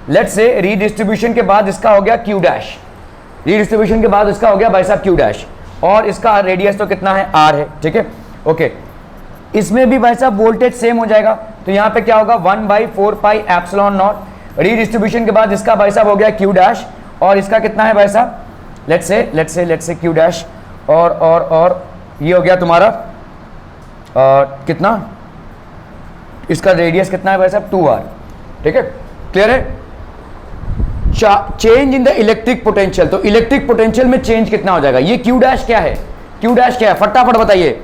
Let's say redistribution के बाद इसका हो गया Q डैश, रीडिस्ट्रीब्यूशन के बाद इसका हो गया भाई साहब Q डैश, और इसका रेडियस तो कितना है R है, ठीक है, ओके। इसमें भी भाई साहब वोल्टेज सेम हो जाएगा, तो यहाँ पे क्या होगा 1/4 पाई एप्सिलॉन नॉट। रीडिस्ट्रीब्यूशन के बाद इसका भाई साहब हो गया Q डैश, और इसका कितना है भाई साहब, लेट्स से Q डैश, और ये हो गया तुम्हारा कितना, इसका रेडियस कितना है भाई साहब 2R, ठीक है, क्लियर है। Change in the electric potential, तो इलेक्ट्रिक पोटेंशियल में चेंज कितना हो जाएगा, ये Q डैश क्या है, Q डैश क्या है, फटाफट बताइए।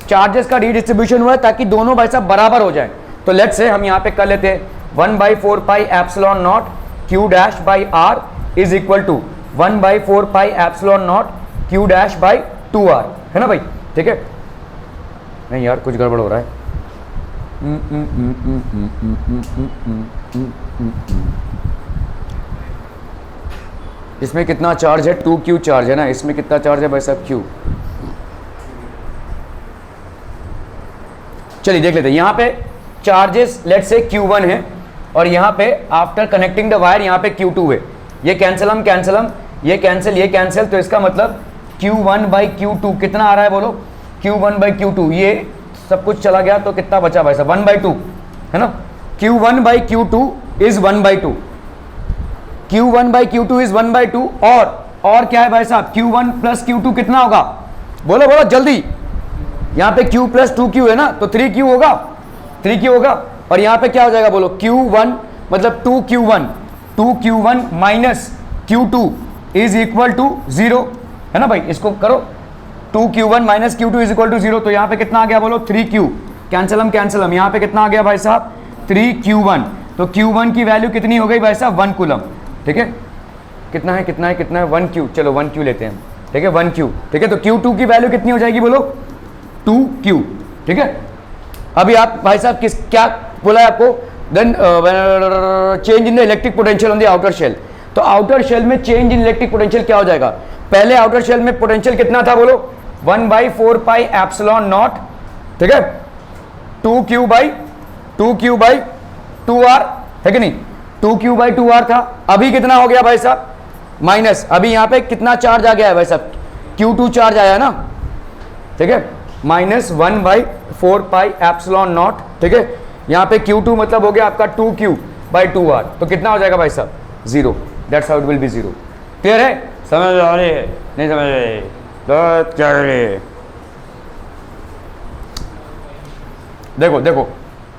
चार्जेस का रीडिस्ट्रीब्यूशन हुआ है ताकि दोनों भाई साहब बराबर हो जाए, तो लेट्स से हम यहाँ पे कर लेते हैं 1/4 pi epsilon naught Q dash by R is equal to 1/4 pi epsilon naught Q dash by 2R, है ना भाई, ठीक है। नहीं यार कुछ गड़बड़ हो रहा है, इसमें कितना चार्ज है 2Q चार्ज है ना, इसमें कितना चार्ज है भाई साहब Q। चलिए देख लेते हैं, यहाँ पे चार्जेस लेट्स से Q1 है, और यहाँ पे आफ्टर कनेक्टिंग द वायर यहाँ पे Q2 है। ये कैंसिल ये कैंसिल, तो इसका मतलब Q1/Q2 कितना आ रहा है बोलो, Q1/Q2, ये सब कुछ चला गया तो कितना बचा भाई साहब 1/2, है ना। Q1/Q2 इज 1/2, Q1/Q2 इज 1/2, और क्या है भाई साहब Q1 प्लस Q2 कितना होगा, बोलो जल्दी। यहाँ पे Q प्लस 2Q है ना, तो 3Q होगा, और यहाँ पे क्या हो जाएगा बोलो Q1 मतलब 2Q1 minus Q2 is equal to 0, है ना भाई, इसको करो 2Q1 minus Q2 is equal to 0, तो यहाँ पे कितना आ गया बोलो 3Q, कैंसिलम, यहाँ पे कितना आ गया भाई साहब 3Q1, तो Q1 की वैल्यू कितनी हो गई भाई साहब 1 कूलम, ठीक है, कितना है 1Q, चलो 1Q लेते हैं, ठीक है 1Q, ठीक है। तो Q2 की वैल्यू कितनी हो जाएगी बोलो 2Q, ठीक है। अभी आप भाई साहब क्या बोला है आपको, then change in the electric potential on the outer shell, तो आउटर शेल में चेंज इन इलेक्ट्रिक पोटेंशियल क्या हो जाएगा, पहले आउटर शेल में पोटेंशियल कितना था बोलो 1/4 पाई एप्सिलॉन नॉट, ठीक है, 2Q/2R है कि नहीं, 2Q/2R था। अभी कितना हो गया भाई साहब माइनस, अभी यहाँ पे कितना चार्ज आ गया है भाई साहब Q2 चार्ज आया ना, ठीक है, माइनस 1/4 पाई एप्सिलॉन नॉट, ठीक है। यहाँ पे Q2 मतलब हो गया आपका 2Q/2R, तो कितना हो जाएगा भाई साहब 0, that's how it will B 0, clear है, समझ आ रही है, नहीं समझ रहे तो क्या करें। देखो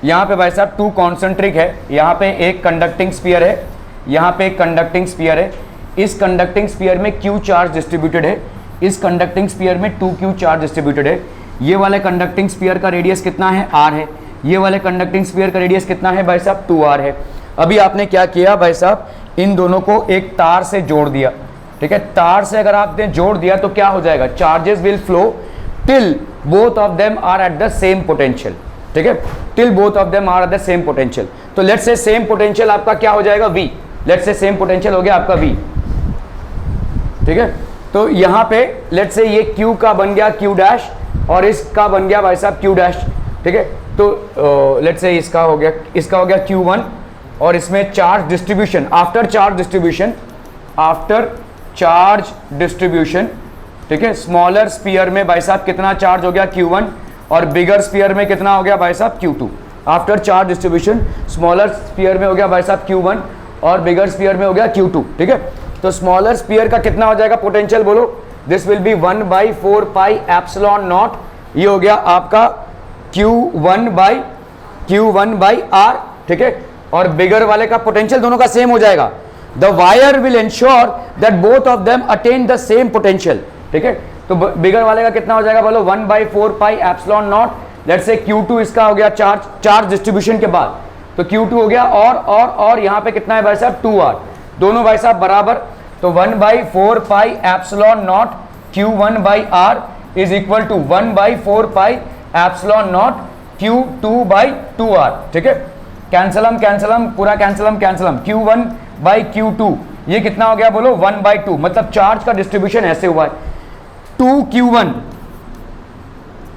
यहाँ पे भाई साहब 2 कॉन्सेंट्रिक है, यहाँ पे एक कंडक्टिंग स्फीयर है, यहाँ पे एक कंडक्टिंग स्फीयर है, इस कंडक्टिंग स्फीयर में Q चार्ज डिस्ट्रीब्यूटेड है, इस कंडक्टिंग स्फीयर में 2Q चार्ज डिस्ट्रीब्यूटेड है। ये वाले कंडक्टिंग स्फीयर का रेडियस कितना है R है, ये वाले कंडक्टिंग स्फीयर का रेडियस कितना है भाई साहब 2R है। अभी आपने क्या किया भाई साहब, इन दोनों को एक तार से जोड़ दिया, ठीक है, तार से अगर आपने जोड़ दिया तो क्या हो जाएगा, charges will flow till both of them are at the same potential, ठीक है, till both of them are at the same potential. तो लेट्स से सेम पोटेंशियल आपका क्या हो जाएगा V, let's say same potential हो गया आपका V, ठीक है। तो यहाँ पे लेट्स से ये Q का बन गया Q डैश, और इसका बन गया भाई साहब Q डैश, ठीक है। तो लेट्स से इसका हो गया Q1, और इसमें charge distribution after charge distribution, ठीक है, स्मॉलर स्फीयर में भाई साहब कितना चार्ज हो गया Q1, और बिगर स्फीयर में कितना हो गया भाई साहब Q2। After charge distribution smaller sphere में हो गया भाई साहब Q1, और बिगर स्फीयर में हो गया Q2, ठीक है। तो स्मॉलर स्फीयर का कितना हो जाएगा पोटेंशियल बोलो, this will B 1/4 pi epsilon naught, ये हो गया आपका Q1/R, ठीक है, और बिगर वाले का पोटेंशियल दोनों का सेम हो जाएगा। The wire will ensure that both of them attain the same potential, ठीक है। तो बिगर वाले का कितना हो जाएगा बोलो 1/4 pi epsilon not, let's say Q2 इसका हो गया चार्ज डिस्ट्रीब्यूशन के बाद, तो Q2 हो गया और यहाँ पे कितना है भाई साहब 2R, दोनों भाई साहब बराबर, तो 1/4 pi epsilon naught Q1/R is equal to 1/4 pi epsilon naught Q2/2R, ठीक है। कैंसलम पूरा कैंसलम Q1/Q2, ये कितना हो गया बोलो 1/2, मतलब चार्ज का डिस्ट्रीब्यूशन ऐसे हुआ है 2Q1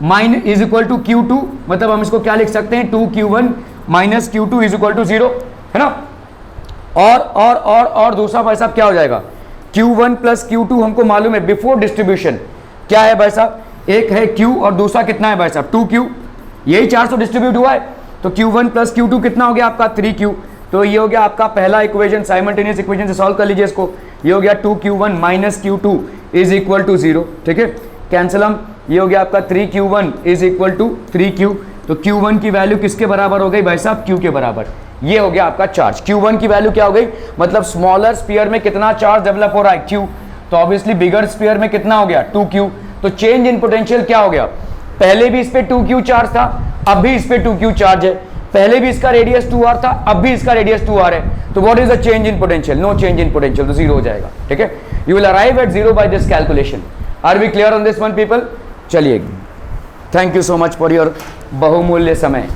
minus is equal to Q2, मतलब हम इसको क्या लिख सकते हैं 2Q1 minus Q2 is equal to 0, है ना। और दूसरा भाई साहब क्या हो जाएगा Q1 प्लस Q2 हमको मालूम है बिफोर डिस्ट्रीब्यूशन क्या है भाई साहब, एक है Q और दूसरा कितना है भाई साहब 2Q, यही 400 डिस्ट्रीब्यूट हुआ है, तो Q1 प्लस Q2 कितना हो गया आपका 3Q, तो ये हो गया आपका पहला इक्वेशन, साइमल्टेनियस इक्वेशन से सॉल्व कर लीजिए इसको, ये हो गया 2Q1 minus Q2 is equal to 0, ठीक है। कैंसलम, ये हो गया आपका 3Q1 is equal to 3Q, तो Q1 की वैल्यू किसके बराबर हो गई भाई साहब Q के बराबर, ये हो गया आपका चार्ज। Q1 की वैल्यू क्या हो गई, मतलब स्मॉलर स्फीयर में कितना चार्ज डेवलप हो रहा है Q, तो ऑब्वियसली बिगर स्फीयर में कितना हो गया 2Q, तो चेंज इन पोटेंशियल क्या हो गया, पहले भी इस पे 2Q चार्ज था, अब भी इस पे 2Q चार्ज है, पहले भी इसका रेडियस 2R था, अब भी इसका रेडियस 2R है, तो what is the change in potential, no change in potential, तो 0 हो जाएगा, ठीक है। You will arrive at 0 by this calculation. Are we clear on this one people? चलिए, thank you so much for your बहुमूल्य समय।